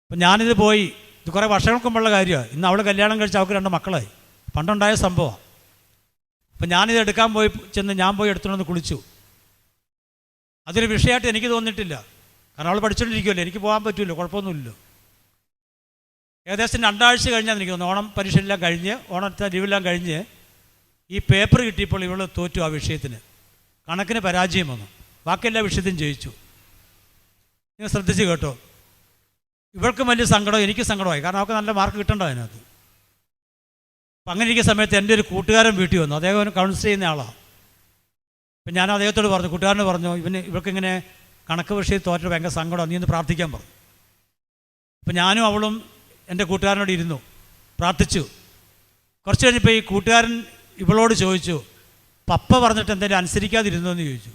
A: അപ്പം ഞാനിത് പോയി. ഇത് കുറേ വർഷങ്ങൾക്ക് മുമ്പുള്ള കാര്യമാണ്. ഇന്ന് അവൾ കല്യാണം കഴിച്ച് അവൾക്ക് 2 മക്കളായി. പണ്ടുണ്ടായ സംഭവമാണ്. അപ്പം ഞാനിത് എടുക്കാൻ പോയി ചെന്ന് ഞാൻ പോയി എടുത്തുകൊണ്ടൊന്ന് കുളിച്ചു. അതൊരു വിഷയമായിട്ട് എനിക്ക് തോന്നിയിട്ടില്ല. കാരണം അവൾ പഠിച്ചുകൊണ്ടിരിക്കുമല്ലോ, എനിക്ക് പോകാൻ പറ്റുമല്ലോ, കുഴപ്പമൊന്നുമില്ലല്ലോ. ഏകദേശം 2 ആഴ്ച കഴിഞ്ഞാൽ എനിക്ക് തോന്നുന്നു ഓണം പരീക്ഷയെല്ലാം കഴിഞ്ഞ്, ഓണത്തെ ലീവെല്ലാം കഴിഞ്ഞ് ഈ പേപ്പർ കിട്ടിയപ്പോൾ ഇവൾ തോറ്റു. ആ വിഷയത്തിന് കണക്കിന് പരാജയം വന്നു. ബാക്കി എല്ലാ വിഷയത്തിനും ജയിച്ചു. നിങ്ങൾ ശ്രദ്ധിച്ച് കേട്ടോ. ഇവൾക്കും വലിയ സങ്കടം, എനിക്ക് സങ്കടമായി. കാരണം അവൾക്ക് നല്ല മാർക്ക് കിട്ടേണ്ട അതിനകത്ത്. അപ്പം അങ്ങനെ ഇരിക്കുന്ന സമയത്ത് എൻ്റെ ഒരു കൂട്ടുകാരൻ വീട്ടിൽ വന്നു. അദ്ദേഹം ഒരു കൗൺസിൽ ചെയ്യുന്ന ആളാണ്. അപ്പം ഞാൻ അദ്ദേഹത്തോട് പറഞ്ഞു, കൂട്ടുകാരന് പറഞ്ഞു, ഇവൾക്കിങ്ങനെ കണക്ക് വിഷയത്തിൽ തോറ്റ ഭയങ്കര സങ്കടം, നീ ഒന്ന് പ്രാർത്ഥിക്കാൻ പറഞ്ഞു. അപ്പം ഞാനും അവളും എൻ്റെ കൂട്ടുകാരനോട് ഇരുന്നു, പ്രാർത്ഥിച്ചു. കുറച്ച് കഴിഞ്ഞപ്പോൾ ഈ കൂട്ടുകാരൻ ഇവളോട് ചോദിച്ചു, പപ്പ പറഞ്ഞിട്ട് എന്തെങ്കിലും അനുസരിക്കാതിരുന്നോ എന്ന് ചോദിച്ചു.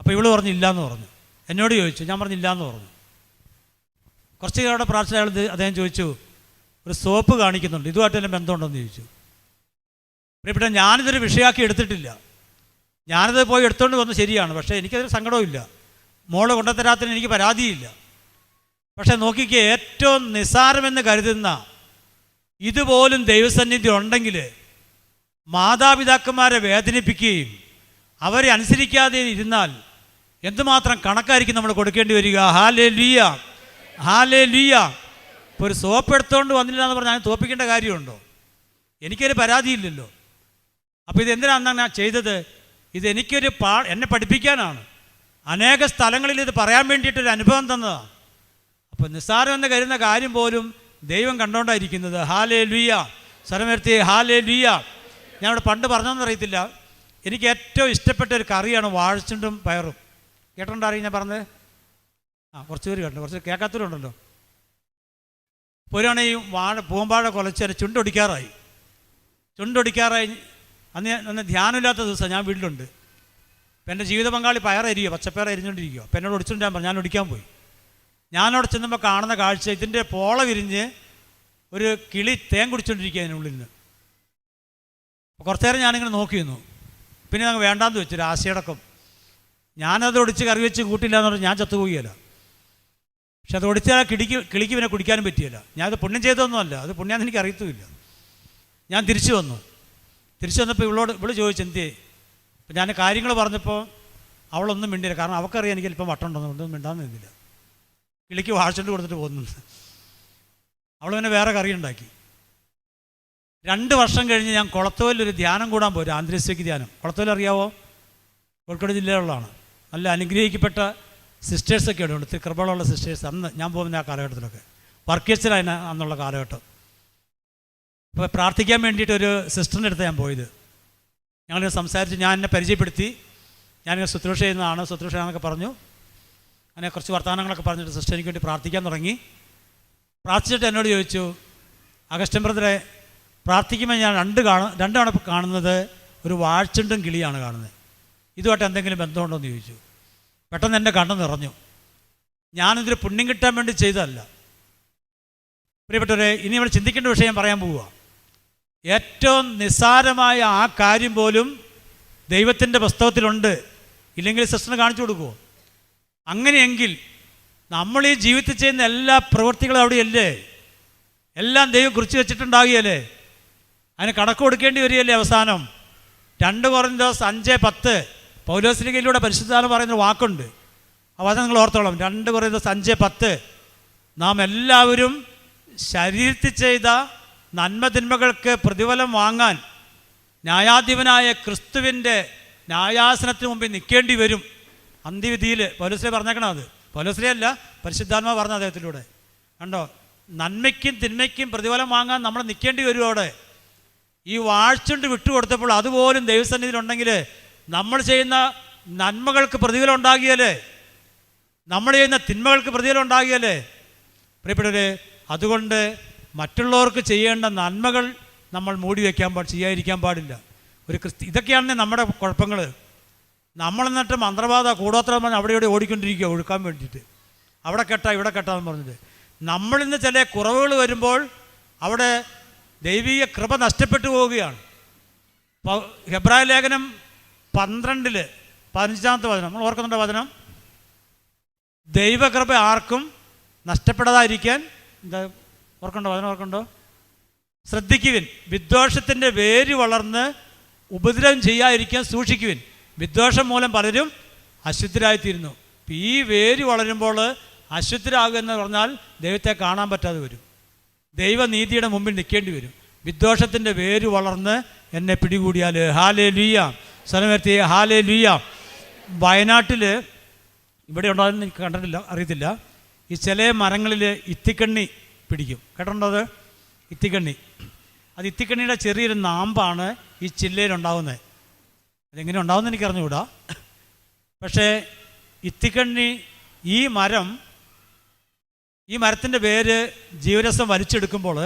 A: അപ്പോൾ ഇവൾ പറഞ്ഞു ഇല്ലയെന്ന് പറഞ്ഞു. എന്നോട് ചോദിച്ചു, ഞാൻ പറഞ്ഞില്ലാന്ന് പറഞ്ഞു. കുറച്ച് നേരം പ്രാർത്ഥന അദ്ദേഹം ചോദിച്ചു, ഒരു സോപ്പ് കാണിക്കുന്നുണ്ട്, ഇതുമായിട്ട് തന്നെ ബന്ധമുണ്ടെന്ന് ചോദിച്ചു. പ്രിയപ്പെട്ട, ഞാനിതൊരു വിഷയമാക്കി എടുത്തിട്ടില്ല. ഞാനത് പോയി എടുത്തുകൊണ്ട് വന്ന് ശരിയാണ്, പക്ഷേ എനിക്കതൊരു സങ്കടവുമില്ല. മോള് കൊണ്ടുത്തരാത്തിന് എനിക്ക് പരാതിയില്ല. പക്ഷെ നോക്കിക്കേ, ഏറ്റവും നിസ്സാരമെന്ന് കരുതുന്ന ഇതുപോലും ദൈവസന്നിധി ഉണ്ടെങ്കിൽ മാതാപിതാക്കന്മാരെ വേദനിപ്പിക്കുകയും അവരെ അനുസരിക്കാതെ ഇരുന്നാൽ എന്തുമാത്രം കണക്കായിരിക്കും നമ്മൾ കൊടുക്കേണ്ടി വരിക. Hallelujah, hallelujah. ഇപ്പോൾ ഒരു സോപ്പ് എടുത്തുകൊണ്ട് വന്നില്ല എന്ന് പറഞ്ഞാൽ തോപ്പിക്കേണ്ട കാര്യമുണ്ടോ? എനിക്കൊരു പരാതിയില്ലല്ലോ. അപ്പോൾ ഇതെന്തിനാണെന്നാണ് ഞാൻ ചെയ്തത്? ഇതെനിക്കൊരു എന്നെ പഠിപ്പിക്കാനാണ്. അനേക സ്ഥലങ്ങളിൽ ഇത് പറയാൻ വേണ്ടിയിട്ടൊരു അനുഭവം തന്നതാണ്. അപ്പോൾ നിസ്സാരമെന്ന് കരുതുന്ന കാര്യം പോലും ദൈവം കണ്ടുകൊണ്ടായിരിക്കുന്നത്. ഹല്ലേലൂയ, സ്വരമുയർത്തി ഹല്ലേലൂയ. ഞാനിവിടെ പണ്ട് പറഞ്ഞതെന്ന് അറിയത്തില്ല, എനിക്ക് ഏറ്റവും ഇഷ്ടപ്പെട്ട ഒരു കറിയാണ് വാഴച്ചുണ്ടും പയറും. കേട്ടോണ്ട് അറിയാം ഞാൻ പറഞ്ഞത്? കുറച്ച് പേര് കേട്ടോ, കുറച്ച് കേൾക്കാത്തവരുണ്ടല്ലോ. പോരാണ് ഈ പൂമ്പാഴ കുലച്ച് ചുണ്ടൊടിക്കാറായി. അന്ന് ധ്യാനമില്ലാത്ത ദിവസം ഞാൻ വീട്ടിലുണ്ട്. അപ്പം എൻ്റെ ജീവിത പങ്കാളി പയറരിയോ പച്ചപ്പയർ അരിഞ്ഞുകൊണ്ടിരിക്കുക. അപ്പം എന്നോട് ഒടിച്ചുകൊണ്ട് പറഞ്ഞു, ഞാൻ ഒടിക്കാൻ പോയി. ഞാനവിടെ ചെന്നപ്പോൾ കാണുന്ന കാഴ്ച, ഇതിൻ്റെ പോള വിരിഞ്ഞ് ഒരു കിളി തേൻ കുടിച്ചുകൊണ്ടിരിക്കുക അതിനുള്ളിൽ നിന്ന്. അപ്പോൾ കുറച്ചു നേരം ഞാനിങ്ങനെ നോക്കി നിന്നു. പിന്നെ ഞങ്ങൾ വേണ്ടാന്ന് വെച്ചു, ഒരു ആശയടക്കം. ഞാനത് ഒടിച്ച് കറി വെച്ച് കൂട്ടില്ല എന്ന് പറഞ്ഞാൽ ഞാൻ ചത്തുപോവുകയില്ല. പക്ഷെ അത് ഒടിച്ചാൽ കിളിക്ക് പിന്നെ കുടിക്കാനും പറ്റിയില്ല. ഞാനത് പുണ്യം ചെയ്തതൊന്നുമല്ല, അത് പുണ്യാന്ന് എനിക്ക് അറിയത്തുമില്ല. ഞാൻ തിരിച്ചു വന്നപ്പോൾ ഇവള് ചോദിച്ചു എന്തേ. അപ്പം ഞാൻ കാര്യങ്ങൾ പറഞ്ഞപ്പോൾ അവളൊന്നും മിണ്ടില്ല. കാരണം അവൾക്കറിയാം എനിക്ക് അല്പം വട്ടമുണ്ടെന്ന്, ഒന്നും മിണ്ടാന്ന് നിന്നില്ല. കിളിക്ക് വാഴ്ചണ്ട് കൊടുത്തിട്ട് പോകുന്നുണ്ട്. അവൾ പിന്നെ വേറെ കറി ഉണ്ടാക്കി. 2 വർഷം കഴിഞ്ഞ് ഞാൻ കുളത്തോലൊരു ധ്യാനം കൂടാൻ പോയി, ആന്തരിക ധ്യാനം. കുളത്തോൽ അറിയാവോ? കോഴിക്കോട് ജില്ലയിലുള്ളതാണ്. നല്ല അനുഗ്രഹിക്കപ്പെട്ട സിസ്റ്റേഴ്സൊക്കെ ഉണ്ട്, ഒത്തിരി കൃപകളുള്ള സിസ്റ്റേഴ്സ്. അന്ന് ഞാൻ പോകുന്ന ആ കാലഘട്ടത്തിലൊക്കെ വർക്കേഴ്സിലായി അന്നുള്ള കാലഘട്ടം. അപ്പോൾ പ്രാർത്ഥിക്കാൻ വേണ്ടിയിട്ടൊരു സിസ്റ്ററിൻ്റെ അടുത്ത് ഞാൻ പോയത്. ഞങ്ങൾ സംസാരിച്ച്, ഞാൻ എന്നെ പരിചയപ്പെടുത്തി, ഞാനിങ്ങനെ ശുശ്രൂഷ ചെയ്യുന്നതാണ്, ശുശ്രൂഷയാണെന്നൊക്കെ പറഞ്ഞു. അങ്ങനെ കുറച്ച് വർത്തമാനങ്ങളൊക്കെ പറഞ്ഞിട്ട് സിസ്റ്റർ എനിക്ക് വേണ്ടി പ്രാർത്ഥിക്കാൻ തുടങ്ങി. പ്രാർത്ഥിച്ചിട്ട് എന്നോട് ചോദിച്ചു, അഗസ്റ്റിൻ ബ്രദറെ, പ്രാർത്ഥിക്കുമ്പോൾ ഞാൻ രണ്ടാണ് കാണുന്നത്, ഒരു വാഴ്ചണ്ടും കിളിയാണ് കാണുന്നത്, ഇതുമായിട്ട് എന്തെങ്കിലും ബന്ധമുണ്ടോ എന്ന് ചോദിച്ചു. പെട്ടെന്ന് എൻ്റെ കണ്ണ് നിറഞ്ഞു. ഞാനിതൊരു പുണ്യം കിട്ടാൻ വേണ്ടി ചെയ്തതല്ല. പ്രിയപ്പെട്ടവരെ, ഇനി നമ്മൾ ചിന്തിക്കേണ്ട വിഷയം പറയാൻ പോവുക. ഏറ്റവും നിസ്സാരമായ ആ കാര്യം പോലും ദൈവത്തിൻ്റെ പുസ്തകത്തിലുണ്ട്. ഇല്ലെങ്കിൽ സിസ്റ്ററിന് കാണിച്ചു കൊടുക്കുമോ? അങ്ങനെയെങ്കിൽ നമ്മൾ ഈ ജീവിതത്തിൽ ചെയ്യുന്ന എല്ലാ പ്രവൃത്തികളും അവിടെയല്ലേ? എല്ലാം ദൈവം കുറിച്ച് വെച്ചിട്ടുണ്ടാവുകയല്ലേ? അതിന് കണക്ക് കൊടുക്കേണ്ടി വരികയല്ലേ അവസാനം? 2 കൊരിന്ത്യർ 5:10 പൗലോസ്ലീഹയിലൂടെ പരിശുദ്ധാത്മാവ് പറയുന്ന വാക്കുണ്ട്. അപ്പോൾ അത് നിങ്ങൾ ഓർത്തോളം. 2 കൊരിന്ത്യർ 5:10 നാം എല്ലാവരും ശരീരത്തിൽ ചെയ്ത നന്മതിന്മകൾക്ക് പ്രതിഫലം വാങ്ങാൻ ന്യായാധിപനായ ക്രിസ്തുവിൻ്റെ ന്യായാസനത്തിന് മുമ്പിൽ നിൽക്കേണ്ടി വരും അന്ത്യവിധിയിൽ. പൗലോസ്ലീഹ പറഞ്ഞേക്കണം. അത് പൗലോസ്ലീഹ അല്ല, പരിശുദ്ധാത്മാവ് പറഞ്ഞ അദ്ദേഹത്തിലൂടെ. കണ്ടോ, നന്മയ്ക്കും തിന്മയ്ക്കും പ്രതിഫലം വാങ്ങാൻ നമ്മൾ നിൽക്കേണ്ടി വരുമോടെ. ഈ വാഴ്ചുണ്ട് വിട്ടുകൊടുത്തപ്പോൾ അതുപോലും ദൈവസന്നിധിയിലുണ്ടെങ്കിൽ നമ്മൾ ചെയ്യുന്ന നന്മകൾക്ക് പ്രതിഫലം ഉണ്ടാകിയല്ലേ, നമ്മൾ ചെയ്യുന്ന തിന്മകൾക്ക് പ്രതിഫലം ഉണ്ടാകിയല്ലേ പ്രിയപ്പെട്ടവരെ. അതുകൊണ്ട് മറ്റുള്ളവർക്ക് ചെയ്യേണ്ട നന്മകൾ നമ്മൾ മൂടി വയ്ക്കാൻ ചെയ്യാതിരിക്കാൻ പാടില്ല. ഇതൊക്കെയാണ് നമ്മുടെ കുഴപ്പങ്ങൾ. നമ്മളെന്നിട്ട് മന്ത്രവാദ കൂടോത്രം പറഞ്ഞ് അവിടെ ഇവിടെ ഓടിക്കൊണ്ടിരിക്കുക ഒഴുക്കാൻ വേണ്ടിയിട്ട്, അവിടെ കെട്ടാ ഇവിടെ കെട്ടാന്ന് പറഞ്ഞിട്ട്. നമ്മളിന്ന് ചില കുറവുകൾ വരുമ്പോൾ അവിടെ ദൈവിക കൃപ നഷ്ടപ്പെട്ടു പോവുകയാണ്. ഹെബ്രായ ലേഖനം 12:15 വചനം നമ്മൾ ഓർക്കുന്നുണ്ട്. വചനം, ദൈവകൃപ ആർക്കും നഷ്ടപ്പെടാതിരിക്കാൻ എന്താ ഓർക്കണ്ടോ? വചനം ഓർക്കണ്ടോ? ശ്രദ്ധിക്കുവിൻ, വിദ്വേഷത്തിൻ്റെ വേര് വളർന്ന് ഉപദ്രവം ചെയ്യാതിരിക്കാൻ സൂക്ഷിക്കുവിൻ. വിദ്വേഷം മൂലം പലരും അശുദ്ധരായിത്തീരുന്നു. ഈ വേര് വളരുമ്പോൾ അശുദ്ധരാകുക എന്ന് പറഞ്ഞാൽ ദൈവത്തെ കാണാൻ പറ്റാതെ വരും, ദൈവനീതിയുടെ മുമ്പിൽ നിൽക്കേണ്ടി വരും. വിദ്വേഷത്തിൻ്റെ വേര് വളർന്ന് എന്നെ പിടികൂടിയാൽ ഹാലേലൂയ, സ്ഥലമെത്തിയ ഹാലേലൂയ. വയനാട്ടിൽ ഇവിടെ ഉണ്ടാകുന്ന എനിക്ക് കണ്ടിട്ടില്ല, അറിയത്തില്ല. ഈ ചില മരങ്ങളിൽ ഇത്തിക്കണ്ണി പിടിക്കും, കേട്ടിട്ടുണ്ടോ? അത് ഇത്തിക്കണ്ണി. അത് ഇത്തിക്കണ്ണിയുടെ ചെറിയൊരു നാമ്പാണ് ഈ ചില്ലയിലുണ്ടാകുന്നത്. അതെങ്ങനെ ഉണ്ടാകുമെന്ന് എനിക്ക് അറിഞ്ഞുകൂടാ. പക്ഷേ ഇത്തിക്കണ്ണി, ഈ മരത്തിൻ്റെ വേര് ജീവരസം വലിച്ചെടുക്കുമ്പോൾ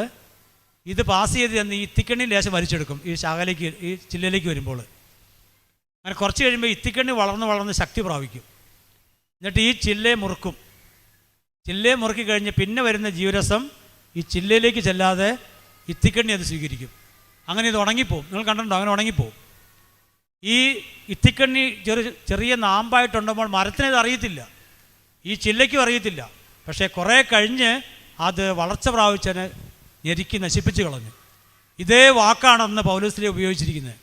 A: ഇത് പാസ് ചെയ്ത് ചെന്ന് ഈ ഇത്തിക്കണ്ണി ലേശം വലിച്ചെടുക്കും ഈ ശാഖയിലേക്ക്, ഈ ചില്ലയിലേക്ക് വരുമ്പോൾ. അങ്ങനെ കുറച്ച് കഴിയുമ്പോൾ ഇത്തിക്കണ്ണി വളർന്ന് ശക്തി പ്രാപിക്കും. എന്നിട്ട് ഈ ചില്ലയെ മുറുക്കും. ചില്ലയെ മുറുക്കി കഴിഞ്ഞ് പിന്നെ വരുന്ന ജീവരസം ഈ ചില്ലയിലേക്ക് ചെല്ലാതെ ഇത്തിക്കണ്ണി അത് സ്വീകരിക്കും. അങ്ങനെ ഇത് ഉണങ്ങിപ്പോവും. നിങ്ങൾ കണ്ടിട്ടുണ്ടോ? അങ്ങനെ ഉണങ്ങിപ്പോവും. ഈ ഇത്തിക്കണ്ണി ചെറിയ നാമ്പായിട്ടുണ്ടുമ്പോൾ മരത്തിനത് അറിയത്തില്ല, ഈ ചില്ലയ്ക്കും അറിയത്തില്ല. പക്ഷേ കുറേ കഴിഞ്ഞ് അത് വളർച്ച പ്രാപിച്ചതിനെ ഞെരുക്കി നശിപ്പിച്ച് കളഞ്ഞു. ഇതേ വാക്കാണെന്ന് പൗലോസിലെ ഉപയോഗിച്ചിരിക്കുന്നത്.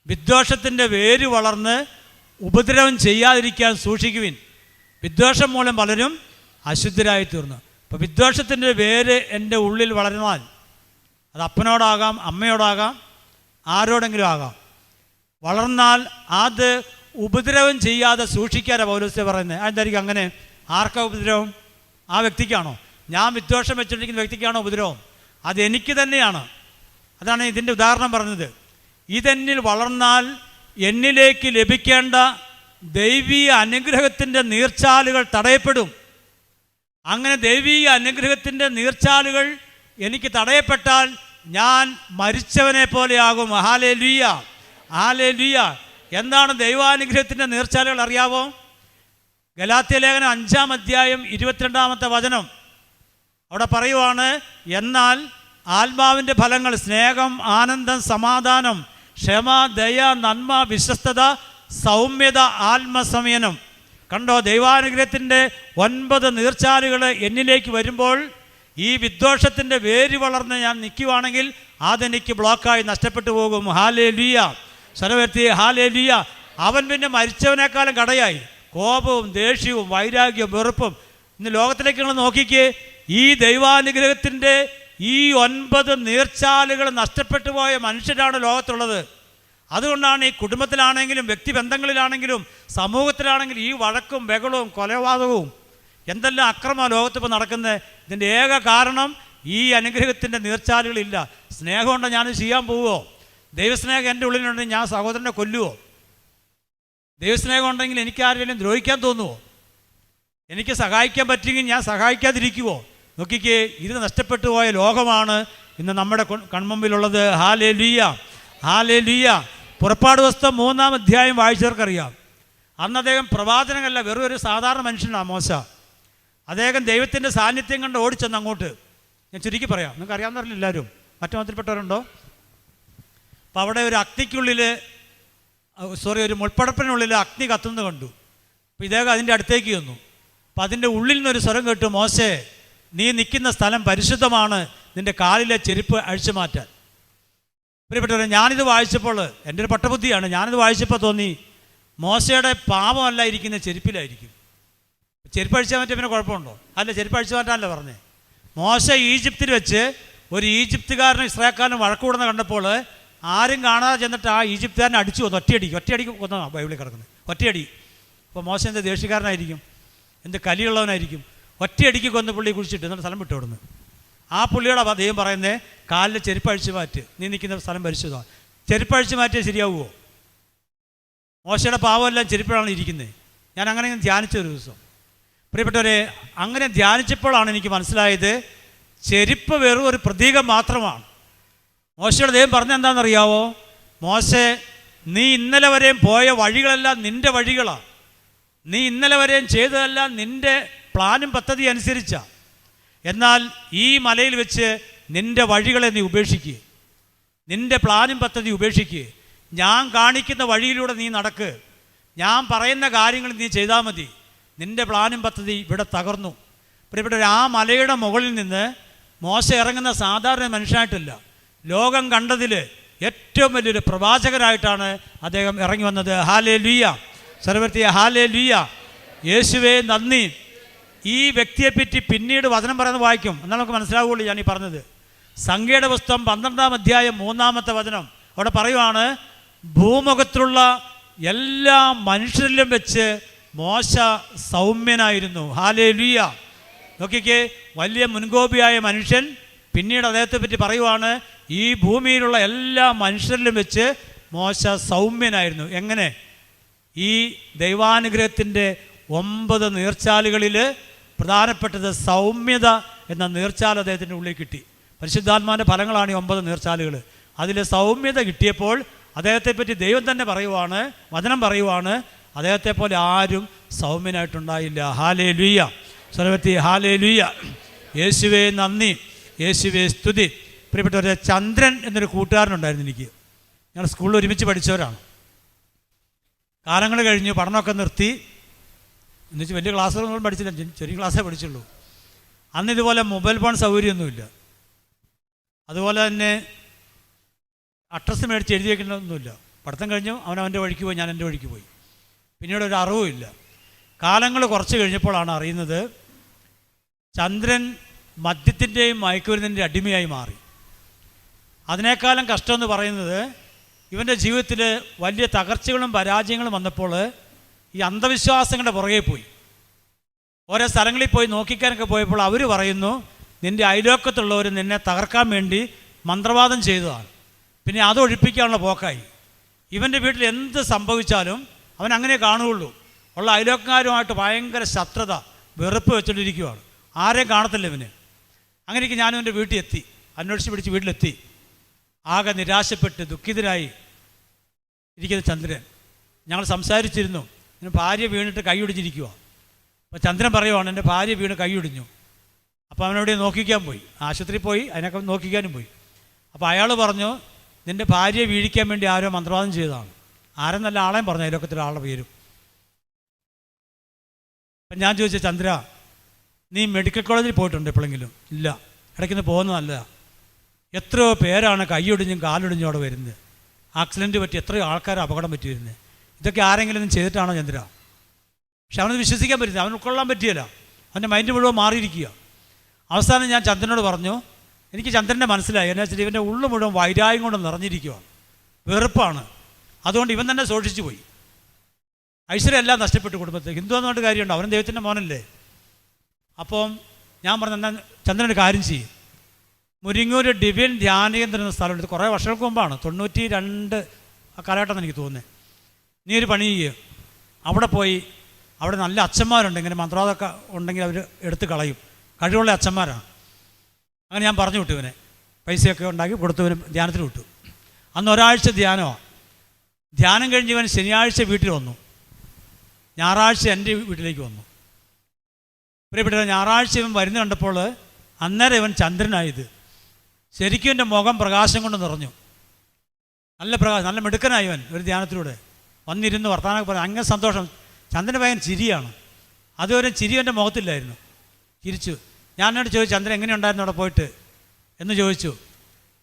A: വിദ്വേഷത്തിൻ്റെ വേര് വളർന്ന് ഉപദ്രവം ചെയ്യാതിരിക്കാൻ സൂക്ഷിക്കുവിൻ. വിദ്വേഷം മൂലം പലരും അശുദ്ധരായി തീർന്നു. അപ്പോൾ വിദ്വേഷത്തിൻ്റെ വേര് എൻ്റെ ഉള്ളിൽ വളർന്നാൽ അത് അപ്പനോടാകാം, അമ്മയോടാകാം, ആരോടെങ്കിലും ആകാം. വളർന്നാൽ അത് ഉപദ്രവം ചെയ്യാതെ സൂക്ഷിക്കാനാണ് പൗലോസ് പറയുന്നത്. അതെന്തായിരിക്കും അങ്ങനെ? ആർക്കാ ഉപദ്രവം? ആ വ്യക്തിക്കാണോ? ഞാൻ വിദ്വേഷം വെച്ചിരിക്കുന്ന വ്യക്തിക്കാണോ ഉപദ്രവം? അതെനിക്ക് തന്നെയാണ്. അതാണ് ഇതിൻ്റെ ഉദാഹരണം പറഞ്ഞത്. ഇതെന്നിൽ വളർന്നാൽ എന്നിലേക്ക് ലഭിക്കേണ്ട ദൈവീയ അനുഗ്രഹത്തിൻ്റെ നീർച്ചാലുകൾ തടയപ്പെടും. അങ്ങനെ ദൈവീയ അനുഗ്രഹത്തിൻ്റെ നീർച്ചാലുകൾ എനിക്ക് തടയപ്പെട്ടാൽ ഞാൻ മരിച്ചവനെ പോലെയാകും. Hallelujah, hallelujah. എന്താണ് ദൈവാനുഗ്രഹത്തിൻ്റെ നീർച്ചാലുകൾ അറിയാവോ? ഗലാത്യ ലേഖനം 5-ാം അധ്യായം 22-ാമത്തെ വചനം. അവിടെ പറയുവാണ്, എന്നാൽ ആത്മാവിൻ്റെ ഫലങ്ങൾ സ്നേഹം, ആനന്ദം, സമാധാനം, ക്ഷമ, ദയ, നന്മ, വിശ്വസ്തത, സൗമ്യത, ആത്മസംയനം. കണ്ടോ? ദൈവാനുഗ്രഹത്തിൻ്റെ 9 നീർച്ചാലുകൾ എന്നിലേക്ക് വരുമ്പോൾ ഈ വിദ്വേഷത്തിൻ്റെ വേര് വളർന്ന് ഞാൻ നിൽക്കുവാണെങ്കിൽ അതെനിക്ക് ബ്ലോക്കായി നഷ്ടപ്പെട്ടു പോകും. ഹല്ലേലൂയ, സ്വരവർത്തി ഹല്ലേലൂയ. അവൻ പിന്നെ മരിച്ചവനേക്കാളും കടയായി. കോപവും ദേഷ്യവും വൈരാഗ്യവും വെറുപ്പും. ഇന്ന് ലോകത്തിലേക്ക് നിങ്ങൾ നോക്കിക്കേ, ഈ ദൈവാനുഗ്രഹത്തിൻ്റെ ഈ 9 നീർച്ചാലുകൾ നഷ്ടപ്പെട്ടു പോയ മനുഷ്യരാണ് ലോകത്തുള്ളത്. അതുകൊണ്ടാണ് ഈ കുടുംബത്തിലാണെങ്കിലും വ്യക്തിബന്ധങ്ങളിലാണെങ്കിലും സമൂഹത്തിലാണെങ്കിലും ഈ വഴക്കും ബഹളവും കൊലപാതകവും എന്തെല്ലാം അക്രമമാണ് ലോകത്തിപ്പോൾ നടക്കുന്നത്. ഇതിൻ്റെ ഏക കാരണം ഈ അനുഗ്രഹത്തിൻ്റെ നീർച്ചാലുകളില്ല. സ്നേഹമുണ്ടോ ഞാനത് ചെയ്യാൻ പോവുമോ? ദൈവസ്നേഹം എൻ്റെ ഉള്ളിലുണ്ടെങ്കിൽ ഞാൻ സഹോദരനെ കൊല്ലുമോ? ദൈവസ്നേഹം ഉണ്ടെങ്കിൽ എനിക്ക് ആരെങ്കിലും ദ്രോഹിക്കാൻ തോന്നുമോ? എനിക്ക് സഹായിക്കാൻ പറ്റുമെങ്കിൽ ഞാൻ സഹായിക്കാതിരിക്കുമോ? നോക്കിക്കേ, ഇത് നഷ്ടപ്പെട്ടു പോയ ലോകമാണ് ഇന്ന് നമ്മുടെ കൺമുമ്പിലുള്ളത്. Hallelujah, hallelujah. പുറപ്പാട് പുസ്തകം 3-ാം അധ്യായം വായിച്ചവർക്കറിയാം. അന്ന് അദ്ദേഹം പ്രവാചകനല്ല, വെറും ഒരു സാധാരണ മനുഷ്യനാണ് മോശ. അദ്ദേഹം ദൈവത്തിൻ്റെ സാന്നിധ്യം കണ്ട് ഓടിച്ചെന്ന് അങ്ങോട്ട്. ഞാൻ ചുരുക്കി പറയാം, നിങ്ങൾക്ക് അറിയാവുന്നവരില്ല എല്ലാവരും. മറ്റു മതത്തിൽപ്പെട്ടവരുണ്ടോ? അപ്പോൾ അവിടെ ഒരു അഗ്നിക്കുള്ളിൽ ഒരു മുൾപ്പടപ്പിനുള്ളിൽ അഗ്നി കത്തുന്നത് കണ്ടു. അപ്പോൾ ഇദ്ദേഹം അതിൻ്റെ അടുത്തേക്ക് വന്നു. അപ്പോൾ അതിൻ്റെ ഉള്ളിൽ നിന്നൊരു സ്വരം കേട്ടു, മോശേ, നീ നിൽക്കുന്ന സ്ഥലം പരിശുദ്ധമാണ്, നിൻ്റെ കാലിലെ ചെരുപ്പ് അഴിച്ചു മാറ്റാൻ. പ്രിയപ്പെട്ടവരെ, ഞാനിത് വായിച്ചപ്പോൾ എൻ്റെ ഒരു പട്ടബുദ്ധിയാണ്, ഞാനിത് വായിച്ചപ്പോൾ തോന്നി മോശയുടെ പാപമല്ല ഇരിക്കുന്ന ചെരുപ്പിലായിരിക്കും. ചെരുപ്പ് അഴിച്ചാൽ മാറ്റാൻ പിന്നെ കുഴപ്പമുണ്ടോ? അല്ല, ചെരുപ്പ് അഴിച്ചു മാറ്റാനല്ല പറഞ്ഞേ. മോശ ഈജിപ്തിൽ വെച്ച് ഒരു ഈജിപ്തുകാരനും ഇസ്രായേൽക്കാരനും വഴക്കൂടുന്ന കണ്ടപ്പോൾ ആരും കാണാതെ ചെന്നിട്ട് ആ ഈജിപ്തുകാരനെ അടിച്ചു കൊന്നു. ഒറ്റയടിക്ക് കൊന്നതാണ് ബൈബിളിൽ കിടക്കുന്നത്, ഒറ്റയടി. അപ്പോൾ മോശ എന്ത് ദേഷ്യക്കാരനായിരിക്കും, എന്ത് കലിയുള്ളവനായിരിക്കും. ഒറ്റയടിക്ക് കൊന്ന് പുള്ളി കുഴിച്ചിട്ട് എന്നിട്ട് സ്ഥലം വിട്ടു കൊടുന്നു. ആ പുള്ളിയോട് ദൈവം പറയുന്നത്, കാലിൽ ചെരുപ്പ് അഴിച്ചു മാറ്റ്, നീ നിൽക്കുന്ന സ്ഥലം പരിശുദ്ധമാണ്. ചെരുപ്പ് അഴിച്ചു മാറ്റിയാൽ ശരിയാവുമോ? മോശയുടെ പാവമെല്ലാം ചെരുപ്പിലാണ് ഇരിക്കുന്നത്. ഞാൻ അങ്ങനെ ധ്യാനിച്ച ഒരു ദിവസം. പ്രിയപ്പെട്ടവരെ, അങ്ങനെ ധ്യാനിച്ചപ്പോഴാണ് എനിക്ക് മനസ്സിലായത് ചെരുപ്പ് വെറും ഒരു പ്രതീകം മാത്രമാണ്. മോശയുടെ ദൈവം പറഞ്ഞെന്താണെന്നറിയാവോ? മോശെ, നീ ഇന്നലെ വരെയും പോയ വഴികളെല്ലാം നിൻ്റെ വഴികളാണ്. നീ ഇന്നലെ വരെയും ചെയ്തതെല്ലാം നിൻ്റെ പ്ലാനും പദ്ധതി അനുസരിച്ചാണ്. എന്നാൽ ഈ മലയിൽ വെച്ച് നിൻ്റെ വഴികളെ നീ ഉപേക്ഷിക്കുക, നിൻ്റെ പ്ലാനും പദ്ധതി ഉപേക്ഷിക്കുക. ഞാൻ കാണിക്കുന്ന വഴിയിലൂടെ നീ നടക്ക്, ഞാൻ പറയുന്ന കാര്യങ്ങൾ നീ ചെയ്താൽ മതി. നിൻ്റെ പ്ലാനും പദ്ധതി ഇവിടെ തകർന്നു. പ്രിയപ്പെട്ടവർ, ആ മലയുടെ മുകളിൽ നിന്ന് മോശ ഇറങ്ങുന്ന സാധാരണ മനുഷ്യനായിട്ടല്ല, ലോകം കണ്ടതിൽ ഏറ്റവും വലിയൊരു പ്രവാചകനായിട്ടാണ് അദ്ദേഹം ഇറങ്ങി വന്നത്. ഹല്ലേലൂയ, സർവ്വത്തിയ ഹല്ലേലൂയ, യേശുവേ നന്ദി. ഈ വ്യക്തിയെപ്പറ്റി പിന്നീട് വചനം പറയുന്നത് വായിക്കും, എന്നാൽ നമുക്ക് മനസ്സിലാവുകയുള്ളൂ ഞാൻ ഈ പറഞ്ഞത്. സംഖ്യയുടെ പുസ്തകം 12-ാം അധ്യായം 3-ാമത്തെ വചനം അവിടെ പറയുവാണ്, ഭൂമുഖത്തിലുള്ള എല്ലാ മനുഷ്യരിലും വെച്ച് മോശ സൗമ്യനായിരുന്നു. ഹല്ലേലൂയ. നോക്കിക്കേ, വലിയ മുൻകോപിയായ മനുഷ്യൻ പിന്നീട് അദ്ദേഹത്തെ പറ്റി പറയുവാണ്, ഈ ഭൂമിയിലുള്ള എല്ലാ മനുഷ്യരിലും വെച്ച് മോശ സൗമ്യനായിരുന്നു. എങ്ങനെ? ഈ ദൈവാനുഗ്രഹത്തിൻ്റെ 9 നീർച്ചാലുകളിൽ പ്രധാനപ്പെട്ടത് സൗമ്യത എന്ന നീർച്ചാൽ അദ്ദേഹത്തിൻ്റെ ഉള്ളിൽ കിട്ടി. പരിശുദ്ധാത്മാവിൻ്റെ ഫലങ്ങളാണ് ഈ 9 നീർച്ചാലുകൾ. അതിൽ സൗമ്യത കിട്ടിയപ്പോൾ അദ്ദേഹത്തെപ്പറ്റി ദൈവം തന്നെ പറയുവാണ്, വചനം പറയുവാണ്, അദ്ദേഹത്തെ പോലെ ആരും സൗമ്യനായിട്ടുണ്ടായില്ല. Hallelujah, സർവ്വത്തി hallelujah. യേശുവേ നന്ദി, യേശുവേ സ്തുതി. പ്രിയപ്പെട്ടവരെ, ചന്ദ്രൻ എന്നൊരു കൂട്ടുകാരനുണ്ടായിരുന്നു എനിക്ക്. ഞങ്ങൾ സ്കൂളിൽ ഒരുമിച്ച് പഠിച്ചവരാണ്. കാലങ്ങൾ കഴിഞ്ഞു, പഠനമൊക്കെ നിർത്തി. എന്നുവെച്ചാൽ വലിയ ക്ലാസ്സുകളൊന്നും പഠിച്ചില്ല, ചെറിയ ക്ലാസ്സേ പഠിച്ചുള്ളൂ. അന്ന് ഇതുപോലെ മൊബൈൽ ഫോൺ സൗകര്യമൊന്നുമില്ല. അതുപോലെ തന്നെ അഡ്രസ്സ് മേടിച്ച് എഴുതി വയ്ക്കുന്നൊന്നുമില്ല. പഠിത്തം കഴിഞ്ഞു, അവൻ്റെ വഴിക്ക് പോയി, ഞാൻ എൻ്റെ വഴിക്ക് പോയി. പിന്നീട് ഒരു അറിവുമില്ല. കാലങ്ങൾ കുറച്ച് കഴിഞ്ഞപ്പോഴാണ് അറിയുന്നത് ചന്ദ്രൻ മദ്യത്തിൻ്റെയും മയക്കുമരുന്നിൻ്റെ അടിമയായി മാറി. അതിനേക്കാളും കഷ്ടമെന്ന് പറയുന്നത് ഇവൻ്റെ ജീവിതത്തിൽ വലിയ തകർച്ചകളും പരാജയങ്ങളും വന്നപ്പോൾ ഈ അന്ധവിശ്വാസങ്ങളുടെ പുറകെ പോയി. ഓരോ സ്ഥലങ്ങളിൽ പോയി നോക്കിക്കാനൊക്കെ പോയപ്പോൾ അവർ പറയുന്നു, നിൻ്റെ അയലോക്കത്തുള്ളവർ നിന്നെ തകർക്കാൻ വേണ്ടി മന്ത്രവാദം ചെയ്തതാണ്. പിന്നെ അത് ഒഴിപ്പിക്കാനുള്ള പോക്കായി. ഇവൻ്റെ വീട്ടിൽ എന്ത് സംഭവിച്ചാലും അവൻ അങ്ങനെ കാണുകയുള്ളൂ. ഉള്ള അയലോക്കാരുമായിട്ട് ഭയങ്കര ശത്രുത, വെറുപ്പ് വെച്ചുകൊണ്ടിരിക്കുകയാണ്. ആരെയും കാണത്തില്ല ഇവന്. അങ്ങനെയൊക്കെ ഞാനും എൻ്റെ വീട്ടിൽ എത്തി, അന്വേഷിച്ച് പിടിച്ച് വീട്ടിലെത്തി. ആകെ നിരാശപ്പെട്ട് ദുഃഖിതരായി ഇരിക്കുന്ന ചന്ദ്രൻ. ഞങ്ങൾ സംസാരിച്ചിരുന്നു, എൻ്റെ ഭാര്യ വീണിട്ട് കൈയൊടിഞ്ഞിരിക്കുക. അപ്പോൾ ചന്ദ്രൻ പറയുവാണ്, എൻ്റെ ഭാര്യ വീണ് കൈയൊടിഞ്ഞു. അപ്പോൾ അവനോട് നോക്കിക്കാൻ പോയി, ആശുപത്രിയിൽ പോയി, അതിനൊക്കെ നോക്കിക്കാനും പോയി. അപ്പോൾ അയാൾ പറഞ്ഞു, നിൻ്റെ ഭാര്യയെ വീഴിക്കാൻ വേണ്ടി ആരോ മന്ത്രവാദം ചെയ്തതാണ്. ആരെന്നല്ല ആളെയും പറഞ്ഞു, അയലോക്കത്തിൽ ആളുടെ പേരും. അപ്പം ഞാൻ ചോദിച്ചു, ചന്ദ്ര, നീ മെഡിക്കൽ കോളേജിൽ പോയിട്ടുണ്ട് എപ്പോഴെങ്കിലും? ഇല്ല. ഇടയ്ക്കൊന്ന് പോകുന്നത് നല്ലതാണ്. എത്രയോ പേരാണ് കൈയൊടിഞ്ഞും കാലൊടിഞ്ഞും അവിടെ വരുന്നത്. ആക്സിഡൻറ്റ് പറ്റി എത്രയോ ആൾക്കാർ അപകടം പറ്റി വരുന്നത്. ഇതൊക്കെ ആരെങ്കിലും ഒന്നും ചെയ്തിട്ടാണോ ചന്ദ്ര? പക്ഷെ അവനത് വിശ്വസിക്കാൻ പറ്റില്ല, അവന് ഉൾക്കൊള്ളാൻ പറ്റിയല്ല. അവൻ്റെ മൈൻഡ് മുഴുവൻ മാറിയിരിക്കുക. അവസാനം ഞാൻ ചന്ദ്രനോട് പറഞ്ഞു, എനിക്ക് ചന്ദ്രനെ മനസ്സിലായി. എന്നാ വെച്ചാൽ ഇവൻ്റെ ഉള്ളു മുഴുവൻ വൈരാഗ്യം കൊണ്ട് നിറഞ്ഞിരിക്കുകയാണ്, വെറുപ്പാണ്. അതുകൊണ്ട് ഇവൻ തന്നെ സൂക്ഷിച്ചു പോയി. ഐശ്വര്യം എല്ലാം നഷ്ടപ്പെട്ടു കുടുംബത്തിൽ. ഹിന്ദു എന്നുകൊണ്ട് കാര്യമുണ്ടോ? അവൻ ദൈവത്തിൻ്റെ മോനല്ലേ. അപ്പം ഞാൻ പറഞ്ഞു, എന്നാൽ ചന്ദ്രനൊരു കാര്യം ചെയ്യും, മുരിങ്ങൂർ ഡിവൈൻ ധ്യാനകേന്ദ്രം എന്ന സ്ഥലമുണ്ട്. കുറേ വർഷങ്ങൾക്ക് മുമ്പാണ്, 92 ആ കാലഘട്ടം എനിക്ക് തോന്നുന്നത്. നീ ഒരു പണി ചെയ്യുക, അവിടെ പോയി, അവിടെ നല്ല അച്ഛന്മാരുണ്ട്, ഇങ്ങനെ മന്ത്രവാദമൊക്കെ ഉണ്ടെങ്കിൽ അവർ എടുത്ത് കളയും, കഴിവുള്ള അച്ഛന്മാരാണ്. അങ്ങനെ ഞാൻ പറഞ്ഞു വിട്ടു ഇവനെ, പൈസയൊക്കെ ഉണ്ടാക്കി കൊടുത്തു, ഇവന് ധ്യാനത്തിന് വിട്ടു. അന്ന് ഒരാഴ്ച ധ്യാനമാണ്. ധ്യാനം കഴിഞ്ഞ് ഇവൻ ശനിയാഴ്ച വീട്ടിൽ വന്നു, ഞായറാഴ്ച എൻ്റെ വീട്ടിലേക്ക് വന്നു. പ്രിയപ്പെട്ട, ഞായറാഴ്ച ഇവൻ വരുന്ന കണ്ടപ്പോൾ അന്നേരം ഇവൻ ചന്ദ്രനായത്. ശരിക്കും എൻ്റെ മുഖം പ്രകാശം കൊണ്ട് നിറഞ്ഞു. നല്ല പ്രകാശം, നല്ല മിടുക്കനായി ഇവൻ. ഒരു ധ്യാനത്തിലൂടെ വന്നിരുന്ന് വർത്തമാനമൊക്കെ പറഞ്ഞു. അങ്ങനെ സന്തോഷം. ചന്ദ്രന് ഭയങ്കര ചിരിയാണ്. അതുവരെ ചിരി എൻ്റെ മുഖത്തില്ലായിരുന്നു. ചിരിച്ചു. ഞാനോട് ചോദിച്ചു, ചന്ദ്രൻ എങ്ങനെയുണ്ടായിരുന്നു അവിടെ പോയിട്ട് എന്ന് ചോദിച്ചു.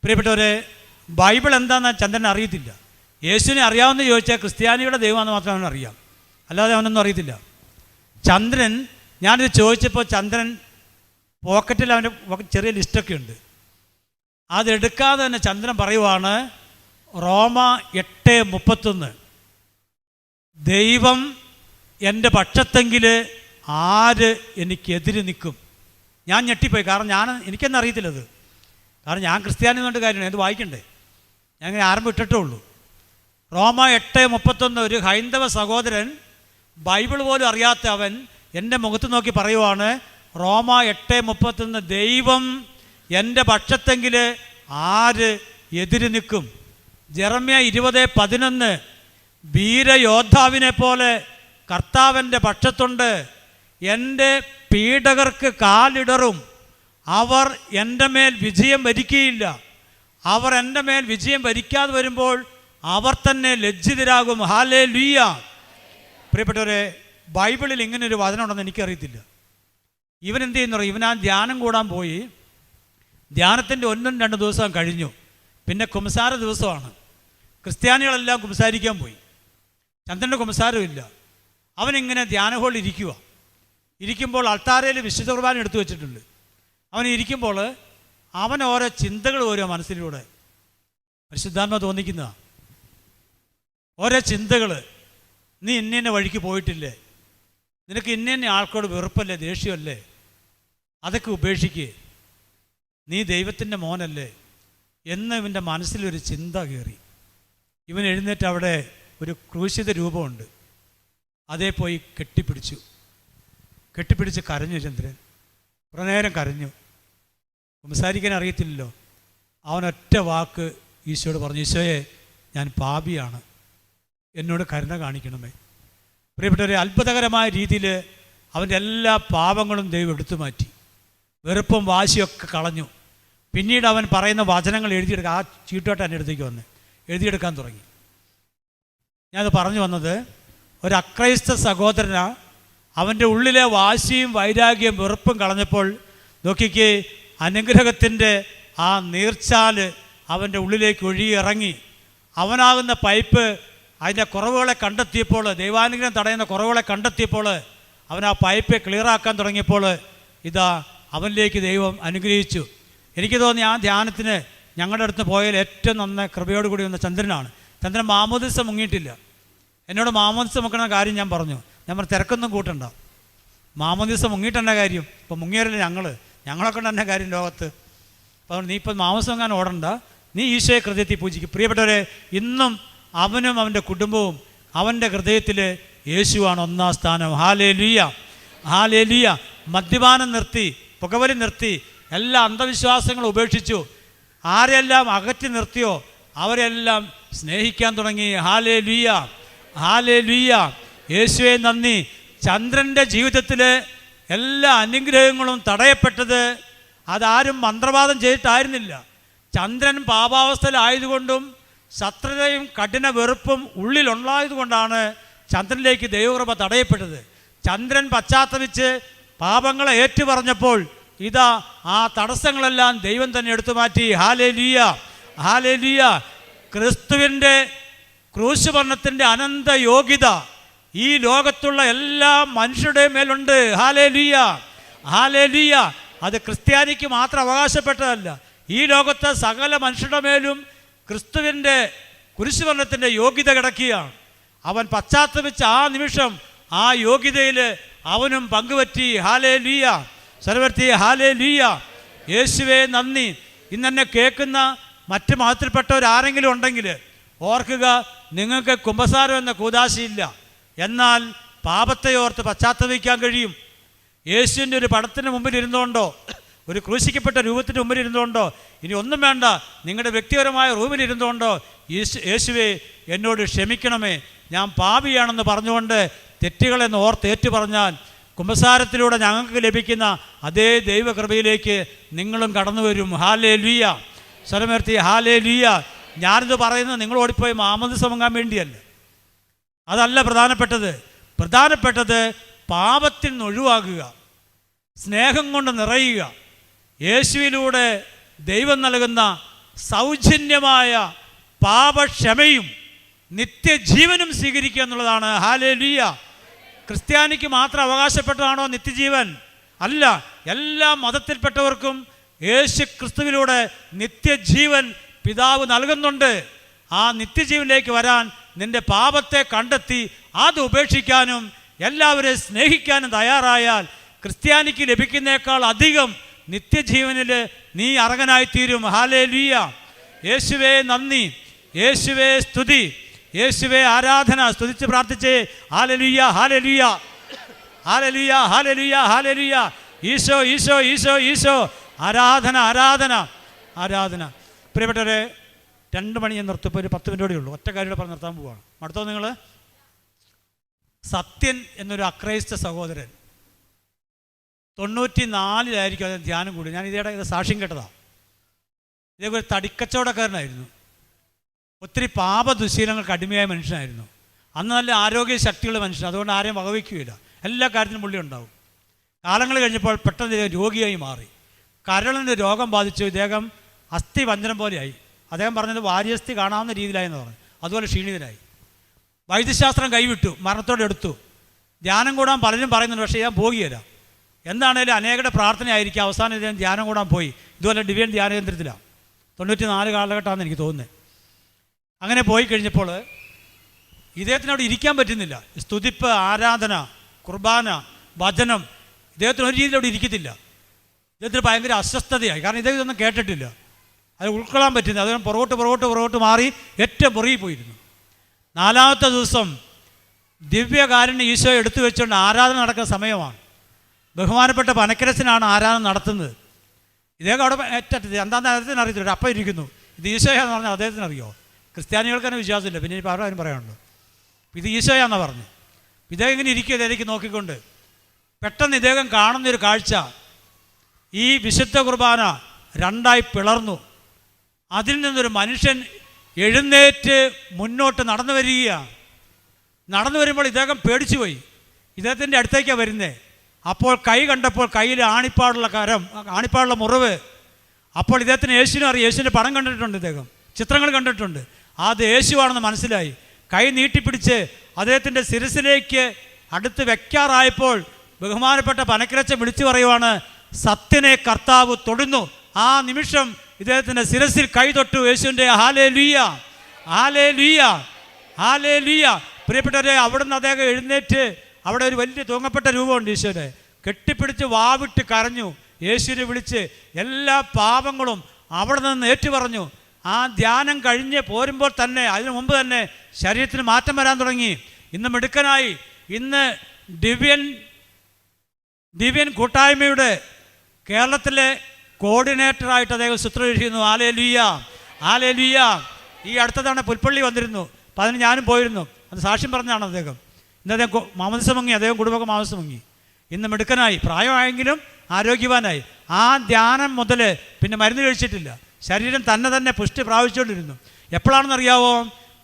A: പ്രിയപ്പെട്ടവരെ, ബൈബിൾ എന്താണെന്ന് ചന്ദ്രൻ അറിയത്തില്ല. യേശുവിനെ അറിയാമെന്ന് ചോദിച്ചാൽ ക്രിസ്ത്യാനിയുടെ ദൈവമാണെന്ന് മാത്രമേ അവനറിയാം, അല്ലാതെ അവനൊന്നും അറിയത്തില്ല. ചന്ദ്രൻ, ഞാനിത് ചോദിച്ചപ്പോൾ ചന്ദ്രൻ പോക്കറ്റിൽ അവൻ്റെ ചെറിയ ലിസ്റ്റൊക്കെ ഉണ്ട്. അതെടുക്കാതെ തന്നെ ചന്ദ്രൻ പറയുവാണ്, റോമ 8:31, ദൈവം എൻ്റെ പക്ഷത്തെങ്കിൽ ആര് എനിക്കെതിര് നിൽക്കും? ഞാൻ ഞെട്ടിപ്പോയി. കാരണം എനിക്കെന്നെ അറിയത്തില്ലത്. കാരണം ഞാൻ ക്രിസ്ത്യാനി എന്നുകൊണ്ട് കാര്യമാണ്, ഇത് വായിക്കണ്ടേ. ഞാൻ ഇങ്ങനെ ആരംഭം ഇട്ടിട്ടേ ഉള്ളൂ. റോമ 8:31 ഒരു ഹൈന്ദവ സഹോദരൻ, ബൈബിൾ പോലും അറിയാത്ത അവൻ എൻ്റെ മുഖത്ത് നോക്കി പറയുവാണ്, റോമ 8:31 ദൈവം എൻ്റെ പക്ഷത്തെങ്കിൽ ആര് എതിര് നിൽക്കും? ജെറമ്യ 20:11 വീരയോദ്ധാവിനെ പോലെ കർത്താവിൻ്റെ പക്ഷത്തുണ്ട്, എൻ്റെ പീഡകർക്ക് കാലിടറും, അവർ എൻ്റെ മേൽ വിജയം വരിക്കുകയില്ല. അവർ എൻ്റെ മേൽ വിജയം വരിക്കാതെ വരുമ്പോൾ അവർ തന്നെ ലജ്ജിതരാകും. ഹല്ലേലൂയ. പ്രിയപ്പെട്ടവരെ, ബൈബിളിൽ ഇങ്ങനൊരു വചനം ഉണ്ടെന്ന് എനിക്കറിയത്തില്ല. ഇവൻ എന്ത് ചെയ്യുന്നു? ഇവൻ ആ ധ്യാനം കൂടാൻ പോയി. ധ്യാനത്തിൻ്റെ 1-2 ദിവസം കഴിഞ്ഞു. പിന്നെ കുമ്പസാര ദിവസമാണ്. ക്രിസ്ത്യാനികളെല്ലാം കുമ്പസാരിക്കാൻ പോയി. ചന്ദ്രൻ്റെ കുമ്പസാരമില്ല. അവനിങ്ങനെ ധ്യാന ഹോളിൽ ഇരിക്കുമ്പോൾ അൾത്താരയിൽ വിശുദ്ധ കുർബാന എടുത്തു വെച്ചിട്ടുണ്ട്. അവൻ ഇരിക്കുമ്പോൾ അവൻ ഓരോ ചിന്തകൾ ഓരോ മനസ്സിലൂടെ പരിശുദ്ധാത്മ തോന്നിക്കുന്ന ഓരോ ചിന്തകൾ. നീ ഇന്ന വഴിക്ക് പോയിട്ടില്ലേ? നിനക്ക് ഇന്ന ആൾക്കോട് വെറുപ്പല്ലേ, ദേഷ്യമല്ലേ? അതൊക്കെ ഉപേക്ഷിക്കുക. നീ ദൈവത്തിൻ്റെ മോനല്ലേ എന്ന് ഇവൻ്റെ മനസ്സിലൊരു ചിന്ത കയറി. ഇവൻ എഴുന്നേറ്റ് അവിടെ ഒരു ക്രൂശിത രൂപമുണ്ട്, അതേ പോയി കെട്ടിപ്പിടിച്ച് കരഞ്ഞു. ചന്ദ്രൻ കുറേ നേരം കരഞ്ഞു. സംസാരിക്കാൻ അറിയത്തില്ലല്ലോ. അവനൊറ്റ വാക്ക് ഈശോയോട് പറഞ്ഞു, ഈശോയെ, ഞാൻ പാപിയാണ്, എന്നോട് കരുണ കാണിക്കണമേ. പ്രിയപ്പെട്ടവരെ, അത്ഭുതകരമായ രീതിയിൽ അവൻ്റെ എല്ലാ പാപങ്ങളും ദൈവം എടുത്തു മാറ്റി. വെറുപ്പും വാശിയൊക്കെ കളഞ്ഞു. പിന്നീട് അവൻ പറയുന്ന വചനങ്ങൾ എഴുതിയെടുക്കുക. ആ ചീട്ടോട്ട് എൻ്റെ അടുത്തേക്ക് വന്ന് എഴുതിയെടുക്കാൻ തുടങ്ങി. ഞാനത് പറഞ്ഞു വന്നത്, ഒരു അക്രൈസ്ത സഹോദരന അവൻ്റെ ഉള്ളിലെ വാശിയും വൈരാഗ്യം വെറുപ്പും കളഞ്ഞപ്പോൾ നോക്കിക്കേ, അനുഗ്രഹത്തിൻ്റെ ആ നീർച്ചാല് അവൻ്റെ ഉള്ളിലേക്ക് ഒഴുകിയിറങ്ങി. അവനാകുന്ന പൈപ്പ് അതിൻ്റെ കുറവുകളെ കണ്ടെത്തിയപ്പോൾ, ദൈവാനുഗ്രഹം തടയുന്ന കുറവുകളെ കണ്ടെത്തിയപ്പോൾ, അവൻ ആ പൈപ്പ് ക്ലിയറാക്കാൻ തുടങ്ങിയപ്പോൾ ഇതാ അവനിലേക്ക് ദൈവം അനുഗ്രഹിച്ചു. എനിക്ക് തോന്നി ആ ധ്യാനത്തിന് ഞങ്ങളുടെ അടുത്ത് പോയാൽ ഏറ്റവും നന്നായി കൃപയോട് കൂടി വന്ന ചന്ദ്രനാണ്. ചന്ദ്രൻ മാമോദിസ മുങ്ങിയിട്ടില്ല. എന്നോട് മാമോദിസ മുക്കണ കാര്യം ഞാൻ പറഞ്ഞു. ഞാൻ പറഞ്ഞു, തിരക്കൊന്നും കൂട്ടണ്ട, മാമോദിസ മുങ്ങിയിട്ടെന്ന കാര്യം. ഇപ്പം മുങ്ങിയവരല്ലേ ഞങ്ങളൊക്കെ ഉണ്ട് എന്നെ കാര്യം ലോകത്ത്. അപ്പോൾ നീ ഇപ്പം മാമോദിസം മുങ്ങാൻ ഓടണ്ട, നീ ഈശോയെ ഹൃദയത്തിൽ പൂജിക്കും. പ്രിയപ്പെട്ടവരെ, ഇന്നും അവനും അവൻ്റെ കുടുംബവും അവൻ്റെ ഹൃദയത്തിൽ യേശുവാണ് ഒന്നാം സ്ഥാനം. Hallelujah, hallelujah. മദ്യപാനം നിർത്തി, പുകവലി നിർത്തി, എല്ലാ അന്ധവിശ്വാസങ്ങളും ഉപേക്ഷിച്ചു. ആരെല്ലാം അകറ്റി നിർത്തിയോ അവരെല്ലാം സ്നേഹിക്കാൻ തുടങ്ങി. Hallelujah, hallelujah. യേശുവേ നന്ദി. ചന്ദ്രൻ്റെ ജീവിതത്തിൽ എല്ലാ അനുഗ്രഹങ്ങളും തടയപ്പെട്ടത് അതാരും മന്ത്രവാദം ചെയ്തിട്ടായിരുന്നില്ല. ചന്ദ്രൻ പാപാവസ്ഥയിലായതുകൊണ്ടും ശത്രുതയും കഠിന വെറുപ്പും ഉള്ളിലുണ്ടായതുകൊണ്ടാണ് ചന്ദ്രനിലേക്ക് ദൈവകൃപ തടയപ്പെട്ടത്. ചന്ദ്രൻ പശ്ചാത്തപിച്ച് പാപങ്ങളെ ഏറ്റുപറഞ്ഞപ്പോൾ ഇതാ ആ തടസ്സങ്ങളെല്ലാം ദൈവം തന്നെ എടുത്തു മാറ്റി. Hallelujah, hallelujah. ക്രിസ്തുവിൻ്റെ ക്രൂശ് മരണത്തിൻ്റെ അനന്ത യോഗ്യത ഈ ലോകത്തുള്ള എല്ലാ മനുഷ്യരുടെയും മേലുണ്ട്. Hallelujah, hallelujah. അത് ക്രിസ്ത്യാനിക്ക് മാത്രം അവകാശപ്പെട്ടതല്ല. ഈ ലോകത്തെ സകല മനുഷ്യരുടെ മേലും ക്രിസ്തുവിൻ്റെ കുരിശുമരണത്തിൻ്റെ യോഗ്യത കിടക്കുകയാണ്. അവൻ പശ്ചാത്തപിച്ച ആ നിമിഷം ആ യോഗ്യതയിൽ അവനും പങ്കുപറ്റി. Hallelujah, സർവ്വത്തി hallelujah. യേശുവേ നന്ദി. ഇന്നെന്നെ കേൾക്കുന്ന മറ്റ് മതത്തിൽപ്പെട്ടവരാരെങ്കിലും ഉണ്ടെങ്കിൽ ഓർക്കുക, നിങ്ങൾക്ക് കുമ്പസാരം എന്ന കൂദാശയില്ല, എന്നാൽ പാപത്തെ ഓർത്ത് പശ്ചാത്തപിക്കാൻ കഴിയും. യേശുവിൻ്റെ ഒരു പടത്തിന് മുമ്പിൽ ഇരുന്നുകൊണ്ടോ ഒരു ക്രൂശിക്കപ്പെട്ട രൂപത്തിന് മുമ്പിൽ ഇരുന്നുകൊണ്ടോ, ഇനി ഒന്നും വേണ്ട, നിങ്ങളുടെ വ്യക്തിപരമായ റൂമിൽ ഇരുന്നുകൊണ്ടോ യേശുവേ എന്നോട് ക്ഷമിക്കണമേ, ഞാൻ പാപിയാണെന്ന് പറഞ്ഞുകൊണ്ട് തെറ്റുകളെന്ന് ഓർത്ത് ഏറ്റു പറഞ്ഞാൽ കുമ്പസാരത്തിലൂടെ ഞങ്ങൾക്ക് ലഭിക്കുന്ന അതേ ദൈവകൃപയിലേക്ക് നിങ്ങളും കടന്നു വരും. ഹല്ലേലൂയ, സ്വരമേർത്തി ഹല്ലേലൂയ. ഞാനിത് പറയുന്നത് നിങ്ങൾ ഓടിപ്പോയി മാമോദിസ മുങ്ങാൻ വേണ്ടിയല്ല. അതല്ല പ്രധാനപ്പെട്ടത് പാപത്തിൽ നിന്ന് ഒഴിവാകുക, സ്നേഹം കൊണ്ട് നിറയുക, യേശുവിലൂടെ ദൈവം നൽകുന്ന സൗജന്യമായ പാപക്ഷമയും നിത്യജീവനും സ്വീകരിക്കുക എന്നുള്ളതാണ്. ഹല്ലേലൂയ. ക്രിസ്ത്യാനിക്ക് മാത്രം അവകാശപ്പെട്ടതാണോ നിത്യജീവൻ? അല്ല, എല്ലാ മതത്തിൽപ്പെട്ടവർക്കും യേശു ക്രിസ്തുവിലൂടെ നിത്യജീവൻ പിതാവ് നൽകുന്നുണ്ട്. ആ നിത്യജീവനിലേക്ക് വരാൻ നിന്റെ പാപത്തെ കണ്ടെത്തി അത് ഉപേക്ഷിക്കാനും എല്ലാവരെയും സ്നേഹിക്കാനും തയ്യാറായാൽ ക്രിസ്ത്യാനിക്ക് ലഭിക്കുന്നേക്കാൾ അധികം നിത്യജീവനിൽ നീ അർഹനായിത്തീരും. ഹല്ലേലൂയ. യേശുവേ നന്ദി, യേശുവേ സ്തുതി, യേശുവേ ആരാധന. സ്തുതിച്ച് പ്രാർത്ഥിച്ചേ. ഹല്ലേലൂയ, hallelujah, hallelujah, hallelujah, hallelujah. Isho, Isho, Isho, ഈശോ. ആരാധന, ആരാധന, ആരാധന. പ്രിയപ്പെട്ടവരെ, 2 മണി ഞാൻ നിർത്തിപ്പോൾ ഒരു 10 മിനിറ്റോടെ ഉള്ളൂ. ഒറ്റ കാര്യം പറഞ്ഞ് നിർത്താൻ പോവുകയാണ്. അടുത്തോ നിങ്ങൾ. സത്യൻ എന്നൊരു അക്രൈസ്ത സഹോദരൻ 94-ലായിരിക്കും അദ്ദേഹം ധ്യാനം കൂടി. ഞാൻ ഇത് സാക്ഷ്യം കേട്ടതാണ്. ഇതേപോലെ തടിക്കച്ചവടക്കാരനായിരുന്നു. ഒത്തിരി പാപദുശീലങ്ങൾക്ക് അടിമയായ മനുഷ്യനായിരുന്നു. അന്ന് നല്ല ആരോഗ്യ ശക്തിയുള്ള മനുഷ്യൻ. അതുകൊണ്ട് ആരെയും വകവയ്ക്കുകയില്ല. എല്ലാ കാര്യത്തിനും പുള്ളി ഉണ്ടാവും. കാലങ്ങൾ കഴിഞ്ഞപ്പോൾ പെട്ടെന്ന് ഇദ്ദേഹം രോഗിയായി മാറി. കരളിന് രോഗം ബാധിച്ചു. ഇദ്ദേഹം അസ്ഥി വഞ്ചനം പോലെയായി. അദ്ദേഹം പറഞ്ഞത് വാര്യസ്ഥി കാണാവുന്ന രീതിയിലായെന്ന് പറഞ്ഞു. അതുപോലെ ക്ഷീണിതനായി. വൈദ്യശാസ്ത്രം കൈവിട്ടു, മരണത്തോടെ എടുത്തു. ധ്യാനം കൂടാൻ പലരും പറയുന്നുണ്ട്, പക്ഷേ ഞാൻ പോകുകയില്ല. എന്താണേലും അനേകരുടെ പ്രാർത്ഥനയായിരിക്കും. അവസാനം ഇദ്ദേഹം ധ്യാനം കൂടാൻ പോയി. ഇതുപോലെ ഡിവൈൻ ധ്യാന കേന്ദ്രത്തിലാണ്. 94 കാലഘട്ടമാണെന്ന് എനിക്ക് തോന്നുന്നത്. അങ്ങനെ പോയി കഴിഞ്ഞപ്പോൾ ഇദ്ദേഹത്തിന് അവിടെ ഇരിക്കാൻ പറ്റുന്നില്ല. സ്തുതിപ്പ്, ആരാധന, കുർബാന, വചനം, ഇദ്ദേഹത്തിന് ഒരു രീതിയിൽ അവിടെ ഇരിക്കത്തില്ല. ഇദ്ദേഹത്തിന് ഭയങ്കര അസ്വസ്ഥതയായി. കാരണം ഇദ്ദേഹം ഇതൊന്നും കേട്ടിട്ടില്ല. അത് ഉൾക്കൊള്ളാൻ പറ്റുന്നില്ല. അദ്ദേഹം പുറകോട്ട് മാറി ഏറ്റവും പുറകിൽ പോയിരുന്നു. 4-ാമത്തെ ദിവസം ദിവ്യകാരുണ്യ ഈശോ എടുത്തു വെച്ചുകൊണ്ട് ആരാധന നടക്കുന്ന സമയമാണ്. ബഹുമാനപ്പെട്ട പനക്കരച്ചനാണ് ആരാധന നടത്തുന്നത്. ഇദ്ദേഹം അവിടെ ഏറ്റവും എന്താണെന്ന് അദ്ദേഹത്തിന് അറിയത്തില്ല. അപ്പം ഇരിക്കുന്നു. ഇത് ഈശോയാന്ന് പറഞ്ഞാൽ അദ്ദേഹത്തിന് അറിയോ? ക്രിസ്ത്യാനികൾക്ക് തന്നെ വിശ്വാസമില്ല. പിന്നെ ഇനി ആരും പറയാനുണ്ട്. ഇത് ഈശോയാണെന്നാണ് പറഞ്ഞു. ഇദ്ദേഹം ഇങ്ങനെ ഇരിക്കുക, ഇതിലേക്ക് നോക്കിക്കൊണ്ട്. പെട്ടെന്ന് ഇദ്ദേഹം കാണുന്നൊരു കാഴ്ച, ഈ വിശുദ്ധ കുർബാന 2ആയി പിളർന്നു. അതിൽ നിന്നൊരു മനുഷ്യൻ എഴുന്നേറ്റ് മുന്നോട്ട് നടന്നു വരികയാണ്. നടന്നു വരുമ്പോൾ ഇദ്ദേഹം പേടിച്ചു പോയി. ഇദ്ദേഹത്തിൻ്റെ അടുത്തേക്കാണ് വരുന്നത്. അപ്പോൾ കൈ കണ്ടപ്പോൾ കയ്യിൽ ആണിപ്പാടുള്ള മുറിവ്. അപ്പോൾ ഇദ്ദേഹത്തിന് യേശുവിനെ അറിയാം. യേശുവിൻ്റെ പടം കണ്ടിട്ടുണ്ട്, ഇദ്ദേഹം ചിത്രങ്ങൾ കണ്ടിട്ടുണ്ട്. അത് യേശുവാണെന്ന് മനസ്സിലായി. കൈ നീട്ടിപ്പിടിച്ച് അദ്ദേഹത്തിൻ്റെ ശിരസിലേക്ക് അടുത്ത് വെക്കാറായപ്പോൾ ബഹുമാനപ്പെട്ട പനക്കരച്ചൻ വിളിച്ചു പറയുവാണ്, സത്യനെ കർത്താവ് തൊടുന്നു. ആ നിമിഷം ഇദ്ദേഹത്തിൻ്റെ ശിരസിൽ കൈ തൊട്ടു. യേശുവിൻ്റെ ഹല്ലേലൂയ, ഹല്ലേലൂയ, ഹല്ലേലൂയ. പ്രിയപ്പെട്ടവരെ, അവിടുന്ന് അദ്ദേഹം എഴുന്നേറ്റ്, അവിടെ ഒരു വലിയ തൂങ്ങപ്പെട്ട രൂപമുണ്ട് ഈശോയുടെ, കെട്ടിപ്പിടിച്ച് വാവിട്ട് കരഞ്ഞു. യേശുവിനെ വിളിച്ച് എല്ലാ പാപങ്ങളും അവിടെ നിന്ന് ഏറ്റുപറഞ്ഞു. ആ ധ്യാനം കഴിഞ്ഞ് പോരുമ്പോൾ തന്നെ, അതിനു മുമ്പ് തന്നെ ശരീരത്തിന് മാറ്റം വരാൻ തുടങ്ങി. ഇന്ന് മിടുക്കനായി. ഇന്ന് ദിവ്യൻ കൂട്ടായ്മയുടെ കേരളത്തിലെ കോർഡിനേറ്ററായിട്ട് അദ്ദേഹം ശുശ്രൂഷിക്കുന്നു. Hallelujah, hallelujah. ഈ അടുത്ത തവണ പുൽപ്പള്ളി വന്നിരുന്നു. അപ്പം അതിന് ഞാനും പോയിരുന്നു. അത് സാക്ഷ്യം പറഞ്ഞാണ് അദ്ദേഹം. ഇന്ന് അദ്ദേഹം മാമോദിസ മുങ്ങി. അദ്ദേഹം കുടുംബമൊക്കെ മാമോദിസ മുങ്ങി. ഇന്ന് മിടുക്കനായി, പ്രായമായെങ്കിലും ആരോഗ്യവാനായി. ആ ധ്യാനം മുതൽ പിന്നെ മരുന്ന് കഴിച്ചിട്ടില്ല. ശരീരം തന്നെ പുഷ്ടി പ്രാപിച്ചുകൊണ്ടിരുന്നു. എപ്പോഴാണെന്നറിയാവോ?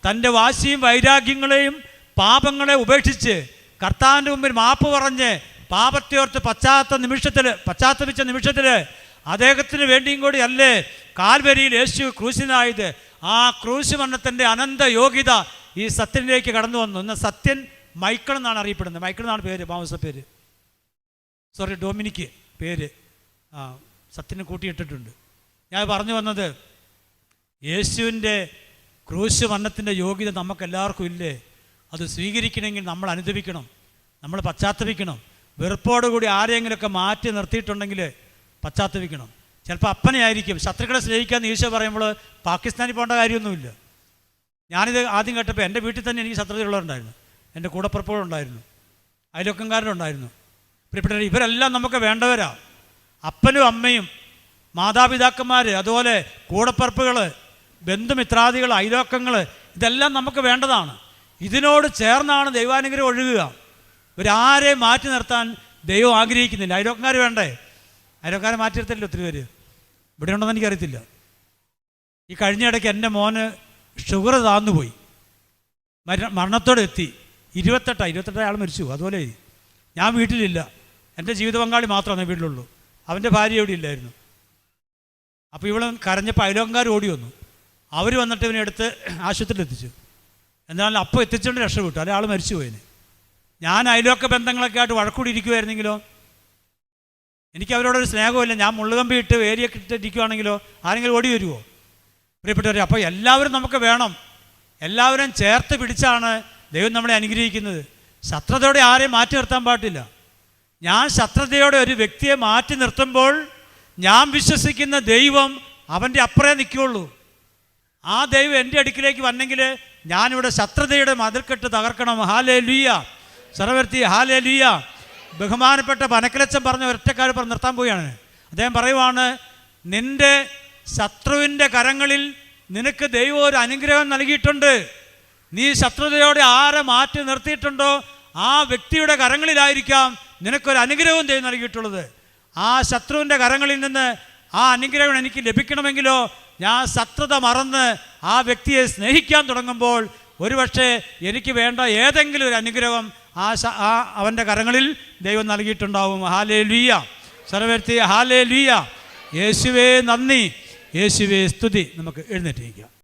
A: തൻ്റെ വാശിയും വൈരാഗ്യങ്ങളെയും പാപങ്ങളെ ഉപേക്ഷിച്ച് കർത്താവിൻ്റെ മുമ്പിൽ മാപ്പ് പറഞ്ഞ് പാപത്തെ ഓർത്ത് പശ്ചാത്തപിച്ച നിമിഷത്തിൽ അദ്ദേഹത്തിന് വേണ്ടിയും കൂടി അല്ലേ കാൽവരിയിൽ യേശു ക്രൂശിനായത്. ആ ക്രൂശ് മരണത്തിൻ്റെ അനന്ത യോഗ്യത ഈ സത്യനിലേക്ക് കടന്നു വന്നു. ഇന്ന് സത്യൻ മൈക്കിൾ എന്നാണ് അറിയപ്പെടുന്നത്. മൈക്കിൾ എന്നാണ് പേര്, മാമോദിസ പേര്. ഡൊമിനിക്ക് പേര് സത്യന് കൂട്ടിയിട്ടിട്ടുണ്ട്. ഞാൻ പറഞ്ഞു വന്നത്, യേശുവിൻ്റെ ക്രൂശ് മരണത്തിൻ്റെ യോഗ്യത നമുക്കെല്ലാവർക്കും ഇല്ലേ? അത് സ്വീകരിക്കണമെങ്കിൽ നമ്മൾ അനുദപിക്കണം, നമ്മൾ പശ്ചാത്തപിക്കണം. വെറുപ്പോടുകൂടി ആരെങ്കിലുമൊക്കെ മാറ്റി നിർത്തിയിട്ടുണ്ടെങ്കിൽ പശ്ചാത്തപിക്കണം. ചിലപ്പോൾ അപ്പനെ ആയിരിക്കും. ശത്രുക്കളെ സ്നേഹിക്കാമെന്ന് ഈശോ പറയുമ്പോൾ പാകിസ്ഥാനിൽ പോകേണ്ട കാര്യമൊന്നുമില്ല. ഞാനിത് ആദ്യം കേട്ടപ്പോൾ എൻ്റെ വീട്ടിൽ തന്നെ എനിക്ക് ശത്രുതയുള്ളവരുണ്ടായിരുന്നു. എൻ്റെ കൂടപ്പിറപ്പുകളുണ്ടായിരുന്നു, അയൽവക്കംകാരുണ്ടായിരുന്നു. പ്രിയപ്പെട്ടവർ, ഇവരെല്ലാം നമുക്ക് വേണ്ടവരാ. അപ്പനും അമ്മയും മാതാപിതാക്കന്മാർ, അതുപോലെ കൂടപ്പിറപ്പുകൾ, ബന്ധുമിത്രാദികൾ, അയൽവക്കങ്ങൾ, ഇതെല്ലാം നമുക്ക് വേണ്ടതാണ്. ഇതിനോട് ചേർന്നാണ് ദൈവാനുഗ്രഹം ഒഴുകുക. ഇവരാരെയും മാറ്റി നിർത്താൻ ദൈവം ആഗ്രഹിക്കുന്നില്ല. അയൽവക്കക്കാർ വേണ്ടേ? അയൽവക്കാരെ മാറ്റി നിർത്തില്ല ഒത്തിരി പേര്. ഇവിടെ ഉണ്ടെന്ന് എനിക്കറിയത്തില്ല. ഈ കഴിഞ്ഞ ഇടയ്ക്ക് എൻ്റെ മോന് ഷുഗർ താന്നുപോയി, മരണത്തോടെ എത്തി. 28 ആൾ മരിച്ചു. അതുപോലെ ഞാൻ വീട്ടിലില്ല. എൻ്റെ ജീവിത പങ്കാളി മാത്രമാണ് വീട്ടിലുള്ളൂ. അവൻ്റെ ഭാര്യ എവിടെ ഇല്ലായിരുന്നു. അപ്പോൾ ഇവിടെ കരഞ്ഞപ്പോൾ അയൽവക്കക്കാർ ഓടി വന്നു. അവർ വന്നിട്ട് ഇവനെ എടുത്ത് ആശുപത്രിയിൽ എത്തിച്ചു. എന്നാലും അപ്പോൾ എത്തിച്ചുകൊണ്ട് രക്ഷപ്പെട്ടു. അല്ലെ ആൾ മരിച്ചു പോയതിന്. ഞാൻ അയൽവക്ക ബന്ധങ്ങളൊക്കെ ആയിട്ട് വഴക്കൂടി ഇരിക്കുമായിരുന്നെങ്കിലോ, എനിക്ക് അവരോടൊരു സ്നേഹമില്ല. ഞാൻ മുള്ളുകമ്പി ഇട്ട് വേരിയൊക്കെ ഇട്ടിരിക്കുവാണെങ്കിലോ ആരെങ്കിലും ഓടി വരുമോ? പ്രിയപ്പെട്ടവരെ, അപ്പോൾ എല്ലാവരും നമുക്ക് വേണം. എല്ലാവരും ചേർത്ത് പിടിച്ചാണ് ദൈവം നമ്മളെ അനുഗ്രഹിക്കുന്നത്. ശത്രുതയോടെ ആരെയും മാറ്റി നിർത്താൻ പാടില്ല. ഞാൻ ശത്രുതയോടെ ഒരു വ്യക്തിയെ മാറ്റി നിർത്തുമ്പോൾ ഞാൻ വിശ്വസിക്കുന്ന ദൈവം അവൻ്റെ അപ്പുറേ നിൽക്കുകയുള്ളൂ. ആ ദൈവം എൻ്റെ അടുക്കിലേക്ക് വന്നെങ്കിൽ ഞാനിവിടെ ശത്രുതയുടെ മതിൽക്കെട്ട് തകർക്കണം. ഹാലേലൂയ. സർവ്വത്തി ഹാലേലൂയ. ബഹുമാനപ്പെട്ട പനക്കലച്ചൻ പറഞ്ഞ ഒറ്റക്കാര് പറഞ്ഞ് നിർത്താൻ പോവുകയാണ്. അദ്ദേഹം പറയുവാണ്, നിൻ്റെ ശത്രുവിൻ്റെ കരങ്ങളിൽ നിനക്ക് ദൈവം ഒരു അനുഗ്രഹം നൽകിയിട്ടുണ്ട്. നീ ശത്രുതയോടെ ആരെ മാറ്റി നിർത്തിയിട്ടുണ്ടോ ആ വ്യക്തിയുടെ കരങ്ങളിലായിരിക്കാം നിനക്കൊരു അനുഗ്രഹവും ദൈവം നൽകിയിട്ടുള്ളത്. ആ ശത്രുവിൻ്റെ കരങ്ങളിൽ നിന്ന് ആ അനുഗ്രഹം എനിക്ക് ലഭിക്കണമെങ്കിലോ ഞാൻ ശത്രുത മറന്ന് ആ വ്യക്തിയെ സ്നേഹിക്കാൻ തുടങ്ങുമ്പോൾ ഒരുപക്ഷെ എനിക്ക് വേണ്ട ഏതെങ്കിലും ഒരു അനുഗ്രഹം അവൻ്റെ കരങ്ങളിൽ ദൈവം നൽകിയിട്ടുണ്ടാവും. ഹാലേലൂയ. സർവ്വത്തി ഹാലേലൂയ. യേശുവേ നന്ദി, യേശുവേ സ്തുതി. നമുക്ക് എഴുന്നേറ്റിരിക്കാം.